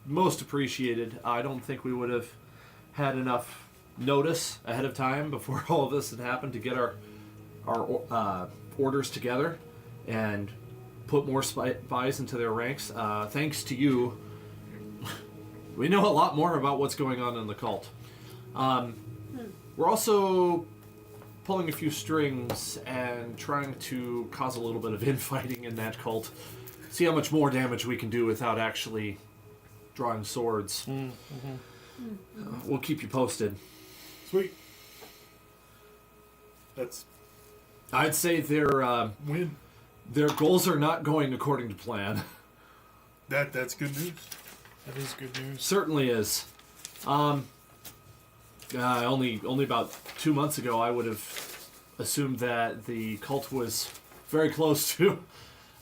most appreciated. I don't think we would have had enough notice ahead of time before all of this had happened to get our orders together and put more spies into their ranks. Thanks to you, we know a lot more about what's going on in the cult. We're also pulling a few strings and trying to cause a little bit of infighting in that cult. See how much more damage we can do without actually drawing swords. We'll keep you posted. Sweet. I'd say their Win. goals are not going according to plan. That's good news. That is good news. Certainly is. Only about 2 months ago, I would have assumed that the cult was very close to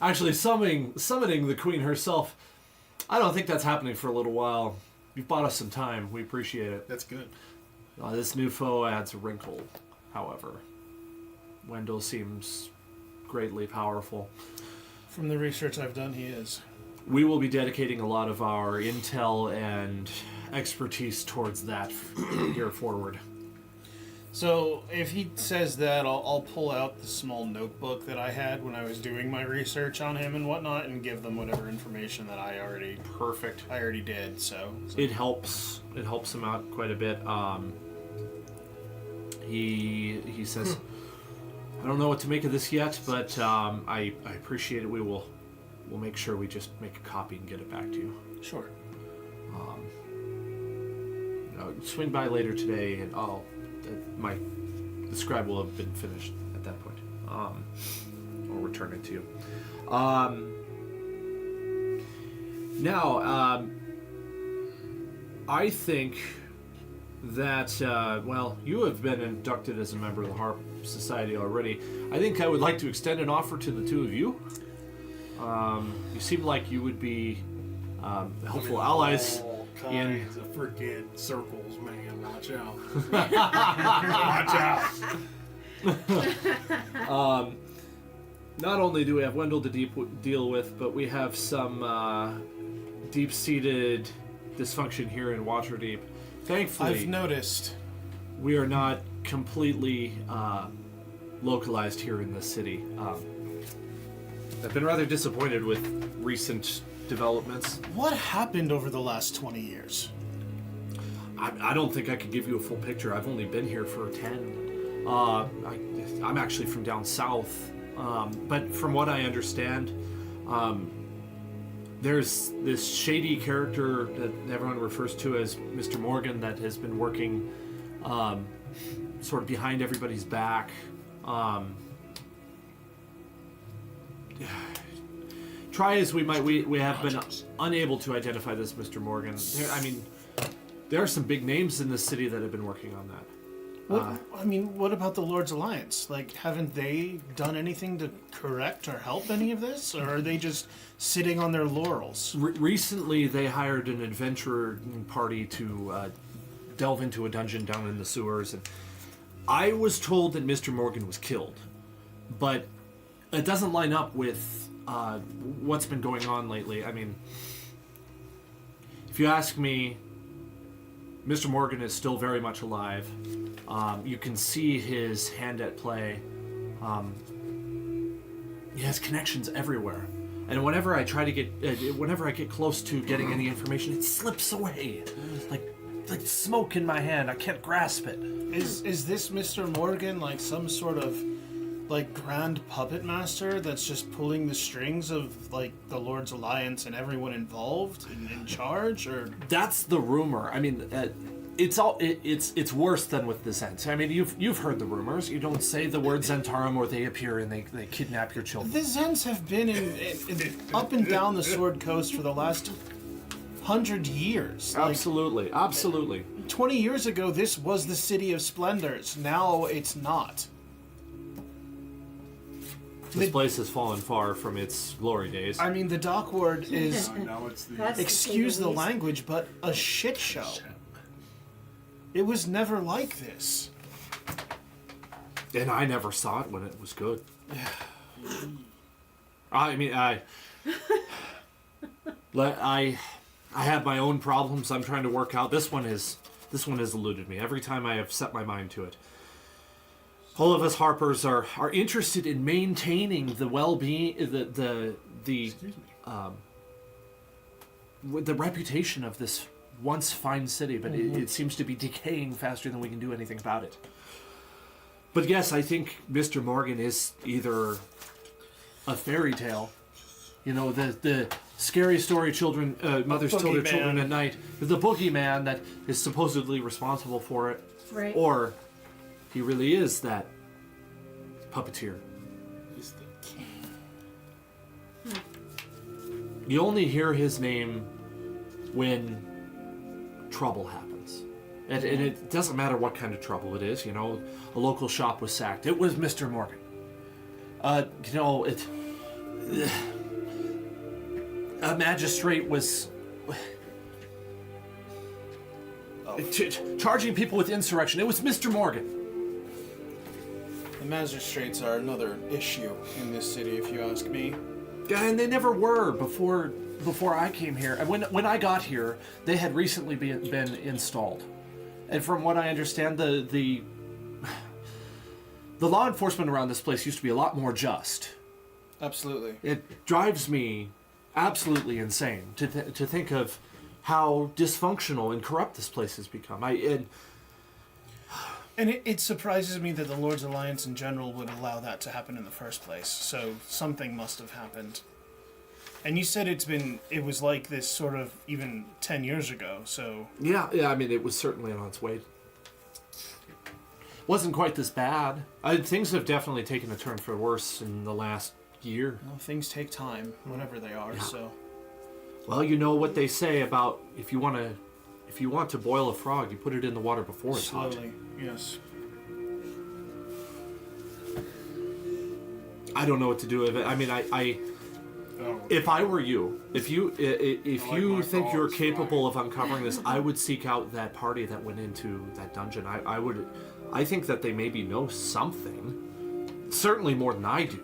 actually summoning the queen herself. I don't think that's happening for a little while. You've bought us some time. We appreciate it. That's good. This new foe adds a wrinkle, however. Wendell seems greatly powerful. From the research I've done, he is. We will be dedicating a lot of our intel and expertise towards that here forward. So if he says that, I'll pull out the small notebook that I had when I was doing my research on him and whatnot, and give them whatever information that I already did. So It helps him out quite a bit. He says, I don't know what to make of this yet, but I appreciate it. We'll make sure we just make a copy and get it back to you. sure. Swing by later today, and the scribe will have been finished at that point. I'll return it to you. Now, I think that you have been inducted as a member of the Harp Society already. I think I would like to extend an offer to the two of you. You seem like you would be helpful allies. All in kinds of freaking circles, man. Watch out. Watch out. Not only do we have Wendell to deal with, but we have some deep-seated dysfunction here in Waterdeep. Thankfully, I've noticed. we are not completely localized here in the city. I've been rather disappointed with recent developments. What happened over the last 20 years? I don't think I could give you a full picture. I've only been here for 10. I'm actually from down south. But from what I understand, there's this shady character that everyone refers to as Mr. Morgan that has been working sort of behind everybody's back. Try as we might, we have been unable to identify this Mr. Morgan. There are some big names in the city that have been working on that. What about the Lord's Alliance? Like, haven't they done anything to correct or help any of this? Or are they just sitting on their laurels? Recently, they hired an adventurer party to delve into a dungeon down in the sewers. And I was told that Mr. Morgan was killed. But it doesn't line up with what's been going on lately. I mean, if you ask me, Mr. Morgan is still very much alive. You can see his hand at play. He has connections everywhere, and whenever I try to whenever I get close to getting any information, it slips away, like smoke in my hand. I can't grasp it. Is this Mr. Morgan like some sort of like grand puppet master that's just pulling the strings of like the Lord's Alliance and everyone involved in charge, or? That's the rumor. I mean, it's worse than with the Zents. I mean, you've heard the rumors. You don't say the word Zentarum or they appear and they kidnap your children. The Zents have been in up and down the Sword Coast for the last 100 years. Absolutely, absolutely. 20 years ago, this was the City of Splendors. Now it's not. This place has fallen far from its glory days. I mean, the dock ward is, Now it's the That's- excuse the language, but a shit show. It was never like this. And I never saw it when it was good. I mean, I have my own problems I'm trying to work out. This one has eluded me every time I have set my mind to it. All of us Harpers are interested in maintaining the well-being, the reputation of this once fine city, but it seems to be decaying faster than we can do anything about it. But yes, I think Mr. Morgan is either a fairy tale, the scary story mothers tell their children at night, the boogeyman that is supposedly responsible for it, Right. or he really is that puppeteer. He's the king. You only hear his name when trouble happens. And it doesn't matter what kind of trouble it is, you know. A local shop was sacked. It was Mr. Morgan. You know, a magistrate was charging people with insurrection. It was Mr. Morgan. The magistrates are another issue in this city, if you ask me. And they never were before I came here. And when I got here, they had recently been installed. And from what I understand, the law enforcement around this place used to be a lot more just. Absolutely. It drives me absolutely insane to think of how dysfunctional and corrupt this place has become. And it surprises me that the Lord's Alliance in general would allow that to happen in the first place. So something must have happened. And you said it was like this sort of even 10 years ago, so... Yeah, I mean, it was certainly on its way. Wasn't quite this bad. Things have definitely taken a turn for worse in the last year. Well, things take time, whatever they are, so... Well, you know what they say about if you want to boil a frog, you put it in the water before it's hot. Slowly, yes. I don't know what to do with it. I mean, if I were you, if you think you're capable of uncovering this, I would seek out that party that went into that dungeon. I think that they maybe know something. Certainly more than I do.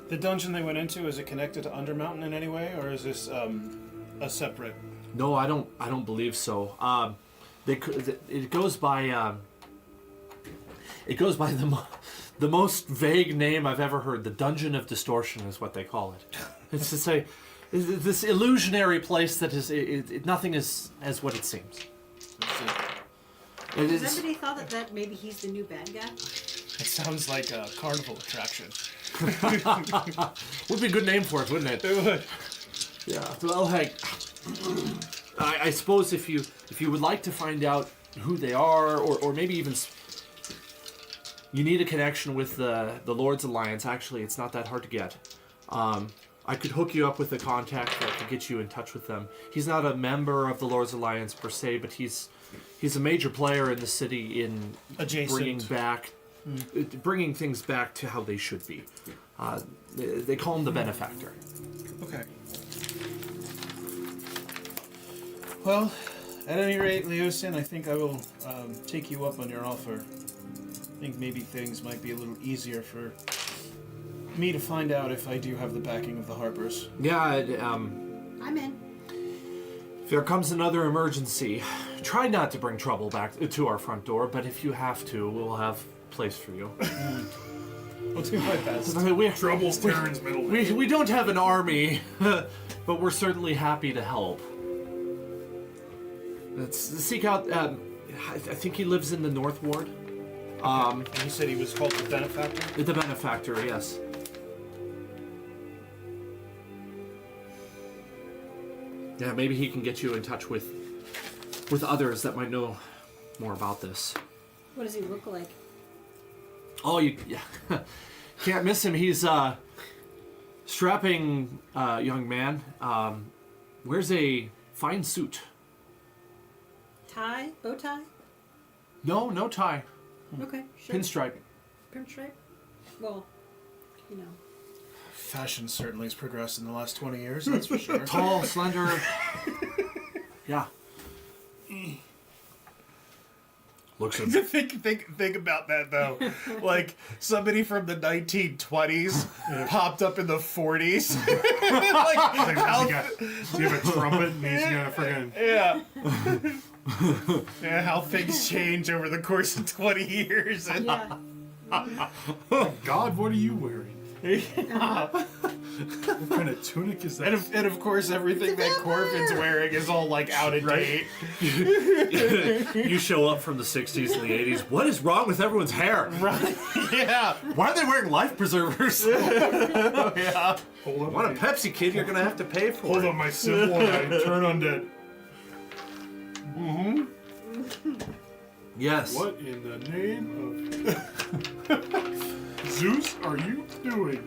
The dungeon they went into, is it connected to Undermountain in any way, or is this a separate? No, I don't believe so. It goes by the most vague name I've ever heard. The Dungeon of Distortion is what they call it. It's to say, this illusionary place that is nothing is as what it seems. Has anybody thought that maybe he's the new bad guy? It sounds like a carnival attraction. Would be a good name for it, wouldn't it? It would. Yeah. Well, hey, I suppose if you would like to find out who they are, or maybe even you need a connection with the Lord's Alliance. Actually, it's not that hard to get. I could hook you up with a contact that could get you in touch with them. He's not a member of the Lord's Alliance per se, but he's a major player in the city in Adjacent. bringing things back to how they should be. They call him the benefactor. Okay. Well, at any rate, Leosin, I think I will take you up on your offer. I think maybe things might be a little easier for me to find out if I do have the backing of the Harpers. Yeah, I'm in. if there comes another emergency, try not to bring trouble back to our front door, but if you have to, we'll have a place for you. I'll do my best. I mean, Trouble's Terran's middle name. we don't have an army, but we're certainly happy to help. Let's seek out, I think he lives in the North Ward. And you said he was called the Benefactor? The benefactor, yes. Yeah, maybe he can get you in touch with others that might know more about this. What does he look like? Oh, you can't miss him. He's a strapping young man. Wears a fine suit. Tie? Bow tie? No tie. Okay, sure. Pinstripe. Pinstripe? Well, you know. Fashion certainly has progressed in the last 20 years, that's for sure. Tall, slender. Yeah. Looks at Think about that though. Like somebody from the 1920s popped up in the 40s. Like, how, Do you have a trumpet and he's got a friggin' yeah. Yeah, how things change over the course of 20 years. And Yeah. God, what are you wearing? What kind of tunic is that? and of course, everything that Corvin's wearing is all like out of date. you show up from the 60s and the 80s. What is wrong with everyone's hair? Right? Yeah. Why are they wearing life preservers? Yeah. Hold up, Want a my- Pepsi, kid? You're gonna have to pay for Hold it. up my symbol and I turn undead. Yes. What in the name of Zeus are you doing?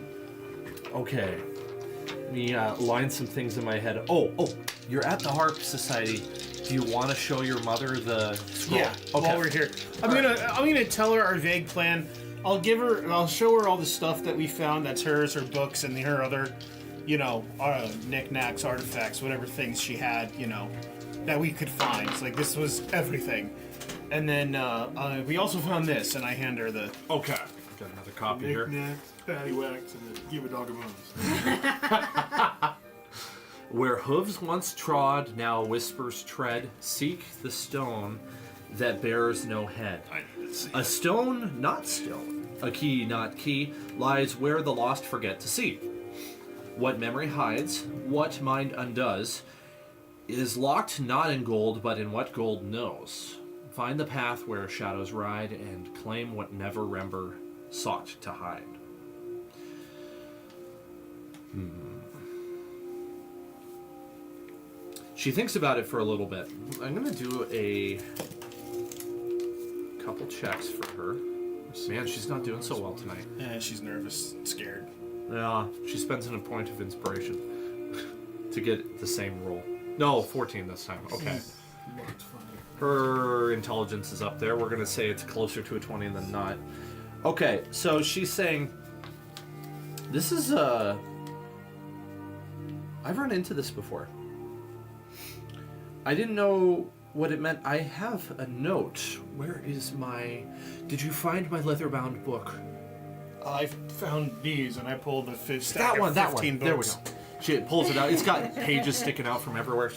Okay. Let me line some things in my head. Oh, you're at the Harp Society. Do you want to show your mother the scroll? Yeah. Okay. While we're here, I'm gonna tell her our vague plan. I'll show her all the stuff that we found. That's hers, her books, and her other, knickknacks, artifacts, whatever things she had, that we could find. It's like this was everything. And then we also found this, and I hand her the. Okay. Got another copy here. Knickknacks, paddywhacks, and then give a dog a bones. Where hooves once trod, now whispers tread. Seek the stone that bears no head. A stone, not stone. A key, not key, lies where the lost forget to see. What memory hides, what mind undoes, is locked not in gold, but in what gold knows. Find the path where shadows ride, and claim what never remember sought to hide. She thinks about it for a little bit. I'm going to do a couple checks for her. Man, she's not doing so well tonight. Yeah, she's nervous, scared. Yeah, she spends a point of inspiration to get the same roll. No, 14 this time. Okay. Her intelligence is up there. We're going to say it's closer to a 20 than not. Okay, so she's saying, this is I've run into this before. I didn't know what it meant. I have a note. Where is my... Did you find my leather-bound book? I found these, and I pulled the stack That of one, 15 There we books. go. She pulls it out. It's got pages sticking out from everywhere.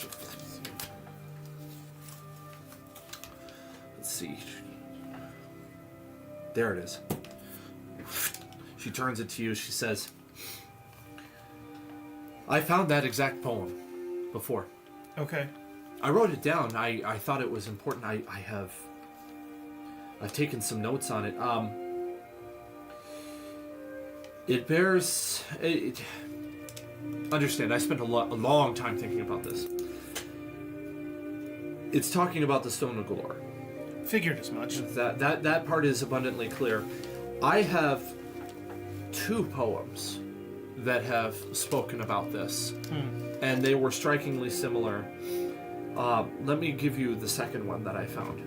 Let's see. There it is. She turns it to you. She says, I found that exact poem before. Okay. I wrote it down. I thought it was important. I've taken some notes on it. It bears... Understand, I spent a long time thinking about this. It's talking about the Stone of Golorr. Figured as much. That part is abundantly clear. I have 2 poems that have spoken about this, and they were strikingly similar. Let me give you the second one that I found.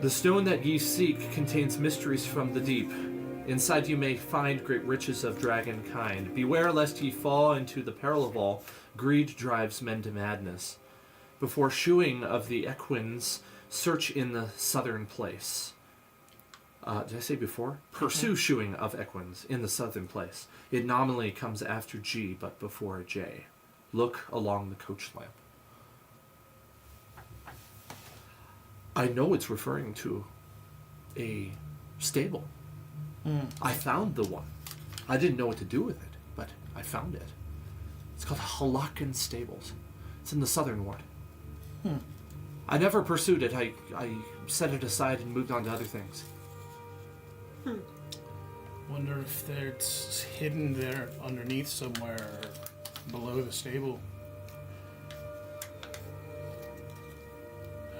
The stone that ye seek contains mysteries from the deep. Inside you may find great riches of dragon kind. Beware lest ye fall into the peril of all. Greed drives men to madness. Before shewing of the equines, search in the southern place. Did I say before? Pursue shewing of equines in the southern place. It nominally comes after G, but before a J. Look along the coach lamp. I know it's referring to a stable. I found the one. I didn't know what to do with it, but I found it. It's called Halakan Stables. It's in the southern ward. I never pursued it. I set it aside and moved on to other things. Wonder if it's hidden there underneath somewhere or below the stable.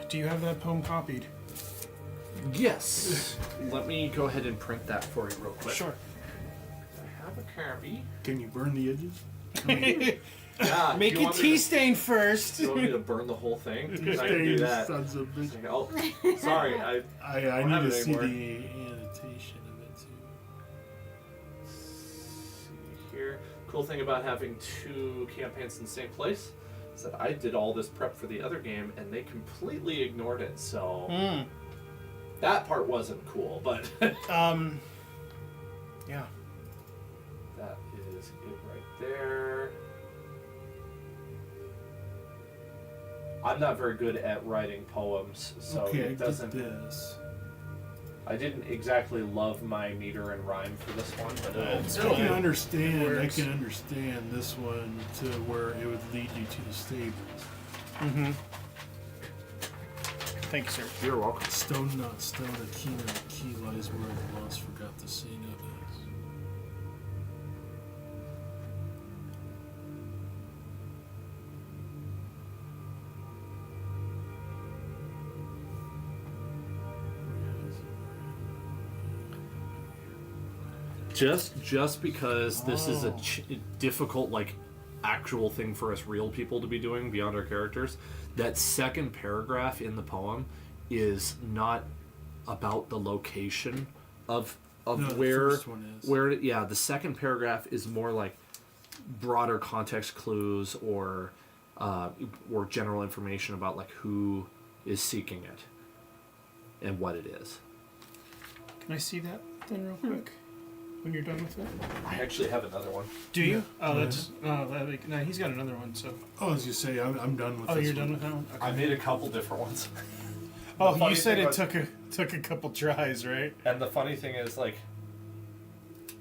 Do you have that poem copied? Yes. Let me go ahead and print that for you real quick. Sure. I have a copy. Can you burn the edges? Yeah. Make you a want me tea to- stain first. You want me to burn the whole thing? I can do that. Sons of bitch. Oh, sorry. I I don't have need it to see anymore. the annotation of it too. see here. Cool thing about having 2 campaigns in the same place is that I did all this prep for the other game and they completely ignored it. So that part wasn't cool, but Yeah. that is it right there. I'm not very good at writing poems, so Okay, it doesn't. this. I didn't exactly love my meter and rhyme for this one, but It's I cool. can understand. I Works. can understand this one to where it would lead you to the stables. Mm-hmm. Thank you, sir. you're welcome. Stone not stone, a key not key lies where the lost forgot to sing of it. Just because this is a difficult, like, actual thing for us real people to be doing beyond our characters. That second paragraph in the poem is not about the location of No, the where first one is. where yeah, the second paragraph is more like broader context clues or general information about like who is seeking it and what it is. Can I see that then real quick? When you're done with it? I actually have another one. Do you? Yeah. Oh, that's... no, he's got another one, so... Oh, as you say, I'm done with Oh, this you're one. done with that one? Okay. I made a couple different ones. Oh, funny you said thing it was- took a couple tries, right? And the funny thing is, like,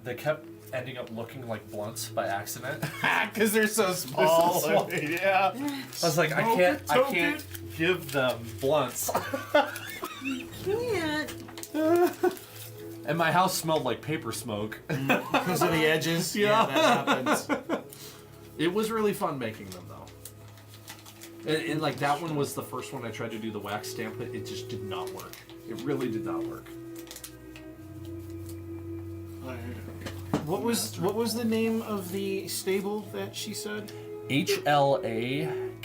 they kept ending up looking like blunts by accident. Because they're so small. small. Yeah. I was like, I Smoke can't give them blunts. Can't. And my house smelled like paper smoke. Because of the edges. Yeah, that happens. It was really fun making them, though. And like that one was the first one I tried to do the wax stamp, but it just did not work. It really did not work. What was the name of the stable that she said? HLAKKEN.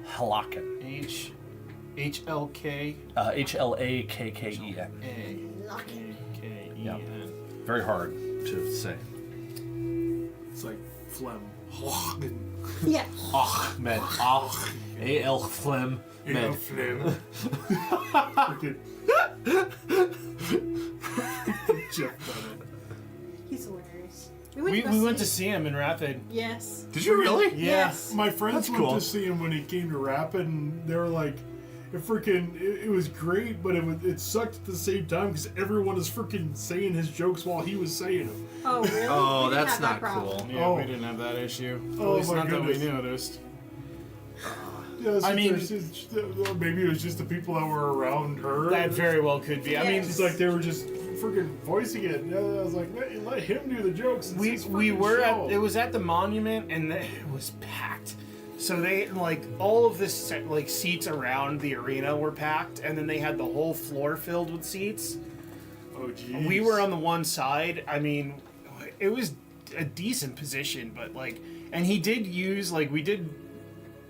Halaken. HLK HLAKKEN. Yeah. Very hard to say. It's like phlegm. Yeah. Ahmed. A.L. Flem. Med. Phlegm. Freaking Jeff Bennett. He's hilarious. We went to see him in Rapid. Yes. Did you really? Yeah. Yes. My friends That's went cool. to see him when he came to Rapid, and they were like, it was great, but it sucked at the same time because everyone is freaking saying his jokes while he was saying them. Oh, really? Oh, We didn't that's have that not problem. cool. Yeah, Oh. we didn't have that issue. Oh, At least my not that we goodness. noticed. Yeah, I mean- maybe it was just the people that were around her. That very well could be. I mean, It's like they were just freaking voicing it. And I was like, let him do the jokes. It's we his we freaking were show. at, it was at the monument and it was packed. So they like all of this like seats around the arena were packed, and then they had the whole floor filled with seats. Oh, jeez. We were on the one side. I mean, it was a decent position, but like, and he did use like we did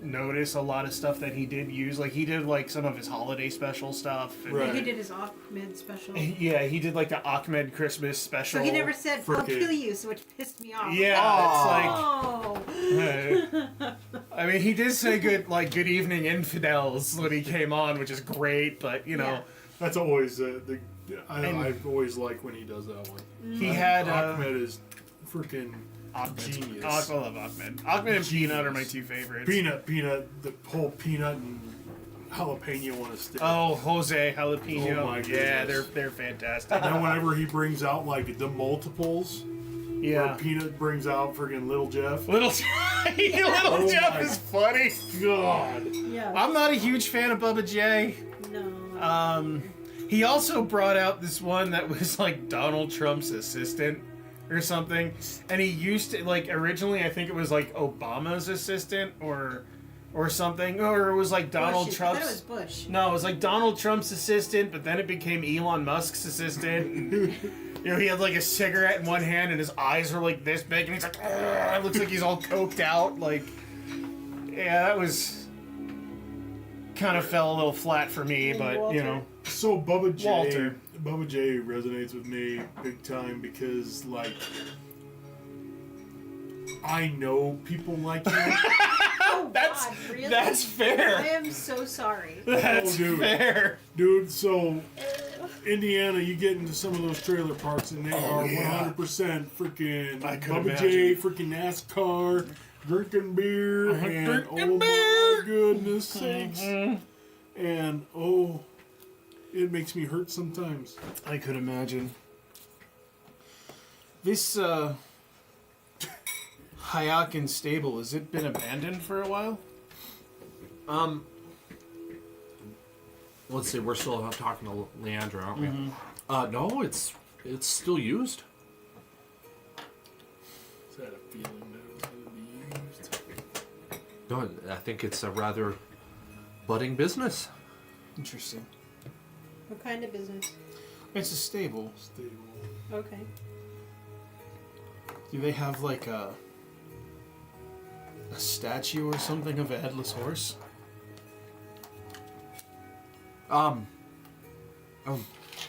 notice a lot of stuff that he did use. Like he did like some of his holiday special stuff. And, Right. He did his Ahmed special. Yeah, he did like the Ahmed Christmas special. So he never said, I'll Frickin'. kill you, so which pissed me off. Yeah, Oh. it's like. I mean, he did say good evening infidels when he came on, which is great. But you know, Yeah. That's always I And- always like when he does that one. he had Ahmed is freaking Ahmed. genius. I love Ahmed. Ahmed and Peanut are my two favorites. Peanut, the whole peanut and jalapeno on a stick. Oh, Jose Jalapeno. Oh my yeah, goodness. they're fantastic. And then whenever he brings out like the multiples, Yeah. where Peanut brings out freaking Little Jeff. Little Oh Jeff my is funny. God. Yeah. I'm not a huge fan of Bubba J. No. He also brought out this one that was like Donald Trump's assistant or something, and he used to like originally I think it was like Obama's assistant or something, or it was like Donald Bush. I Trump's. thought it was Bush. No, it was like Donald Trump's assistant, but then it became Elon Musk's assistant. You know, he had like a cigarette in one hand and his eyes were like this big, and he's like, "Ugh," it looks like he's all coked out. Like, yeah, that was kind of fell a little flat for me, but you know, So Bubba J, Walter. Bubba J resonates with me big time because like I know people like him. Oh, That's- God, really? that's I fair. am so sorry. That's dude. fair. Dude, so Indiana, you get into some of those trailer parks and they are yeah. 100% freaking I could Bubba J, imagine. freaking NASCAR, drinking beer, and drinking oh beer. my goodness sakes. And oh, it makes me hurt sometimes. I could imagine. This Hayakin stable, has it been abandoned for a while? Let's see, we're still talking to Leandra, aren't we? No, it's still used. Is that a feeling that it was going to be used? No, I think it's a rather budding business. Interesting. What kind of business? It's a stable. Stable. Okay. Do they have like a a statue or something of a headless horse? I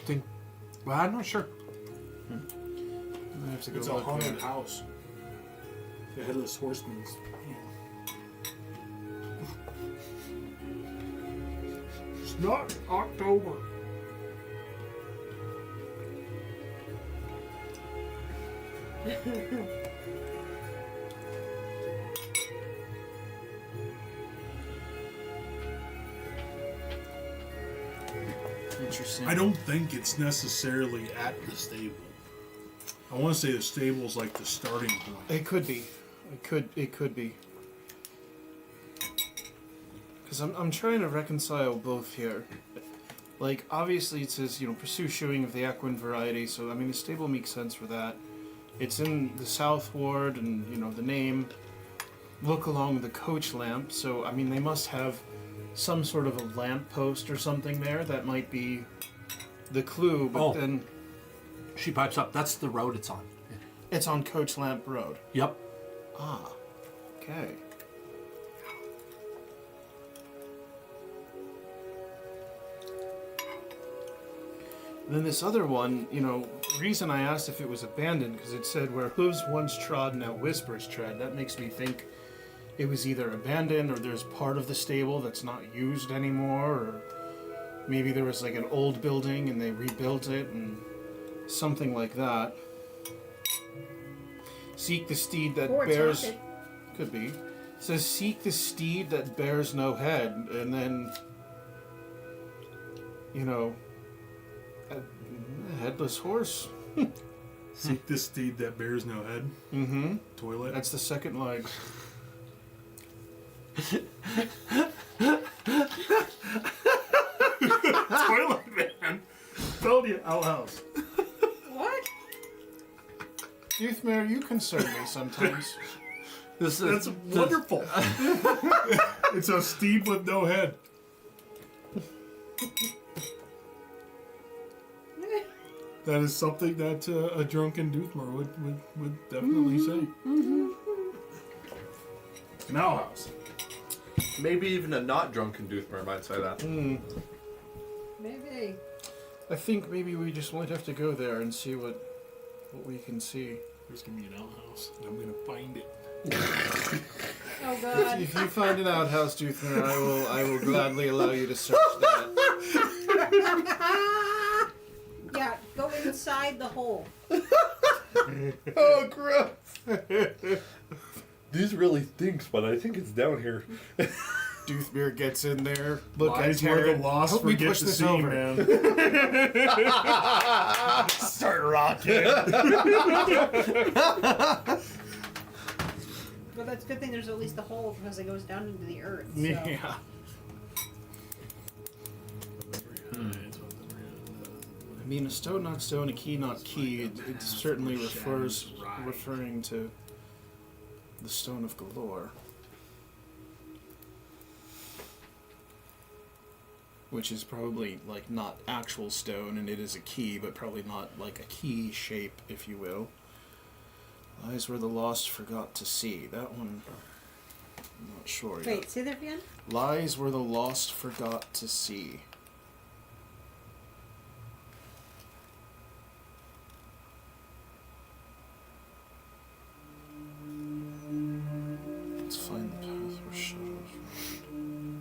think. Well, I'm not sure. I have to go It's a look haunted there. house. The headless horseman's. It's not October. Interesting. I don't think it's necessarily at the stable. I want to say the stable's like the starting point. It could be. It could be. Because I'm trying to reconcile both here. Like, obviously it says, pursue shoeing of the equine variety, so, I mean, the stable makes sense for that. It's in the South Ward, and, the name. Look along the coach lamp, so, I mean, they must have some sort of a lamp post or something there. That might be the clue, but then... She pipes up. That's the road it's on. It's on Coach Lamp Road. Yep. Ah, okay. Then this other one, reason I asked if it was abandoned, because it said where hooves once trod, now whispers tread. That makes me think it was either abandoned or there's part of the stable that's not used anymore, or maybe there was like an old building and they rebuilt it and something like that. Seek the steed that Or it's bears... haunted. Could be. It says, seek the steed that bears no head, and then, a headless horse. Seek the steed that bears no head. Mm-hmm. Toilet. That's the second leg. Toilet man. Told you, outhouse. What? Youthmare, you concern me sometimes. That's wonderful. It's a steed with no head. That is something that a drunken Doothmar would definitely say. An outhouse. Maybe even a not drunken Doothmer might say that. Maybe. I think maybe we just might have to go there and see what we can see. There's gonna be an outhouse, and I'm gonna find it. Oh God. If you find an outhouse, Doothmare, I will gladly allow you to search that. Yeah, go inside the hole. Oh, gross! This really stinks, but I think it's down here. Doothmere gets in there. Look Lies at where Terran. the lost Help me forget push to this see, over. man. Start rocking. But that's a good thing there's at least the hole because it goes down into the earth. So. Yeah. I mean, a stone not stone, a key not key. It certainly referring to the Stone of Golorr, which is probably like not actual stone, and it is a key, but probably not like a key shape, if you will. Lies where the lost forgot to see. That one, I'm not sure yet. Wait, say that again? Lies where the lost forgot to see. Let's find the path where shadows run.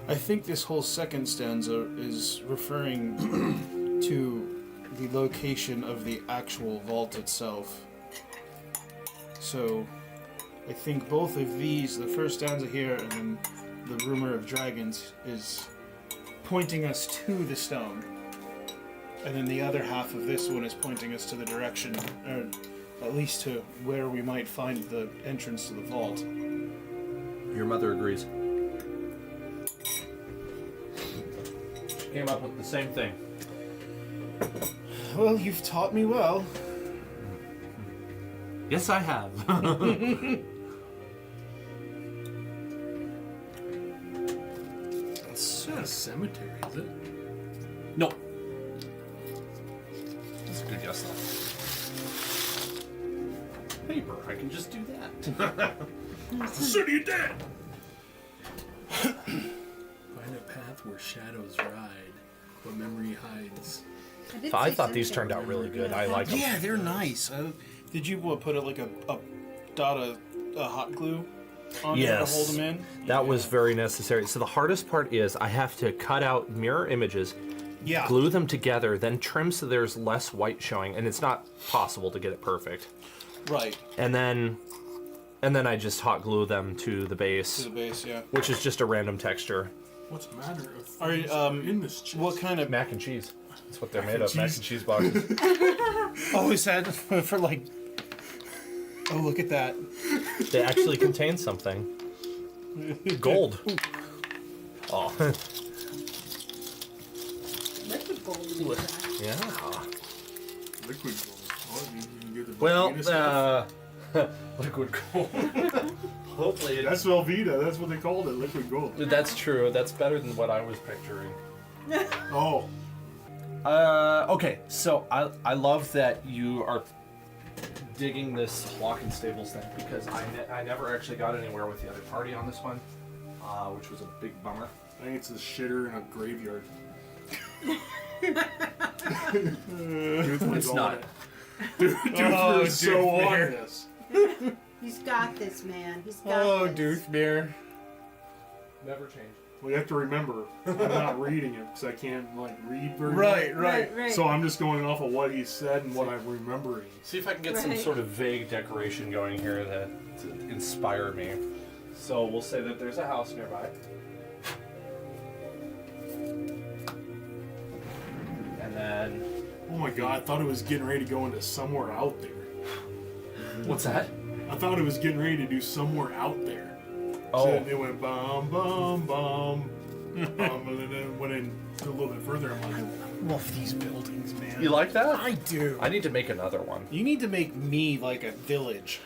I think this whole second stanza is referring to the location of the actual vault itself. So, I think both of these, the first stanza here and then the Rumor of Dragons, is pointing us to the stone. And then the other half of this one is pointing us to the direction, or at least to where we might find the entrance to the vault. Your mother agrees. She came up with the same thing. Well, you've taught me well. Yes, I have. It's not a cemetery, is it? No. That's a good guess, though. paper. I can just do that. The city of dead! Find a path where shadows ride, but memory hides. I thought these turned out really good. I like them. Yeah, they're nice. Did you put like a dot of hot glue on there to hold them in? That was very necessary. So the hardest part is I have to cut out mirror images, glue them together, then trim so there's less white showing, and it's not possible to get it perfect. Right. And then I just hot glue them to the base. To the base, yeah. Which is just a random texture. What's the matter of Are in this chest? what kind of? Mac and cheese. That's what they're made of. Mac and cheese boxes. Oh, is that for like? Oh, look at that. They actually contain something. Gold. Oh. Liquid gold in the Yeah. Liquid gold. Oh, you can get the Well, Velveeta stuff. liquid gold. Hopefully That's Velveeta. That's what they called it. Liquid gold. That's true. That's better than what I was picturing. Oh. Okay, so I love that you are digging this lock and stables thing because I never actually got anywhere with the other party on this one, which was a big bummer. I think it's a shitter in a graveyard. It's not. Dude, Oh, we're so on Dude. this. He's got this, man. He's got Oh, this. Doofmere. Never changed. Well, you have to remember, I'm not reading it because I can't read very Right, well. right. So I'm just going off of what he said and what I'm remembering. See if I can get some Right. sort of vague decoration going here to inspire me. So we'll say that there's a house nearby. And then... Oh my god, I thought it was getting ready to go into somewhere out there. What's that? I thought it was getting ready to do somewhere out there. Oh. So it went bum, bum, bum, and then it went in a little bit further. I'm like, Love these buildings, man. You like that? I do. I need to make another one. You need to make me like a village.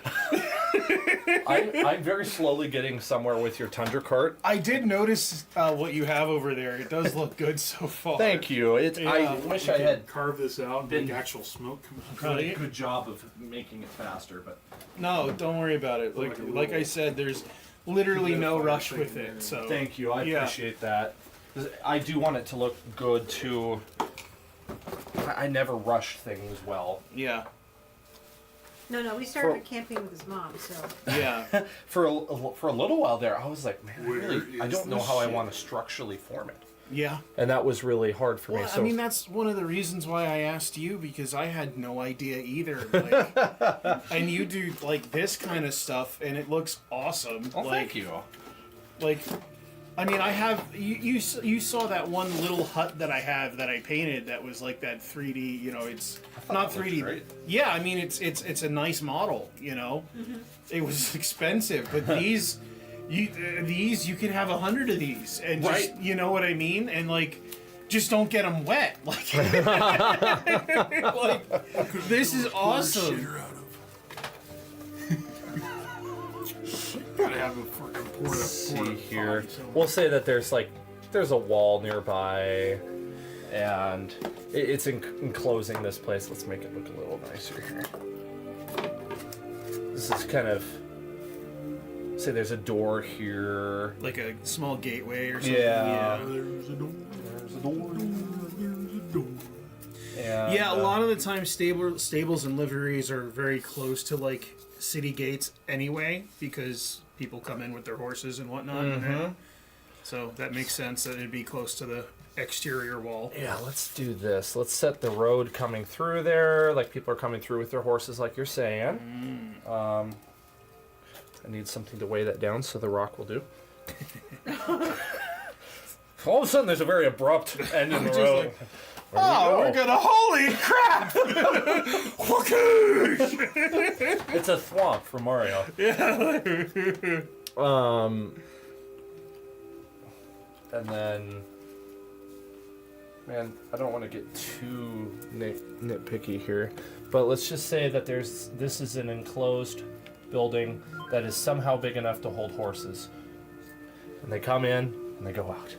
I'm very slowly getting somewhere with your tundra cart. I did notice what you have over there. It does look good so far. Thank you. I Yeah. wish I I could had carve this out and been- make actual smoke come out. done a Right. good job of making it faster, but No, don't worry about it. Like a little- Like I said, there's literally no Fire rush thing with in it. there. So thank you. I Yeah. appreciate that. 'Cause I do want it to look good too. I never rush things well. yeah, No, we started camping with his mom, so. yeah. For a little while there, I was like, man, I Where don't is know this how I shit? want to structurally form it, Yeah. and that was really hard for me. Well, So I mean, that's one of the reasons why I asked you, because I had no idea either. Like, and you do like this kind of stuff, and it looks awesome. oh, like, thank you. Like, I mean, I have you saw that one little hut that I have that I painted that was like that 3D. You know, it's not that looked 3D. great. Yeah, I mean, it's a nice model. You know, it was expensive, but these. You can have 100 of these, and just, Right. you know what I mean, and like, just don't get them wet. Like, like this is awesome. Shitter out of. Gotta have a freaking Let's see here. We'll say that there's a wall nearby, and it's enclosing this place. Let's make it look a little nicer here. This is kind of say there's a door here. Like a small gateway or something. Yeah. There's a door. There's a door. There's a door. And, Yeah, a lot of the time stables and liveries are very close to like city gates anyway, because people come in with their horses and whatnot. Mhm. So that makes sense that it'd be close to the exterior wall. Yeah, let's do this. Let's set the road coming through there, like people are coming through with their horses, like you're saying. I need something to weigh that down, so the rock will do. All of a sudden, there's a very abrupt end in the Just road. like, Where do we go? we're gonna holy crap! It's a thwomp for Mario. And then, man, I don't want to get too nitpicky here, but let's just say that this is an enclosed building that is somehow big enough to hold horses, and they come in and they go out.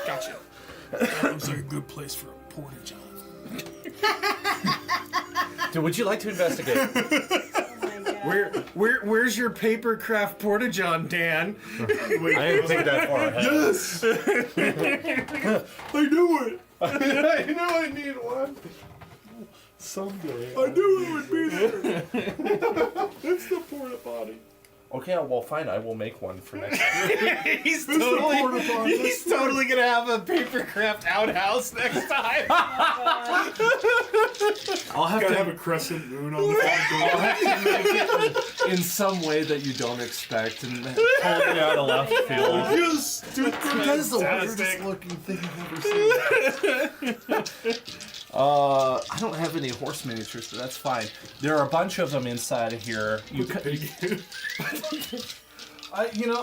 Gotcha. That looks like a good place for a porta john. Dude, would you like to investigate? Oh my god. Where's your paper craft porta-john, Dan? Wait, I didn't think that far ahead. yes! I knew it! I knew I need one. Someday. I knew it would be there! It's the porta potty. Okay, well, fine. I will make one for next time. He's It's the porta potty. he's totally gonna have a paper craft outhouse next time. I'll have Gotta to have a crescent moon on the front door. I'll have to make it in some way that you don't expect and totally out of left field. Yes! Dude, That is the Fantastic. weirdest looking thing I've ever seen. I don't have any horse miniatures, but that's fine. There are a bunch of them inside of here.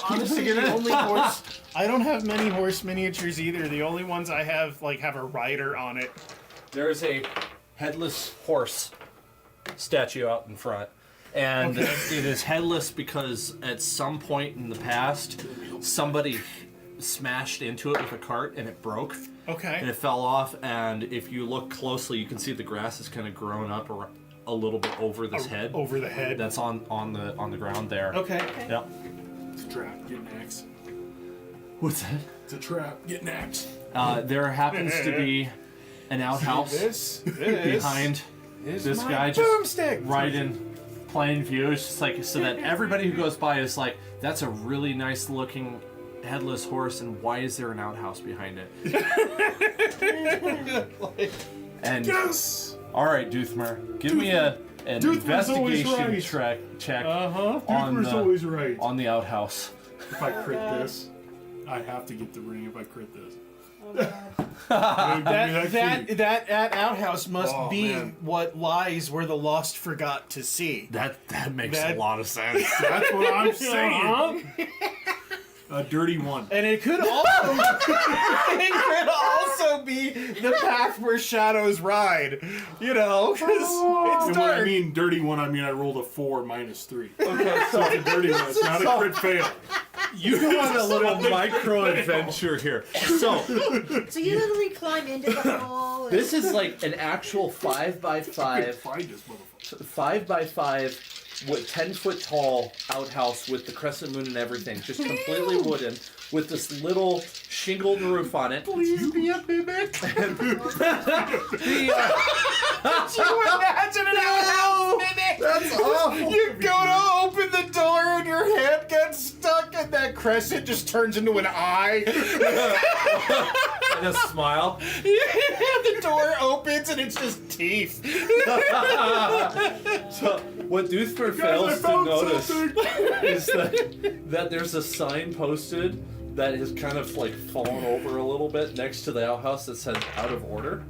Honestly, the only horse. I don't have many horse miniatures either. The only ones I have have a rider on it. There's a headless horse statue out in front. And it is headless because at some point in the past, somebody smashed into it with a cart and it broke. Okay. And it fell off, and if you look closely, you can see the grass is kind of grown up a little bit over this head. Over the head. That's on the ground there. Okay. Yeah. It's a trap. Get an axe. What's that? It's a trap. Get an axe. There happens to be an outhouse This behind is this my guy, just boomstick. right in plain view. It's just like so that everybody who goes by is like, that's a really nice looking headless horse, and why is there an outhouse behind it? And Yes! all right, Doothmer, give me an Doothmer's always investigation right. check Uh-huh. on Doothmer's always right. the outhouse. If I crit this, I have to get the ring if I crit this. Oh, God. That outhouse must Oh, be man. what lies where the lost forgot to see. That makes That- a lot of sense. That's what I'm saying. Uh-huh. A dirty one. And it could also be the path where shadows ride. You know, because it's And when I dark. mean dirty one, I mean I rolled a 4 minus 3. Okay, so it's a dirty one. It's not a crit fail. You want a little micro adventure here. So So you literally climb into the hole. And this is like an actual 5x5, I can find this motherfucker. 5x5 with 10-foot tall outhouse with the crescent moon and everything, just completely wooden, with this little shingled roof on it. Please be a mimic. You Imagine an outhouse mimic. That's awful. You go to open the door and your hand gets stuck, and that crescent just turns into an eye. and a smile. The door opens and it's just teeth. So what Doothmer Guys, I fails to found notice something. is that there's a sign posted that has kind of like fallen over a little bit next to the outhouse that says "out of order."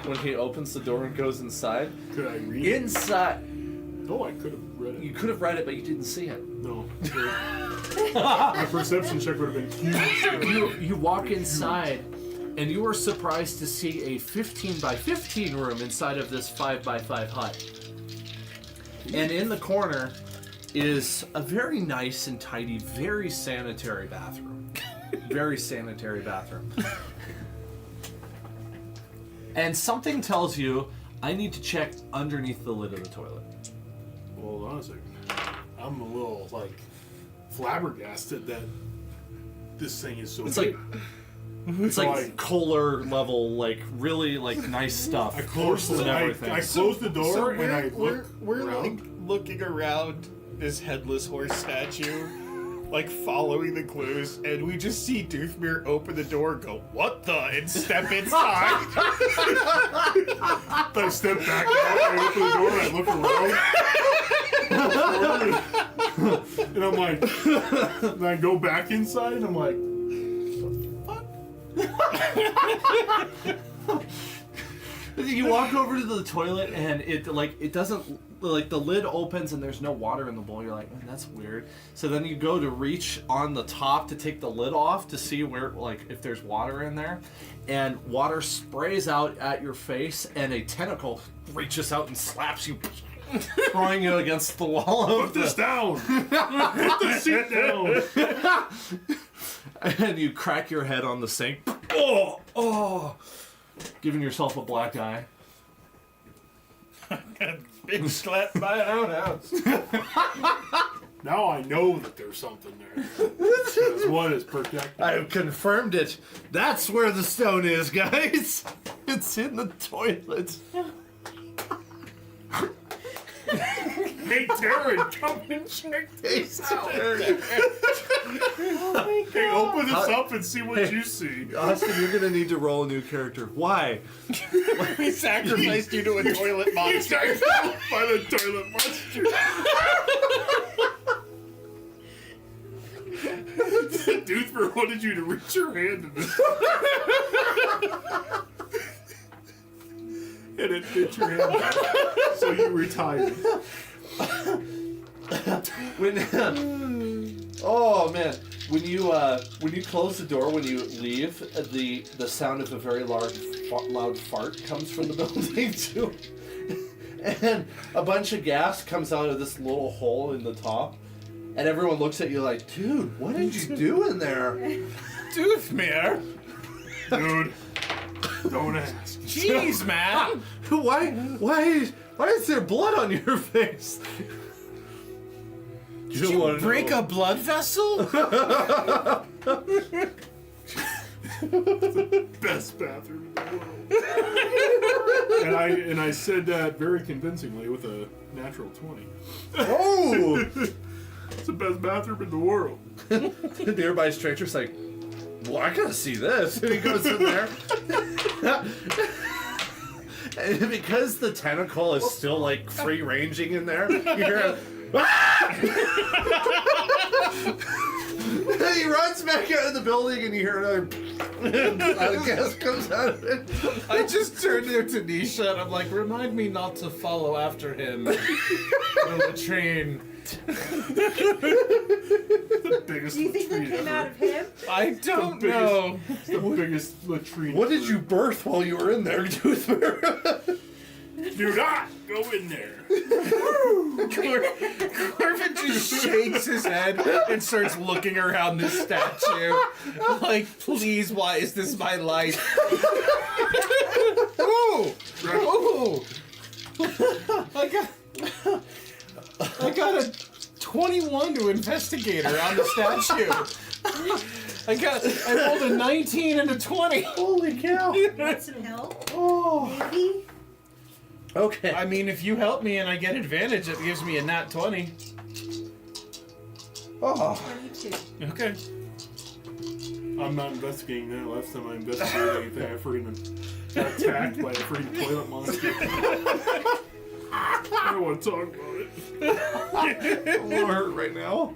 When he opens the door and goes inside, Could I read it? inside No, I could have read it. you could have read it, but you didn't see it. No. My perception check would have been huge. You walk inside, and you are surprised to see a 15x15 room inside of this 5x5 hut. And in the corner is a very nice and tidy, very sanitary bathroom. Very sanitary bathroom. And something tells you I need to check underneath the lid of the toilet. Well, hold on a second. I'm a little, flabbergasted that this thing is so It's big. It's like Kohler level, like really like nice stuff. I closed and the, everything. I closed the door and I looked we're around. like looking around this headless horse statue, like following the clues, and we just see Doothmere open the door and go, "What the?" and step inside. I step back out, I open the door and I look around. And I'm like, and I go back inside and I'm like, You walk over to the toilet and it doesn't like the lid opens and there's no water in the bowl. You're like, man, that's weird. So then you go to reach on the top to take the lid off to see where if there's water in there, and water sprays out at your face and a tentacle reaches out and slaps you, throwing you against the wall of put this down. Put this seat down. and you crack your head on the sink. Oh, giving yourself a black eye. Big slap by an outhouse. Now I know that there's something there. Because one is protected. I've confirmed it. That's where the stone is, guys. It's in the toilet. Hey, Darren, come and check this out. Hey, open this up and see what you see. Austin, you're gonna need to roll a new character. Why? We sacrificed you to a toilet monster. By the toilet monster. Doothmer wanted you to reach your hand in this. And it fit your hand back, so you retired. Oh man, when you close the door when you leave, the sound of a very loud fart comes from the building too, and a bunch of gas comes out of this little hole in the top, and everyone looks at you like, dude, what did you do in there? Doothmere. Dude, don't ask. Jeez, man. Why is there blood on your face? Did you break a blood vessel? Best bathroom in the world. and I said that very convincingly with a natural 20. Oh! It's the best bathroom in the world. The nearby stranger's like, well, I gotta see this. And he goes in there. And because the tentacle is still like free ranging in there, you hear ah! And he runs back out of the building and you hear another gas comes out of it. I just turned to Tanisha and I'm like, remind me not to follow after him. The latrine. The biggest Do you think that latrine came ever. out of him? I don't The biggest- know. It's the biggest latrine. What did ever. you birth while you were in there, Toothmer? Do not go in there. Corvin just shakes his head and starts looking around this statue. Like, please, why is this my life? Ooh! Ooh! I got a 21 to investigator on the statue. I rolled a 19 and a 20. Holy cow. Want some help? Oh. Maybe? Okay. I mean, if you help me and I get advantage, it gives me a nat 20. Oh. 22. Okay. I'm not investigating that. Last time I investigated anything, I freaking got attacked by a freaking toilet monster. I don't want to talk about it. I'm a little hurt right now.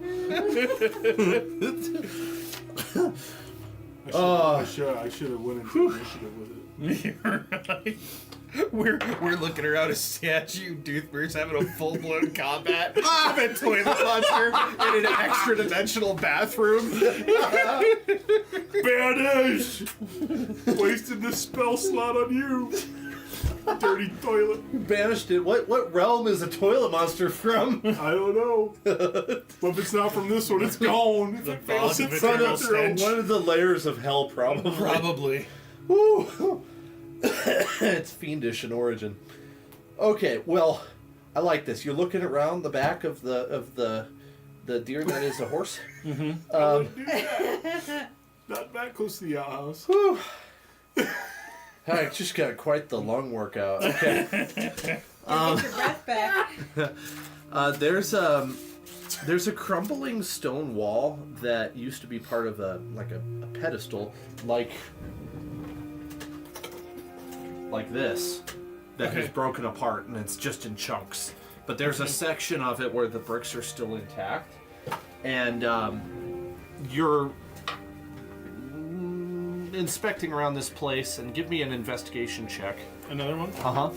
I should have went into initiative with it. You're right. We're looking around a statue. Doothmer's having a full-blown combat with a toilet monster in an extra-dimensional bathroom. Banish! Wasted this spell slot on you. Dirty toilet. Banished it. What realm is a toilet monster from? I don't know. But if it's not from this one, it's gone. If it fails, bog of it's eternal not stench. One of the layers of hell, probably. Probably. Woo. It's fiendish in origin. Okay, well, I like this. You're looking around the back of the deer that is a horse. Not that close to the outhouse. Whew. I just got quite the lung workout. Okay. Get your breath back. There's a crumbling stone wall that used to be part of a pedestal, like this, that has broken apart and it's just in chunks. But there's a section of it where the bricks are still intact, and you're inspecting around this place. And give me an investigation check. Another one? Uh-huh.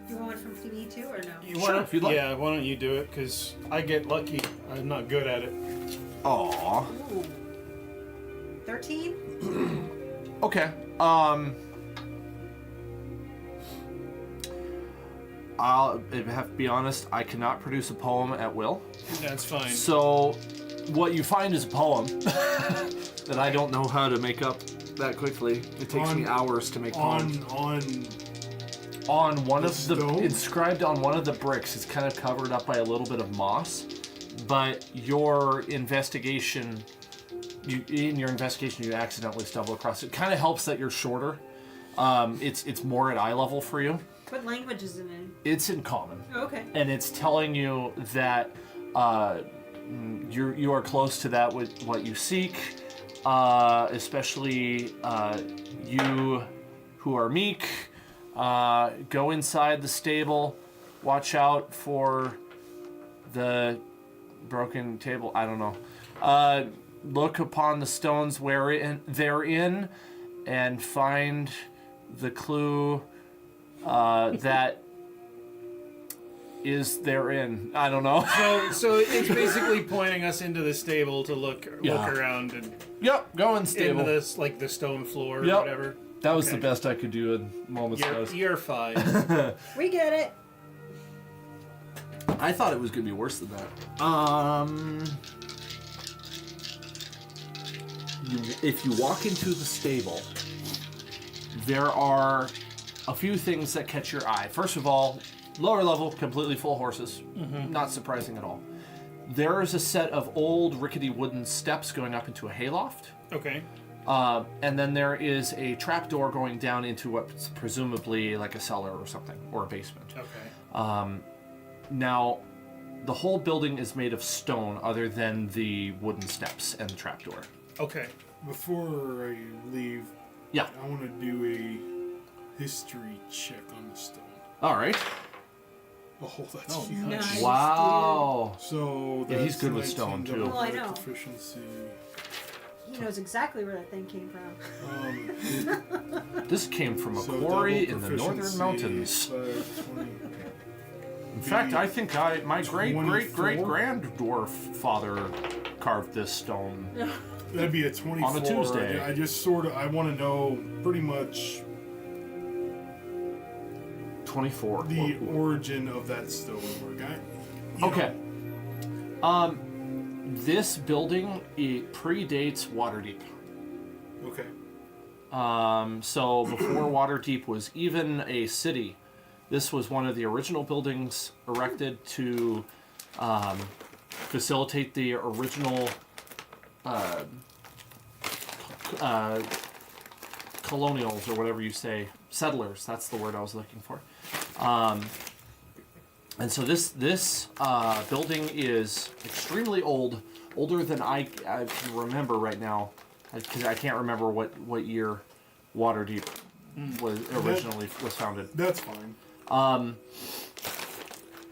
You want one from me too, or no? Sure, if you'd like. Yeah, why don't you do it? Because I get lucky. I'm not good at it. Aww. Ooh. 13? Okay. I'll have to be honest, I cannot produce a poem at will. That's fine. So, what you find is a poem that I don't know how to make up that quickly. It takes me hours to make poems. On on one of the stone? inscribed on one of the bricks. It's kind of covered up by a little bit of moss, but your investigation, you accidentally stumble across it. Kind of helps that you're shorter. It's more at eye level for you. What language is it in? It's in common, Okay. and it's telling you that you are close to that with what you seek, especially you who are meek. Go inside the stable. Watch out for the broken table. I don't know. Look upon the stones therein, and find the clue that is therein. I don't know. So it's basically pointing us into the stable to look Yeah. around and Yep, go in stable. into this, like the stone floor or Yep. whatever. That was Okay. the best I could do in moments notice. You're fine. We get it. I thought it was gonna be worse than that. If you walk into the stable, there are a few things that catch your eye. First of all, lower level, completely full horses. Not surprising at all. There is a set of old rickety wooden steps going up into a hayloft. Okay. And then there is a trapdoor going down into what's presumably like a cellar or something, or a basement. Okay. Now, the whole building is made of stone other than the wooden steps and the trapdoor. Okay. Before I leave, Yeah. I want to do a history check on the stone. All right. Oh, that's Oh, huge. Nice. Wow. So Yeah, he's that's good with stone, 19 too. double Well, I know. Proficiency. He knows exactly where that thing came from. This came from a So quarry double in the northern proficiency, mountains. 20. In fact, I think my great 24? grand dwarf father carved this stone. That'd be a 24. On a Tuesday. I just sort of, I want to know pretty much 24. the origin of that stonework. You Okay. know, This building, it predates Waterdeep. okay. So before Waterdeep was even a city, this was one of the original buildings erected to facilitate the original colonials, or whatever you say, settlers. That's the word I was looking for. And so this building is extremely old, older than I can remember right now, because I can't remember what year Waterdeep was originally was founded. That's fine.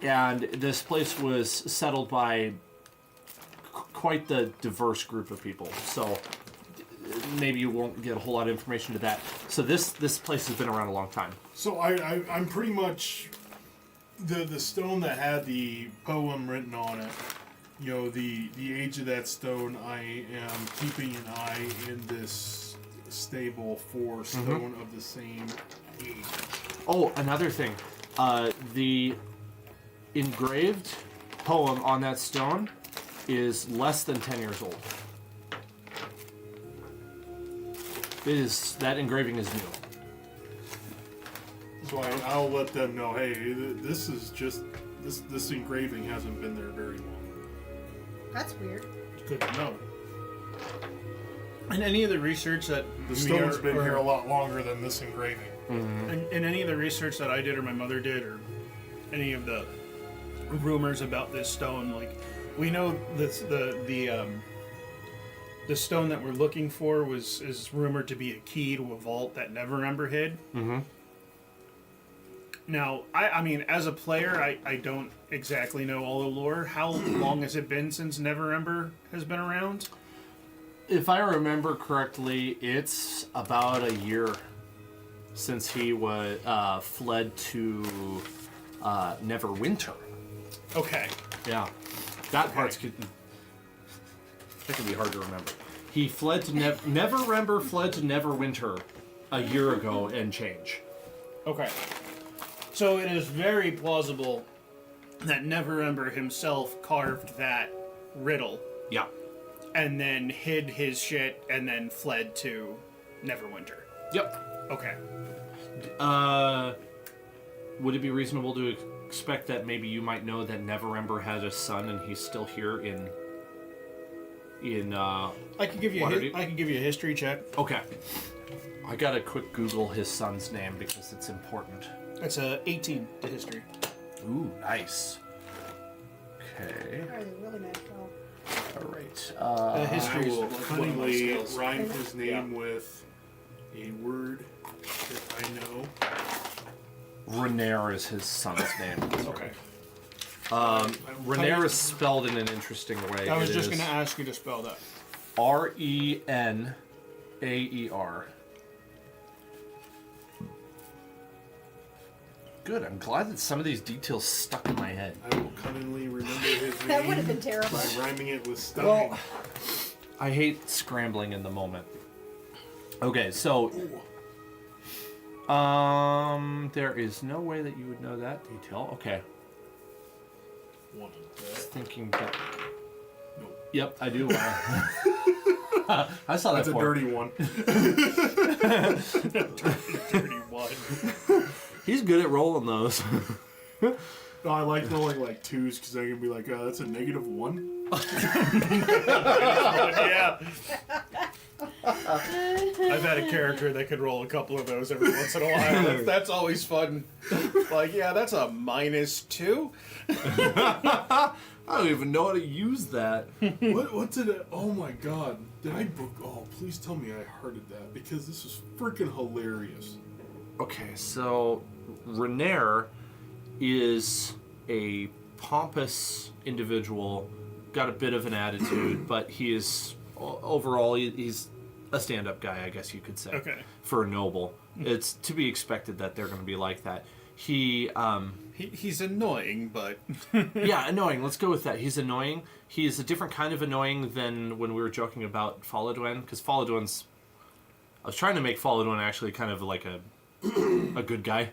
And this place was settled by quite the diverse group of people. So maybe you won't get a whole lot of information to that. So this place has been around a long time. So I'm pretty much the stone that had the poem written on it. You know, the age of that stone. I am keeping an eye in this stable for stone of the same age. Oh, another thing. The engraved poem on that stone is less than 10 years old. That engraving is new. So I'll let them know. Hey, this is just this engraving hasn't been there very long. That's weird. It's good to know. And any of the research that The we stone's are- been or- here a lot longer than this engraving. And any of the research that I did or my mother did or any of the rumors about this stone, like we know this, the stone that we're looking for is rumored to be a key to a vault that Neverember hid. Mm-hmm. Now, I mean, as a player, I don't exactly know all the lore. How long has it been since Neverember has been around? If I remember correctly, it's about a year since he was fled to Neverwinter. Okay. Yeah, that part's that can be hard to remember. He fled to Neverember fled to Neverwinter a year ago and change. Okay. So it is very plausible that Neverember himself carved that riddle Yeah. and then hid his shit and then fled to Neverwinter. Yep. Okay. would it be reasonable to expect that maybe you might know that Neverember had a son and he's still here in I can give you Waterdeep? I can give you a history check. Okay. I gotta quick Google his son's name because it's important. That's a 18 to history. Ooh, nice. Okay. That was a really nice roll. All right. I History is will like one of my cunningly skills. rhyme his name with a word that I know. Renair is his son's name. Okay. Renair is spelled in an interesting way. I was It just is going to ask you to spell that. Renaer. Good. I'm glad that some of these details stuck in my head. I will cunningly remember his name That would have been terrible. by rhyming it with stunning. Well, I hate scrambling in the moment. Okay, so there is no way that you would know that detail. Okay, One of just that. thinking that. Nope. Yep, I do. I saw that That's a before. dirty one. Dirty one. He's good at rolling those. No, I like rolling like twos because I can be like, that's a -1. Yeah. I've had a character that could roll a couple of those every once in a while. That's always fun. Like, yeah, that's a -2. I don't even know how to use that. What did it? Oh my god! Did I book? Oh, please tell me I hearted that because this is freaking hilarious. Okay, so Renair is a pompous individual, got a bit of an attitude, but he is overall he's a stand-up guy, I guess you could say. Okay. For a noble, it's to be expected that they're going to be like that. He's annoying, but Yeah, annoying. Let's go with that. He's annoying. He's a different kind of annoying than when we were joking about Falodwen, because Falodwen's. I was trying to make Falodwen actually kind of like a good guy,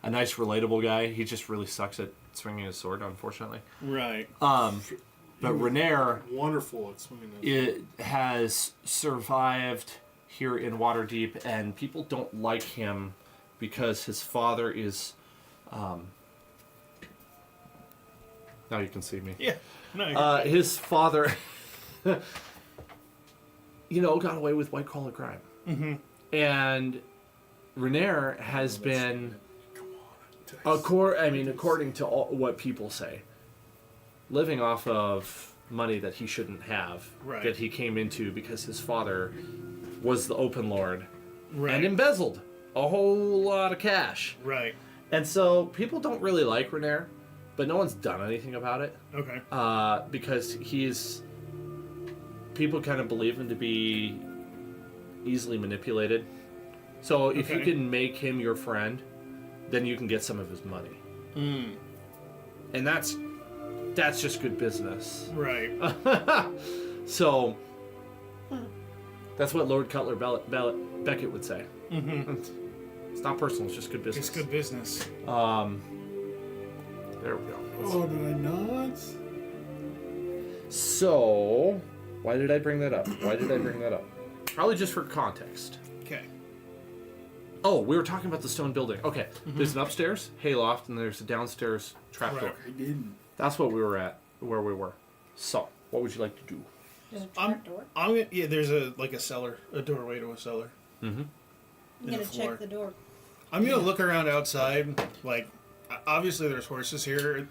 a nice, relatable guy. He just really sucks at swinging his sword, unfortunately. right. But Renair Wonderful at swinging that. it has survived here in Waterdeep, and people don't like him because his father is. Now you can see me. Yeah. No. His father, got away with white collar crime, and Renair has been, according to what people say, living off of money that he shouldn't have, Right. that he came into because his father was the open lord right. and embezzled a whole lot of cash. right. And so people don't really like Renair, but no one's done anything about it. Okay. Because people kind of believe him to be easily manipulated. So if you Okay. can make him your friend, then you can get some of his money. And that's just good business. Right. So that's what Lord Cutler Beckett would say. It's not personal, it's just good business. It's good business. There we go. Oh, did I not? So, why did I bring that up? Probably just for context. Okay. Oh, we were talking about the stone building. Okay, there's an upstairs hayloft, and there's a downstairs trapdoor. Right. I didn't. That's what we were at, where we were. So, what would you like to do? There's a I'm trapdoor. yeah. There's a cellar, a doorway to a cellar. I'm in gonna the floor. check the door. I'm gonna look around outside. Like, obviously there's horses here.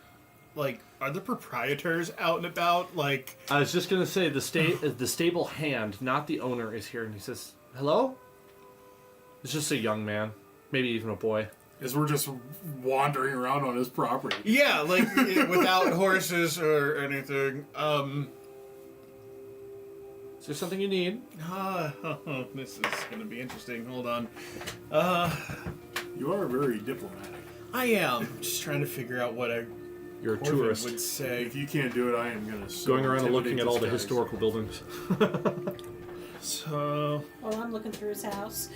Like, are the proprietors out and about? Like, I was just gonna say the stable hand, not the owner, is here, and he says, "Hello." It's just a young man, maybe even a boy. As we're just wandering around on his property. yeah, like without horses or anything. Is there something you need? This is gonna be interesting. Hold on. You are very diplomatic. I am just trying to figure out what a You're a Corbin tourist. would say. If you can't do it, I am gonna Going around and looking at all the guys. historical buildings. So Well, I'm looking through his house.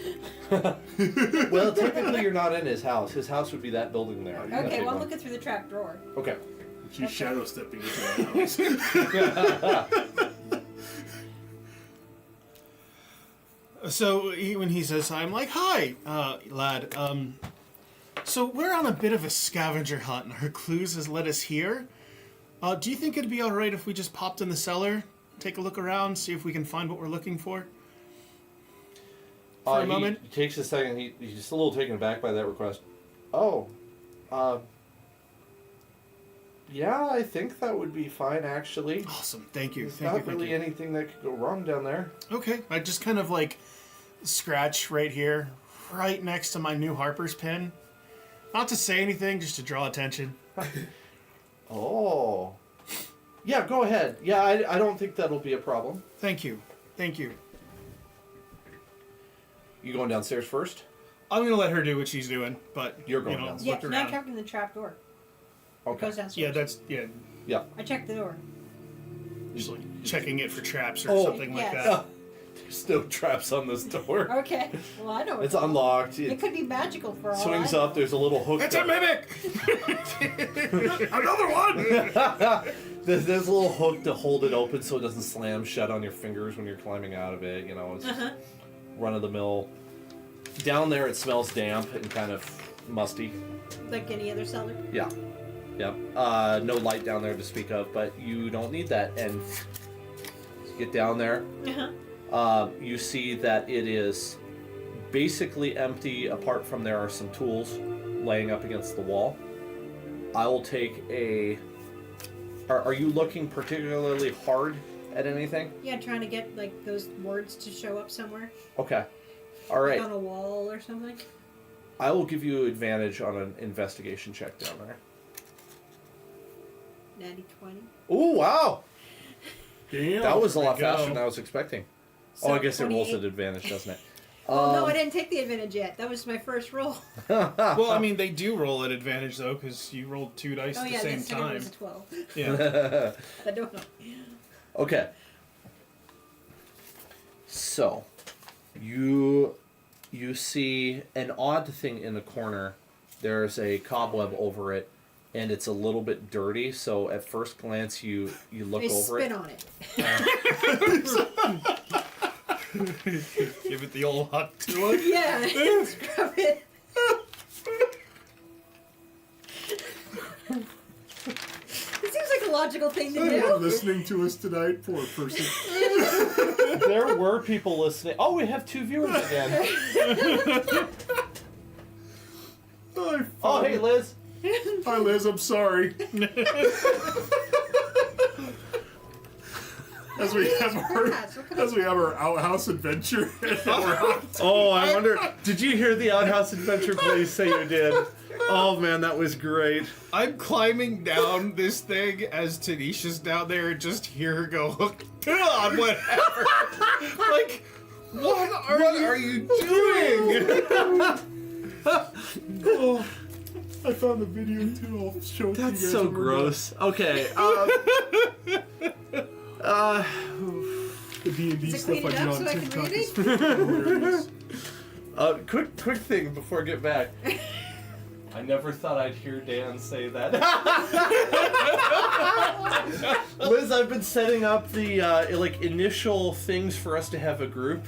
Well, technically you're not in his house. His house would be that building there. Okay, That big well, I'm one. looking through the trapdoor. Okay. She's shadow stepping into the house. So when he says, "I'm like, hi, lad. So we're on a bit of a scavenger hunt, and our clues has led us here. Do you think it'd be all right if we just popped in the cellar, take a look around, see if we can find what we're looking for? For a moment. He takes a second. He's just a little taken aback by that request. Oh, yeah, I think that would be fine, actually. Awesome. Thank you. There's Thank not you. Thank really you. anything that could go wrong down there. Okay. I just kind of like scratch right here, right next to my new Harper's pen. Not to say anything, just to draw attention. Oh. Yeah, go ahead. Yeah, I don't think that'll be a problem. Thank you. Thank you. You going downstairs first? I'm gonna let her do what she's doing, but You're going you know, downstairs. Yeah, look now around. checking the trap door. It Okay. goes downstairs. Yeah, that's Yeah. I checked the door. just like checking it for traps or Oh. something like Yes. that. There's no traps on this door. Okay. Well, I know It's unlocked. It It could be magical for all swings I know. up. There's a little hook. It's a mimic. Another one. There's a little hook to hold it open so it doesn't slam shut on your fingers when you're climbing out of it. You know, it's just run of the mill. Down there, it smells damp and kind of musty. Like any other cellar. Yeah. Yep. No light down there to speak of, but you don't need that. And you get down there, you see that it is basically empty. Apart from there are some tools laying up against the wall. I will take a. Are you looking particularly hard at anything? Yeah, trying to get like those words to show up somewhere. Okay. All right. Like on a wall or something. I will give you advantage on an investigation check down there. Natty 20. Oh wow! Damn. That was a lot we go. faster than I was expecting. So I guess it rolls 28. at advantage, doesn't it? Well, no, I didn't take the advantage yet. That was my first roll. Well, I mean, they do roll at advantage though, because you rolled 2 dice Oh at the yeah, same the second one time. was a 12. Yeah. I don't know. Okay. So, you see an odd thing in the corner. There's a cobweb over it, and it's a little bit dirty. So at first glance, you look I over spit it. on it. Give it the old hot to it. Yeah, scrub it. It seems like a logical thing to You're do. listening to us tonight, poor person. There were people listening. Oh, we have 2 viewers again. Oh, hey, Liz. Hi, Liz. I'm sorry. As we have our outhouse adventure. Oh, I wonder. Did you hear the outhouse adventure please say you did? Oh man, that was great. I'm climbing down this thing as Tanisha's down there and just hear her go, God, whatever. Like, what are you doing? Oh, I found the video too. I'll show it to you That's guys. so when we're gross. Okay. done. The D&D Is it stuff I cleaned do up on so I can TikTok read is it? hilarious. Quick thing before I get back. I never thought I'd hear Dan say that. Liz, I've been setting up the initial things for us to have a group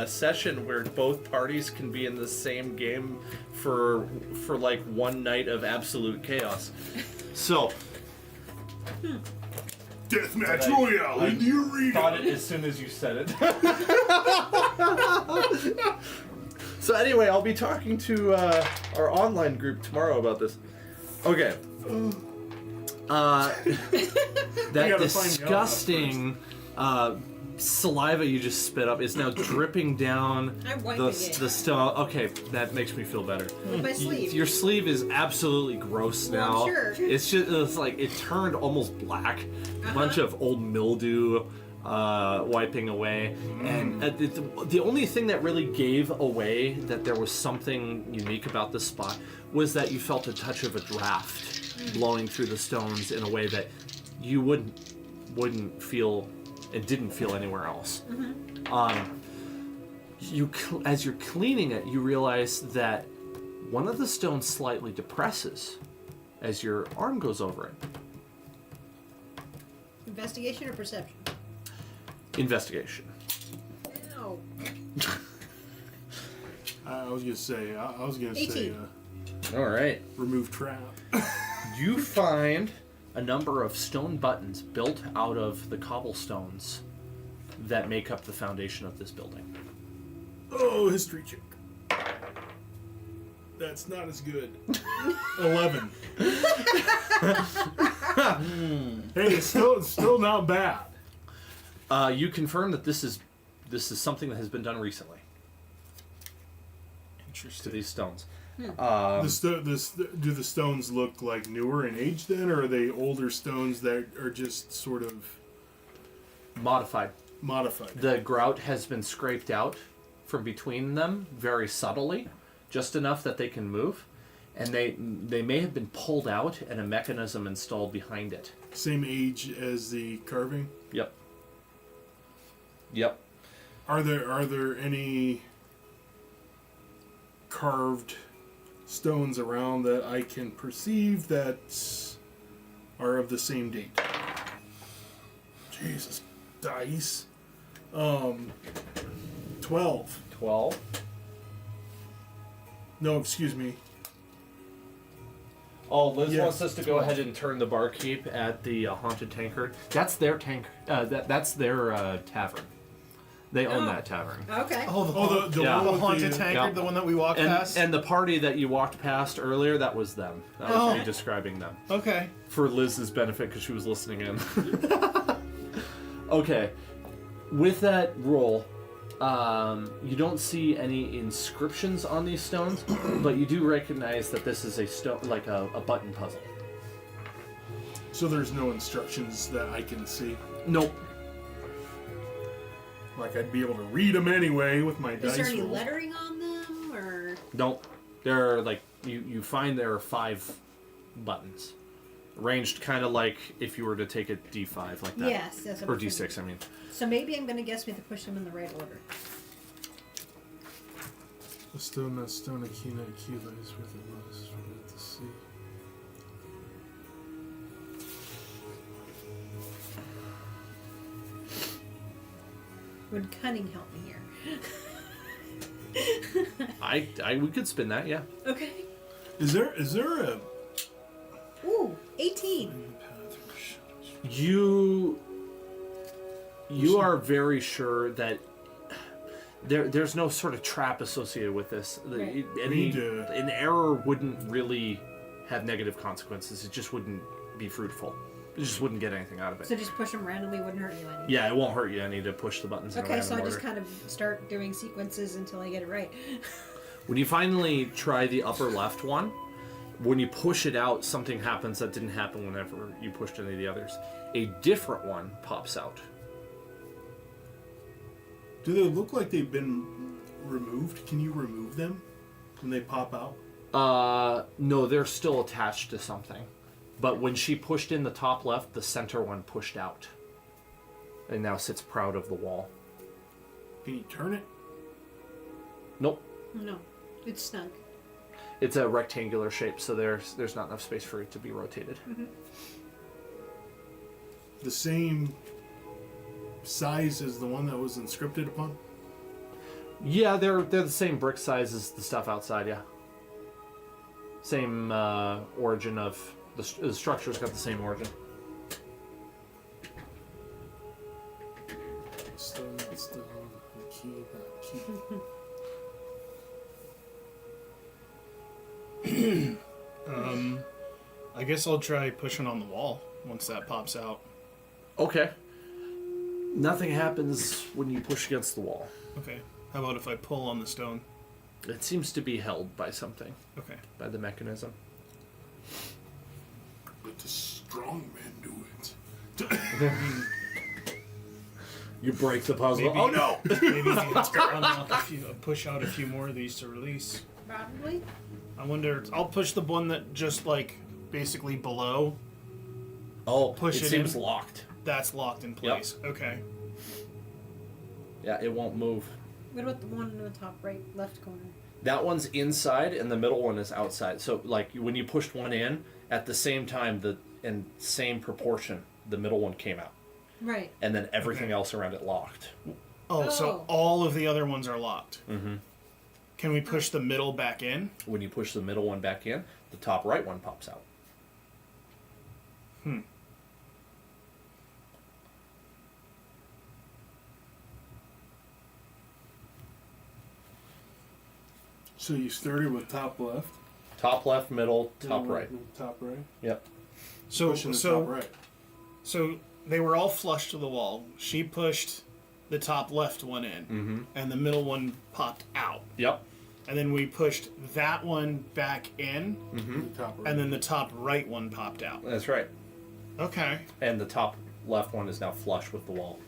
session where both parties can be in the same game for like one night of absolute chaos. So Deathmatch I- Royale in the arena. thought it as soon as you said it. So anyway, I'll be talking to our online group tomorrow about this. Okay. That gotta find the disgusting saliva you just spit up is now dripping down I'm wiping the it stone. Okay, that makes me feel better. with my sleeve. Your sleeve is absolutely gross Well, now. I'm sure. It's like it turned almost black. A bunch of old mildew wiping away, and the only thing that really gave away that there was something unique about this spot was that you felt a touch of a draft blowing through the stones in a way that you wouldn't feel and didn't feel anywhere else. As you're cleaning it, you realize that one of the stones slightly depresses as your arm goes over it. Investigation or perception? Investigation. No. I was gonna say. 18. All right. Remove trap. You find a number of stone buttons built out of the cobblestones that make up the foundation of this building. Oh, history check. That's not as good. 11. Hey, it's still not bad. You confirm that this is something that has been done recently to Interesting. these stones. Do the stones look like newer in age then, or are they older stones that are just sort of Modified. modified? The grout has been scraped out from between them very subtly, just enough that they can move, and they may have been pulled out and a mechanism installed behind it. Same age as the carving? Yep. Yep. Are there any carved stones around that I can perceive that are of the same date? Jesus, dice. 12. 12. No, excuse me. Oh, Liz Yes. wants us to go ahead and turn the barkeep at the Haunted Tankard. That's their that's their tavern. They own Oh. that tavern. Okay. Oh, the Yeah. one The with haunted the, tankard, yeah. the one that we walked past. And the party that you walked past earlier, that was them. That was Oh. me describing them. Okay. For Liz's benefit, because she was listening in. Okay. With that roll, you don't see any inscriptions on these stones, but you do recognize that this is a stone, like a button puzzle. So there's no instructions that I can see. Nope. Like I'd be able to read them anyway with my Is dice there any rolls. lettering on them, or Nope. There are like you find there are 5 buttons, arranged kind of like if you were to take a D5 like that. yes, that's what Or I'm thinking. D6, I mean. So maybe I'm gonna guess we have to push them in the right order. A stone, that stone, a key lies with it was at the sea. Would cunning help me here? We could spin that, yeah. Okay. Is there a Ooh, 18. You are very sure that there's no sort of trap associated with this. Right. An error wouldn't really have negative consequences. It just wouldn't be fruitful. You just wouldn't get anything out of it. So just push them randomly wouldn't hurt you any. Yeah, it won't hurt you any to push the buttons in a Okay, random so I order. just kind of start doing sequences until I get it right. When you finally try the upper left one, when you push it out, something happens that didn't happen whenever you pushed any of the others. A different one pops out. Do they look like they've been removed? Can you remove them when they pop out? No, they're still attached to something. But when she pushed in the top left, the center one pushed out. And now sits proud of the wall. Can you turn it? Nope. No, it's snug. It's a rectangular shape, so there's not enough space for it to be rotated. The same size as the one that was inscripted upon? Yeah, they're the same brick size as the stuff outside, yeah. Same origin of... The structure's got the same origin. Stone, key, I guess I'll try pushing on the wall once that pops out. Okay. Nothing happens when you push against the wall. Okay. How about if I pull on the stone? It seems to be held by something, Okay. by the mechanism. Let the strong man do it. You break the puzzle. Maybe- Oh no! Maybe push out a few more of these to release. Probably. I wonder. I'll push the one that just like basically below. Oh, Push it it seems in. locked. That's locked in place. Okay. Yeah, it won't move. What about the one in the top right, left corner? That one's inside, and the middle one is outside. So, like, when you pushed one in, at the same time, in same proportion, the middle one came out. Right. And then everything Okay. else around it locked. Oh, so Oh. all of the other ones are locked. Mm-hmm. Can we push the middle back in? When you push the middle one back in, the top right one pops out. So you started with top left. Top left, middle, top middle right. Top right. Yep. So Pushing the so top right. so they were all flush to the wall. She pushed the top left one in, and the middle one popped out. Yep. And then we pushed that one back in, The top right. and then the top right one popped out. That's right. Okay. And the top left one is now flush with the wall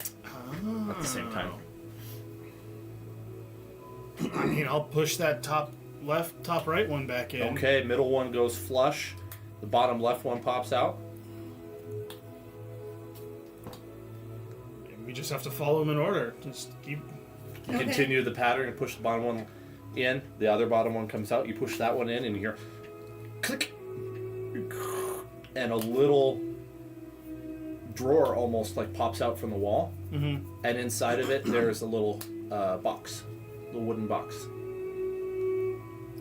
at the same time. I mean, I'll push that top left, top right one back in. Okay, middle one goes flush. The bottom left one pops out. We just have to follow them in order. Just keep. Okay. Continue the pattern and push the bottom one in. The other bottom one comes out. You push that one in and you hear click. And a little drawer almost like pops out from the wall. Mm-hmm. And inside of it, there's a little box. Little wooden box.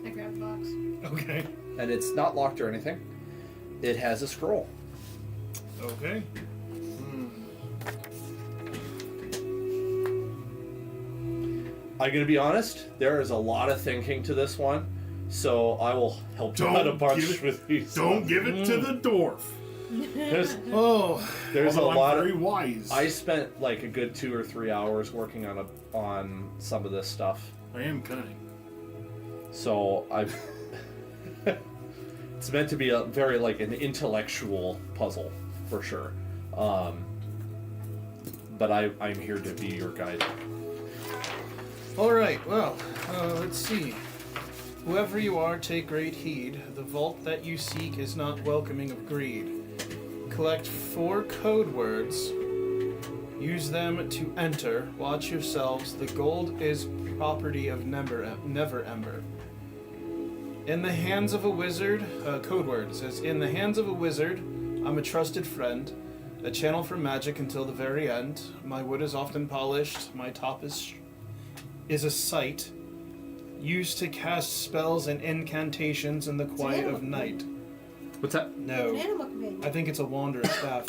I grabbed the box. Okay. And it's not locked or anything. It has a scroll. Okay. I'm gonna be honest, there is a lot of thinking to this one, so I will help you out a Don't bunch give it- with these. Don't give it to the dwarf. There's, Oh. there's a Although I'm lot very of. wise. I spent like a good 2 or 3 hours working on some of this stuff, I am cunning. so I've. It's meant to be a very like an intellectual puzzle, for sure. But I'm here to be your guide. All right. Well, let's see. Whoever you are, take great heed. The vault that you seek is not welcoming of greed. Collect 4 code words. Use them to enter. Watch yourselves. The gold is property of Never Ember. In the hands of a wizard, code word says, in the hands of a wizard, I'm a trusted friend, a channel for magic until the very end. My wood is often polished. My top is a sight, used to cast spells and incantations in the quiet of night. What's that? An No, animal companion. I think it's a wanderer's staff.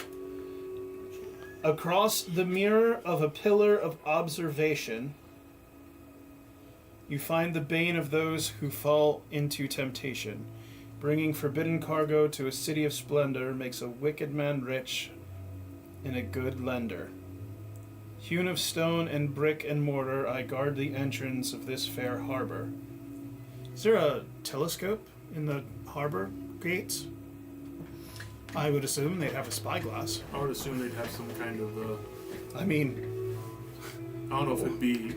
Across the mirror of a pillar of observation, you find the bane of those who fall into temptation. Bringing forbidden cargo to a city of splendor makes a wicked man rich and a good lender. Hewn of stone and brick and mortar, I guard the entrance of this fair harbor. Is there a telescope in the harbor gates? I would assume they'd have a spyglass. I would assume they'd have some kind of. I mean, I don't know if it'd be.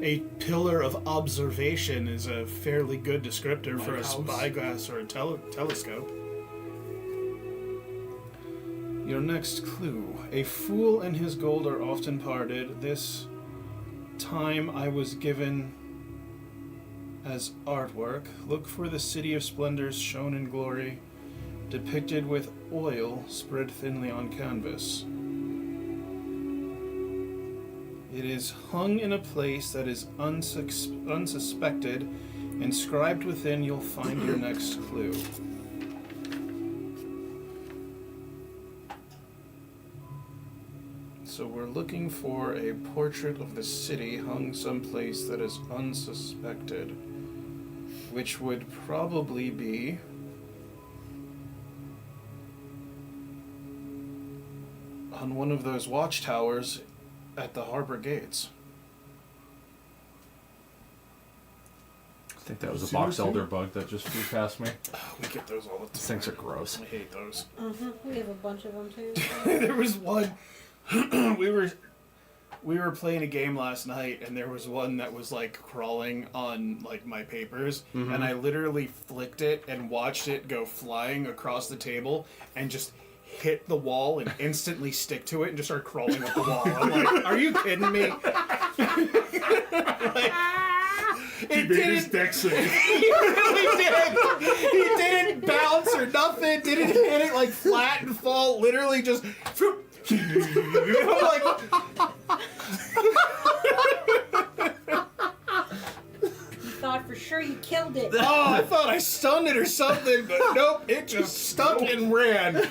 a pillar of observation is a fairly good descriptor for a Lighthouse? spyglass or a telescope. Your next clue. A fool and his gold are often parted. This time I was given as artwork. Look for the city of splendors shown in glory, depicted with oil spread thinly on canvas. It is hung in a place that is unsuspected. Inscribed within, you'll find your next clue. So we're looking for a portrait of the city hung someplace that is unsuspected, which would probably be on one of those watchtowers at the harbor gates. I think that was a See what box I'm elder bug that just flew past me. We get those all the These time. things are gross. I hate those. We have a bunch of them too. There was one. we were playing a game last night, and there was one that was like crawling on like my papers, and I literally flicked it and watched it go flying across the table and just hit the wall and instantly stick to it and just start crawling up the wall. I'm like, are you kidding me? Like, He made his deck save. he really did. He didn't bounce or nothing. Didn't hit it like flat and fall. Literally just. I'm like. Thought for sure you killed it. Oh, I thought I stunned it or something, but nope, it just stuck and ran.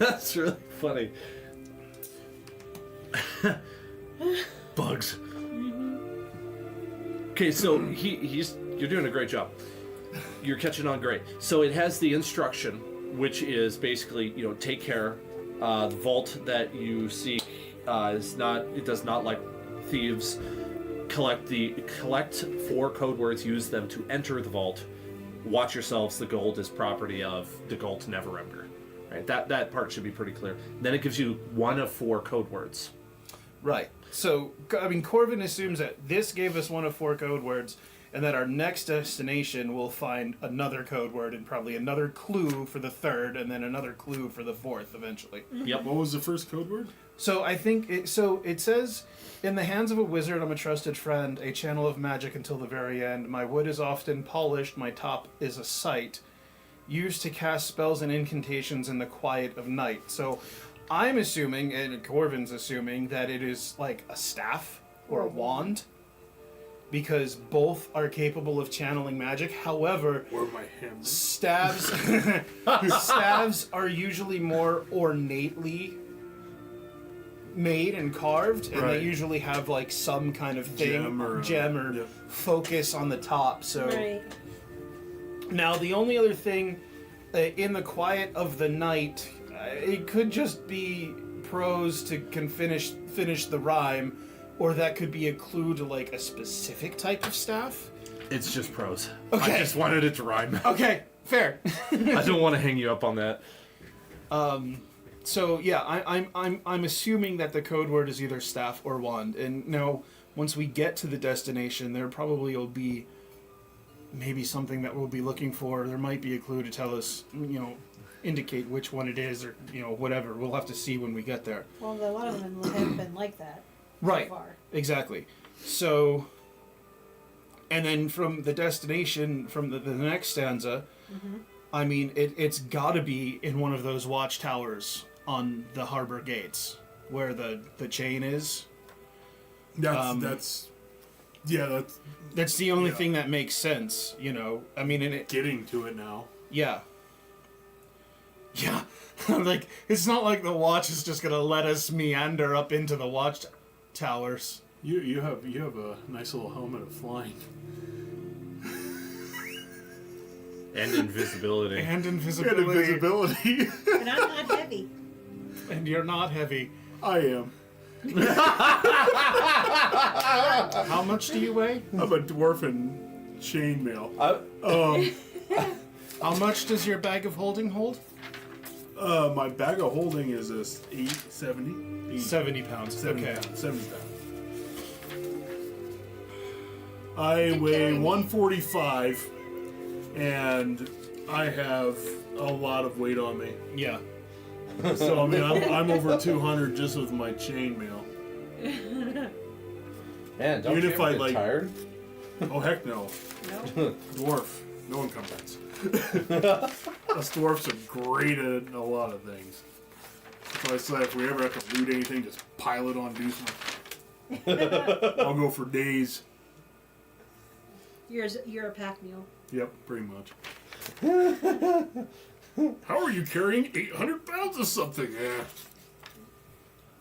That's really funny. Bugs. Okay, so you're doing a great job. You're catching on great. So it has the instruction, which is basically, take care. The vault that you seek does not like thieves. Collect 4 code words, use them to enter the vault. Watch yourselves, the gold is property of the Gold Neverember. Right? That part should be pretty clear. Then it gives you 1 of 4 code words. Right. So, I mean, Corvin assumes that this gave us 1 of 4 code words, and that our next destination will find another code word and probably another clue for the 3rd, and then another clue for the 4th eventually. Yep. What was the first code word? So I think it says, in the hands of a wizard, I'm a trusted friend, a channel of magic until the very end. My wood is often polished, my top is a sight, used to cast spells and incantations in the quiet of night. So I'm assuming, and Corvin's assuming, that it is like a staff or a wand, because both are capable of channeling magic. However, Or my hammer? staves are usually more ornately made and carved, and they Right. usually have like some kind of thing, Gem or- yep. focus on the top. So Right. now the only other thing, in the quiet of the night, it could just be prose to finish the rhyme, or that could be a clue to like a specific type of staff. It's just prose. Okay. I just wanted it to rhyme. Okay, fair. I don't want to hang you up on that. So yeah, I'm assuming that the code word is either staff or wand. And now, once we get to the destination, there probably will be maybe something that we'll be looking for. There might be a clue to tell us, indicate which one it is, or whatever. We'll have to see when we get there. Well, a lot of them have been like that Right. so far. Exactly. So, and then from the destination, from the next stanza, I mean, it's got to be in one of those watchtowers on the harbor gates where the chain is. That's That's the only thing that makes sense, I mean, and it, getting to it now. yeah. Yeah. Like, it's not like the watch is just gonna let us meander up into the watchtowers. You have a nice little helmet of flying. And invisibility. And And invisibility. invisibility. And I'm not heavy. And you're not heavy. I am. How much do you weigh? I'm a dwarf in chainmail. How much does your bag of holding hold? My bag of holding is a 70. 70 pounds. 70 Okay. pounds. 70 pounds. I weigh 145, and I have a lot of weight on me. Yeah. So I mean, I'm over 200 just with my chainmail. Man, don't Even you if ever I, get like- tired? Oh heck no, No. dwarf. No one comes. Us dwarfs are great at a lot of things. So I say, if we ever have to loot anything, just pile it on Deuceman. I'll go for days. You're a pack mule. Yep, pretty much. How are you carrying 800 pounds of something? Yeah.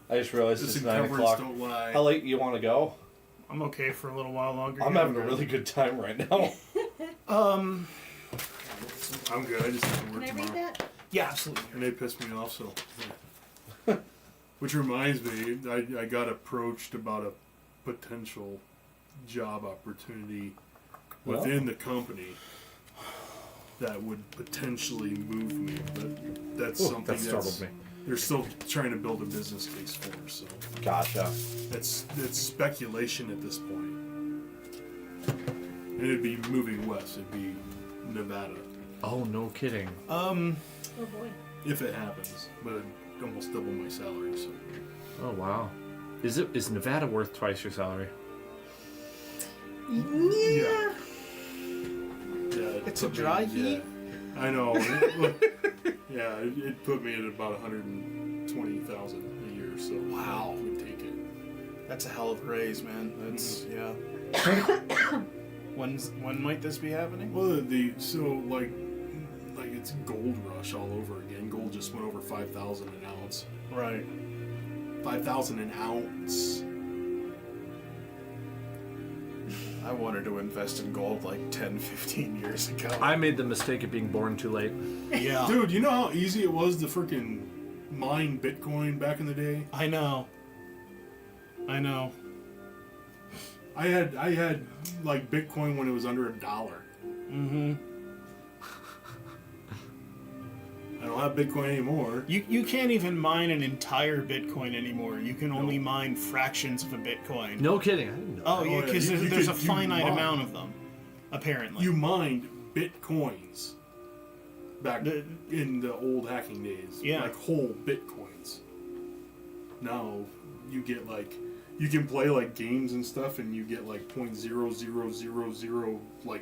I just realized This it's 9 encumbrance o'clock. don't lie. How late you want to go? I'm okay for a little while longer. I'm having a really good time right now. I'm good. I just have to Can work I read tomorrow. that? Yeah, absolutely. And they pissed me off, so. Yeah. Which reminds me, I got approached about a potential job opportunity within the company that would potentially move me, but that's something That startled me. they're still trying to build a business case for. So Gotcha. it's speculation at this point. And it'd be moving west. It'd be Nevada Oh, no kidding. Oh boy. if it happens, but it'd almost double my salary. So Oh, wow. Is Nevada worth twice your salary? Yeah. yeah, It's a dry heat. Yeah, I know. Yeah, it put me at about 120,000 a year. So Wow. I would take it. That's a hell of a raise, man. That's yeah. When might this be happening? Well, like it's gold rush all over again. Gold just went over 5,000 an ounce. Right. 5,000 an ounce. I wanted to invest in gold like 10, 15 years ago. I made the mistake of being born too late. Yeah. Dude, you know how easy it was to freaking mine Bitcoin back in the day? I know. I had like Bitcoin when it was under $1. Mm-hmm. I don't have Bitcoin anymore. You can't even mine an entire Bitcoin anymore. You can only mine fractions of a Bitcoin. No kidding. I didn't know. Oh, Oh, yeah, yeah, because you there's a could- you finite mine. amount of them, apparently. You mined Bitcoins back The- in the old hacking days. Yeah. Like whole Bitcoins. Now you get like you can play like games and stuff and you get like 0.0000 like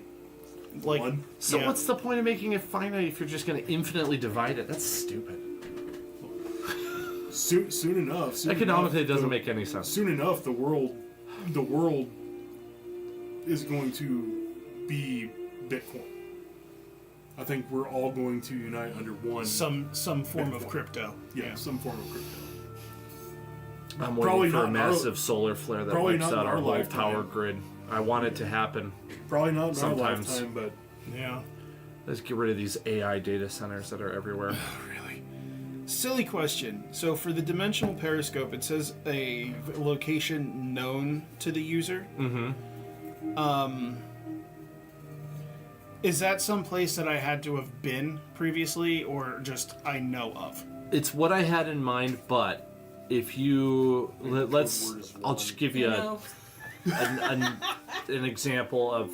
Like- one. So Yeah. what's the point of making it finite if you're just going to infinitely divide it? That's stupid. Soon enough. Economically, it doesn't the- make any sense. Soon enough, the world is going to be Bitcoin. I think we're all going to unite under one. some form of Bitcoin. crypto. Yeah, some form of crypto. I'm Probably waiting for a not in our- massive solar flare that probably wipes not in out our our whole lifetime. power grid. I want it to happen. Probably not in Sometimes. our lifetime, but Yeah. Let's get rid of these AI data centers that are everywhere. Silly question. So for the dimensional periscope, it says a location known to the user. Mm-hmm. Is that some place that I had to have been previously, or just I know of? It's what I had in mind, but if you let's, word is I'll just give you No. an example of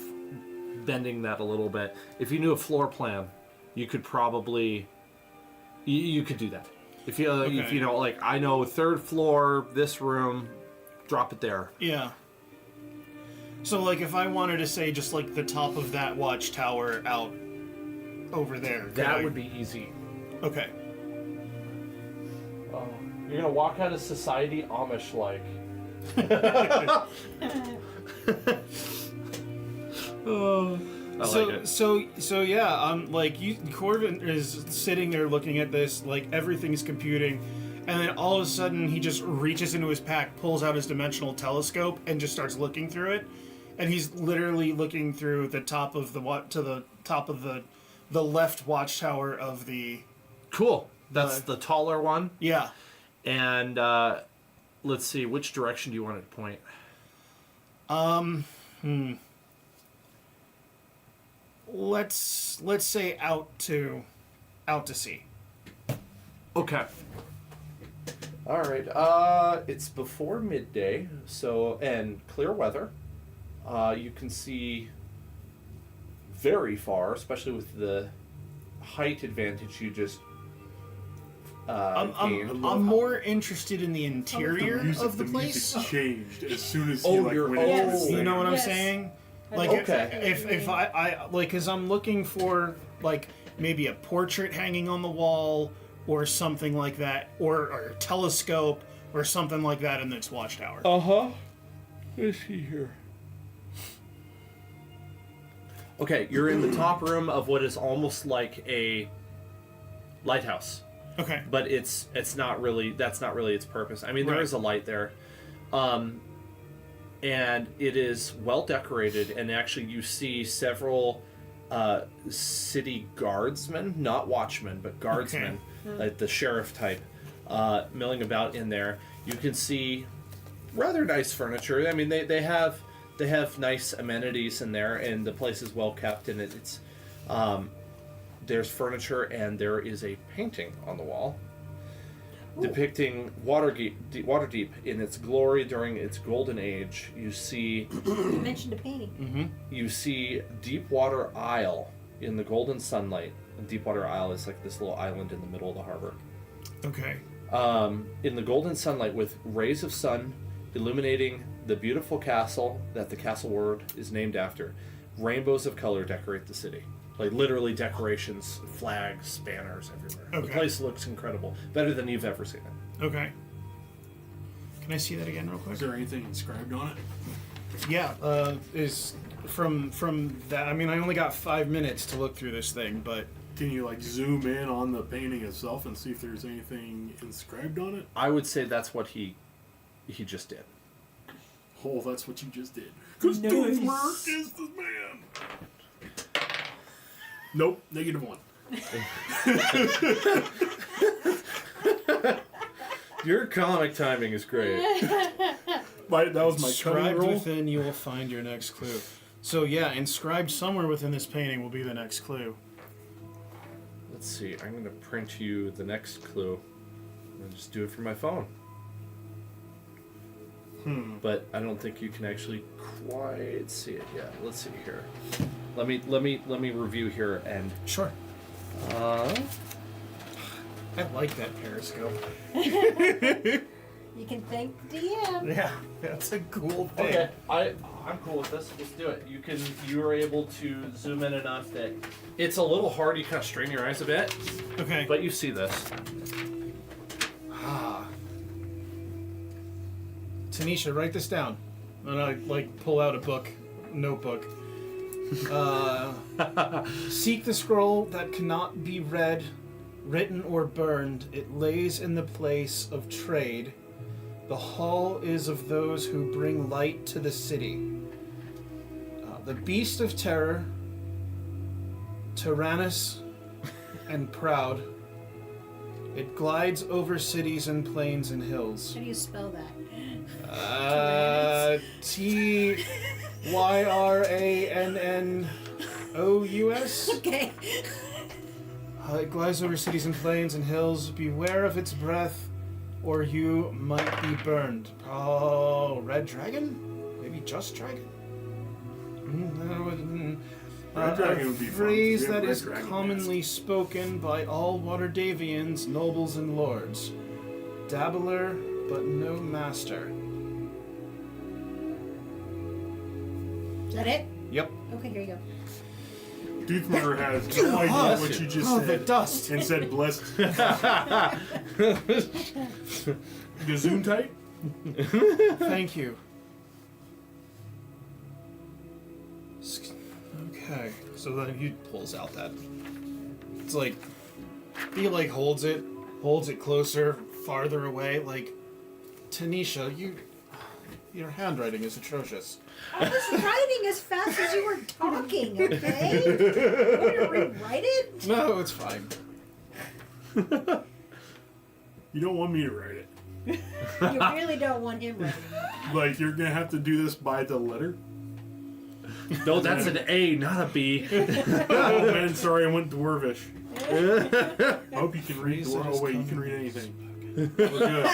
bending that a little bit. If you knew a floor plan, you could probably you could do that. If you Okay. know, like I know 3rd floor, this room, drop it there. Yeah. So like if I wanted to say just like the top of that watchtower out over there. could That I- would be easy. Okay. You're gonna walk out of society Amish like. I like it. So yeah, like Corvin is sitting there looking at this, like everything's computing, and then all of a sudden he just reaches into his pack, pulls out his dimensional telescope, and just starts looking through it, and he's literally looking through the top of the top of the left watchtower of the Cool. That's the taller one. yeah. And let's see, which direction do you want it to point? Let's say out to sea. Okay. All right. It's before midday, so and clear weather. You can see very far, especially with the height advantage you just gained. I'm more interested in the interior of the the place. music changed as soon as Oh, he like you're- went into Yes. the You know what I'm Yes. saying? I Like, know Okay. exactly what you if mean. I like, cause I'm looking for like maybe a portrait hanging on the wall or something like that, or a telescope or something like that in this watchtower. Uh-huh. Let's see here. Okay, you're in the top room of what is almost like a lighthouse. Okay. But it's not really, that's not really its purpose. I mean, there Right. is a light there. And it is well decorated, and actually you see several city guardsmen, not watchmen, but guardsmen, like the sheriff type, milling about in there. You can see rather nice furniture. I mean, they have nice amenities in there, and the place is well kept, and it's there's furniture, and there is a painting on the wall depicting Waterdeep in its glory during its golden age. You see You mentioned a painting. you see Deepwater Isle in the golden sunlight. And Deepwater Isle is like this little island in the middle of the harbor. Okay. In the golden sunlight with rays of sun illuminating the beautiful castle that the castle ward is named after. Rainbows of color decorate the city. Like literally decorations, flags, banners everywhere. The Okay. place looks incredible. Better than you've ever seen it. Okay. Can I see that again real quick? Is there anything inscribed on it? Yeah. Is from that, I mean, I only got 5 minutes to look through this thing, but Can you like zoom in on the painting itself and see if there's anything inscribed on it? I would say that's what he just did. Oh, that's what you just did. Because Doomsmer is the man. Nope, -1. Your comic timing is great. That was my cutting inscribed roll. within, you will find your next clue. So yeah, inscribed somewhere within this painting will be the next clue. Let's see. I'm going to print you the next clue. And just do it from my phone. But I don't think you can actually quite see it yet. Let's see here. Let me review here and Sure. uh I like that periscope. You can thank the DM. Yeah, that's a cool thing. okay. I'm cool with this. Let's do it. You are able to zoom in enough that it's a little hard. You kind of strain your eyes a bit, Okay. but you see this. Tanisha, write this down. And I pull out a notebook. Seek the scroll that cannot be read, written, or burned. It lays in the place of trade. The hall is of those who bring light to the city. The beast of terror, tyrannous and proud. It glides over cities and plains and hills. How do you spell that? Tyrannous. Okay. It glides over cities and plains and hills. Beware of its breath, or you might be burned. Oh, red dragon? Maybe just dragon? Red dragon would be a fun. phrase We have that red is dragon commonly spoken by all Waterdavians, nobles and lords. Dabbler, but no master. Is that it? Yep. Okay, here you go. Doomsmer has no idea what you just Oh, the said. dust. And said blessed. Gesundheit? Thank you. Okay, so then he pulls out that. It's like he holds it closer, farther away. Like, Tanisha, your handwriting is atrocious. I was writing as fast as you were talking, okay? You want to rewrite it? No, it's fine. You don't want me to write it. You really don't want him writing it. Like, you're gonna have to do this by the letter? No, that's an A, not a B. Oh man, sorry, I went Dwarvish. I hope you can read Dwarf. Oh wait, you can read anything. We're good.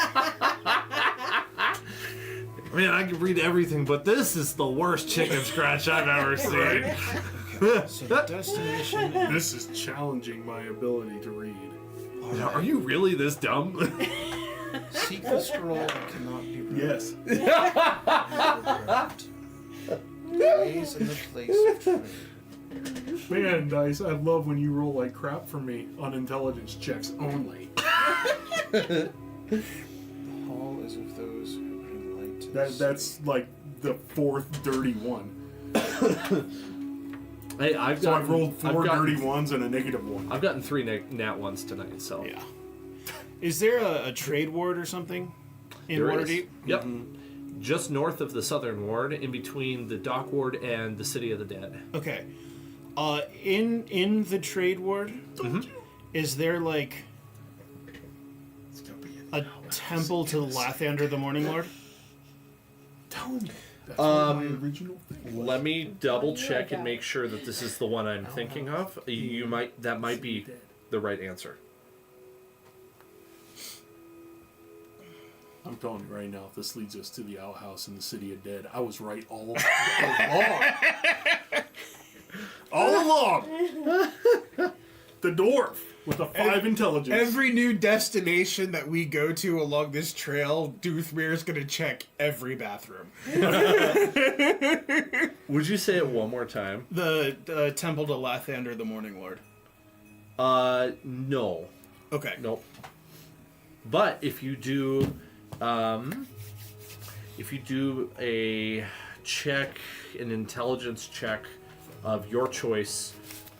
Man, I can read everything, but this is the worst chicken scratch I've ever seen. So the destination. This is challenging my ability to read. Are you really this dumb? Seek the scroll that cannot be read. Yes. Lays in the place of trade. Man, Dice, I love when you roll like crap for me on intelligence checks only. The hall is of those who bring light to the That's like the fourth dirty one. Hey, I've So got I've rolled four dirty ones and a -1. I've gotten 3 nat ones tonight, so Yeah. Is there a trade ward or something in There is. Waterdeep? Yep. Just north of the southern ward, in between the dock ward and the city of the dead. Okay. In the trade ward, is there like a temple to Lathander the Morning Lord? Tell me. That's what my original thing was. Let me double check and make sure that this is the one I'm thinking of. That might be the right answer. I'm telling you right now, if this leads us to the outhouse in the city of dead, I was right all along. All along. The dwarf with a 5 intelligence. Every new destination that we go to along this trail, Doothmir's gonna check every bathroom. Would you say it one more time? The temple to Lathander the Morning Lord. No. Okay. Nope. But if you do a check make an intelligence check of your choice,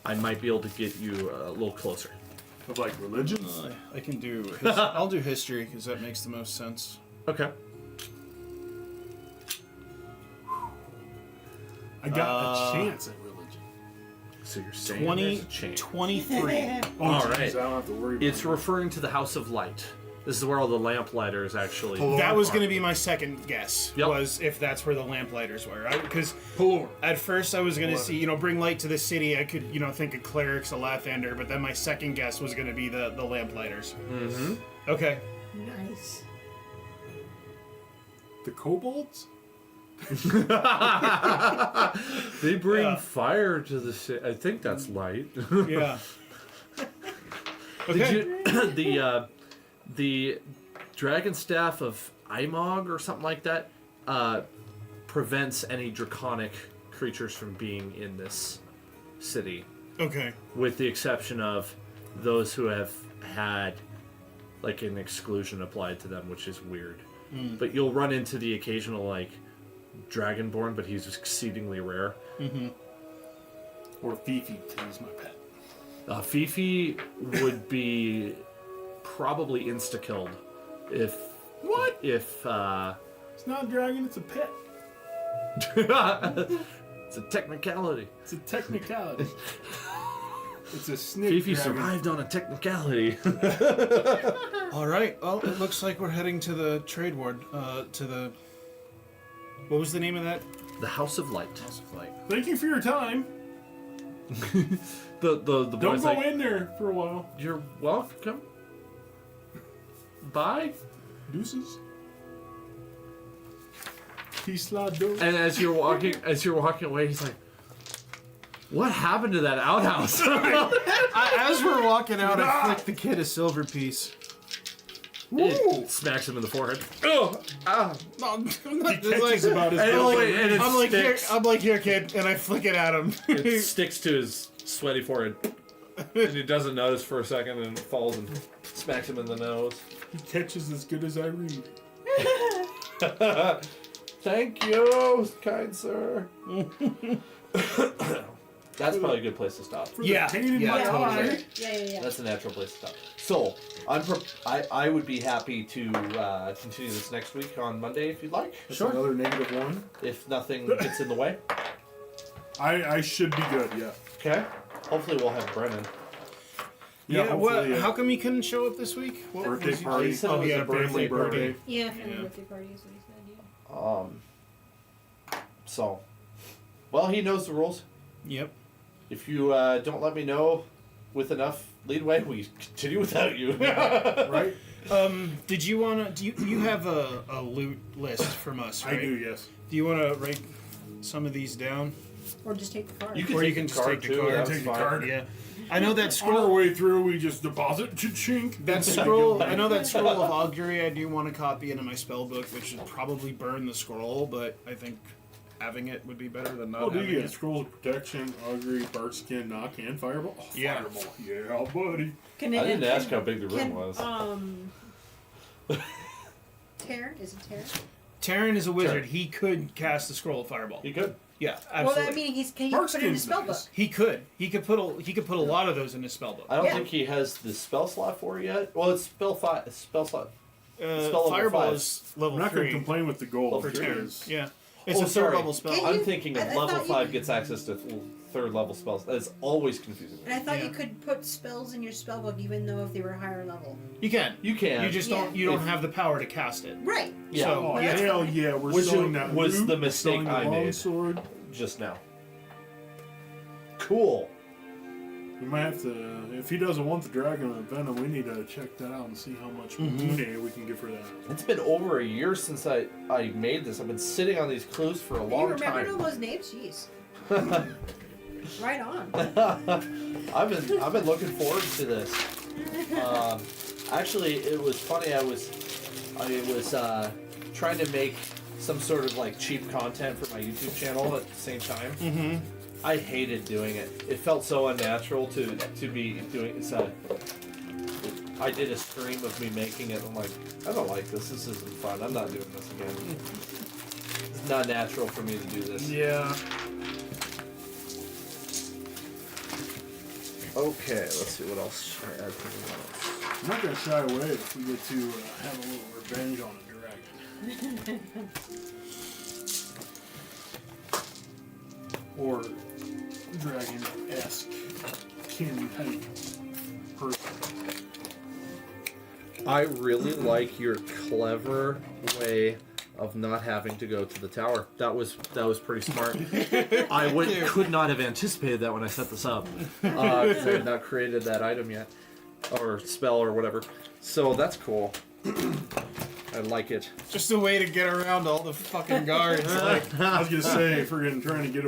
I might be able to get you a little closer. Of like religion? I can do. I'll do history because that makes the most sense. Okay. I got a chance at religion. So you're saying 20, there's a chance. 23. Oh, All geez, right. I don't have to worry about It's it. referring to the House of Light. This is where all the lamplighters actually. That was going to be my second guess. Yep. Was if that's where the lamplighters were. Because Pull at first I was going to see, bring light to the city. I could, think of clerics, a Lathander, but then my second guess was going to be the lamplighters. Mm-hmm. Okay. Nice. The kobolds? They bring Yeah. fire to the city. I think that's light. Yeah. Did you the dragon staff of Imog or something like that prevents any draconic creatures from being in this city, Okay. with the exception of those who have had like an exclusion applied to them, which is weird. But you'll run into the occasional like dragonborn, but he's exceedingly rare. Or Fifi, to use my pet. Fifi would be probably insta-killed if What? if It's not a dragon, it's a pet. it's a technicality. It's a technicality. It's a snake Fifi dragon. survived on a technicality. All right. Well, it looks like we're heading to the trade ward. To the. What was the name of that? The House of Light. House of Light. Thank you for your time. The Don't boy's go like, in there for a while. you're welcome. Bye. Deuces. Peace, la do. And as you're walking away, he's like, "What happened to that outhouse?" As we're walking out, I flick the kid a silver piece. It smacks him in the forehead. Oh, ah. No, I'm not, He catches about his And it I'm like, here, sticks. here, kid, and I flick it at him. It sticks to his sweaty forehead, and he doesn't notice for a second, and falls and smacks him in the nose. He catches as good as I read. Thank you, kind sir. That's probably a good place to stop. For Yeah, the pain in yeah, my totally. eye. Yeah. That's a natural place to stop. So, I would be happy to continue this next week on Monday if you'd like. That's another -1. If nothing gets in the way. I should be good, yeah. Okay. Hopefully we'll have Brennan. Yeah, what? hopefully, yeah. How come he couldn't show up this week? What Birthday was he- party. He said Oh, it was yeah, a birthday birthday. party. Yeah, family Yeah. birthday party is what he said, yeah. So, well, he knows the rules. Yep. If you don't let me know with enough leadway, we continue without you. Right? Did you wanna? Do you have a loot list from us? Right? I do, yes. Do you wanna write some of these down? Or just take the card. You can Or take you can the just card take the too. card. That's Take the fine. card. Yeah. I know that On our scroll. way through, we just deposit chink. That scroll. I know that scroll of augury. I do want to copy into my spell book, which should probably burn the scroll, but I think having it would be better than not Oh, do having you get it. scrolls of protection, augury, bark skin, knock, and fireball? Oh, Yeah. Fireball. Yeah, buddy. Can I it, didn't ask how big the room was. Tear? Is it Tear? Terran is a wizard. Sure. He could cast the scroll of fireball. You good? Yeah, absolutely. Well, I mean, can you Bark put it in his skin's spell nice. book? He could. He could put a lot of those in his spell book. I don't Yeah. think he has the spell slot for it yet. Well, it's spell slot. Spell level fireball 5. is level I'm not going 3 to complain with the gold. for Level three. Terran. Yeah, it's Oh, a third sorry. level spell. Can I'm you- thinking of I level thought you 5 could- gets access to third level spells. That's always confusing. And I thought Yeah. you could put spells in your spell book even though if they were higher level. You can. You can. You just don't. Yeah. You don't If- have the power to cast it. Right. Yeah. So, Oh, that's hell fine. yeah. We're Which selling that was loot, the mistake selling the I made. longsword. Just now. Cool. We might have to, if he doesn't want the dragon of venom, we need to check that out and see how much Mune we can get for that. It's been over a year since I made this. I've been sitting on these clues for a You long remembered all time. those names? Jeez. Right on. I've been looking forward to this. Actually, it was funny. I was trying to make some sort of like cheap content for my YouTube channel at the same time. Mm-hmm. I hated doing it. It felt so unnatural to be doing. So I did a stream of me making it. I'm like, I don't like this. This isn't fun. I'm not doing this again. not natural for me to do this. Yeah. Okay, let's see what else should I add to the notes. I'm not gonna shy away if we get to have a little revenge on a dragon. Or dragon-esque kin type person. I really like your clever way of not having to go to the tower. That was pretty smart. I could not have anticipated that when I set this up. 'Cause I had not created that item yet. Or spell or whatever. So that's cool. I like it. Just a way to get around all the fucking guards. Like, I was gonna say, if we're trying to get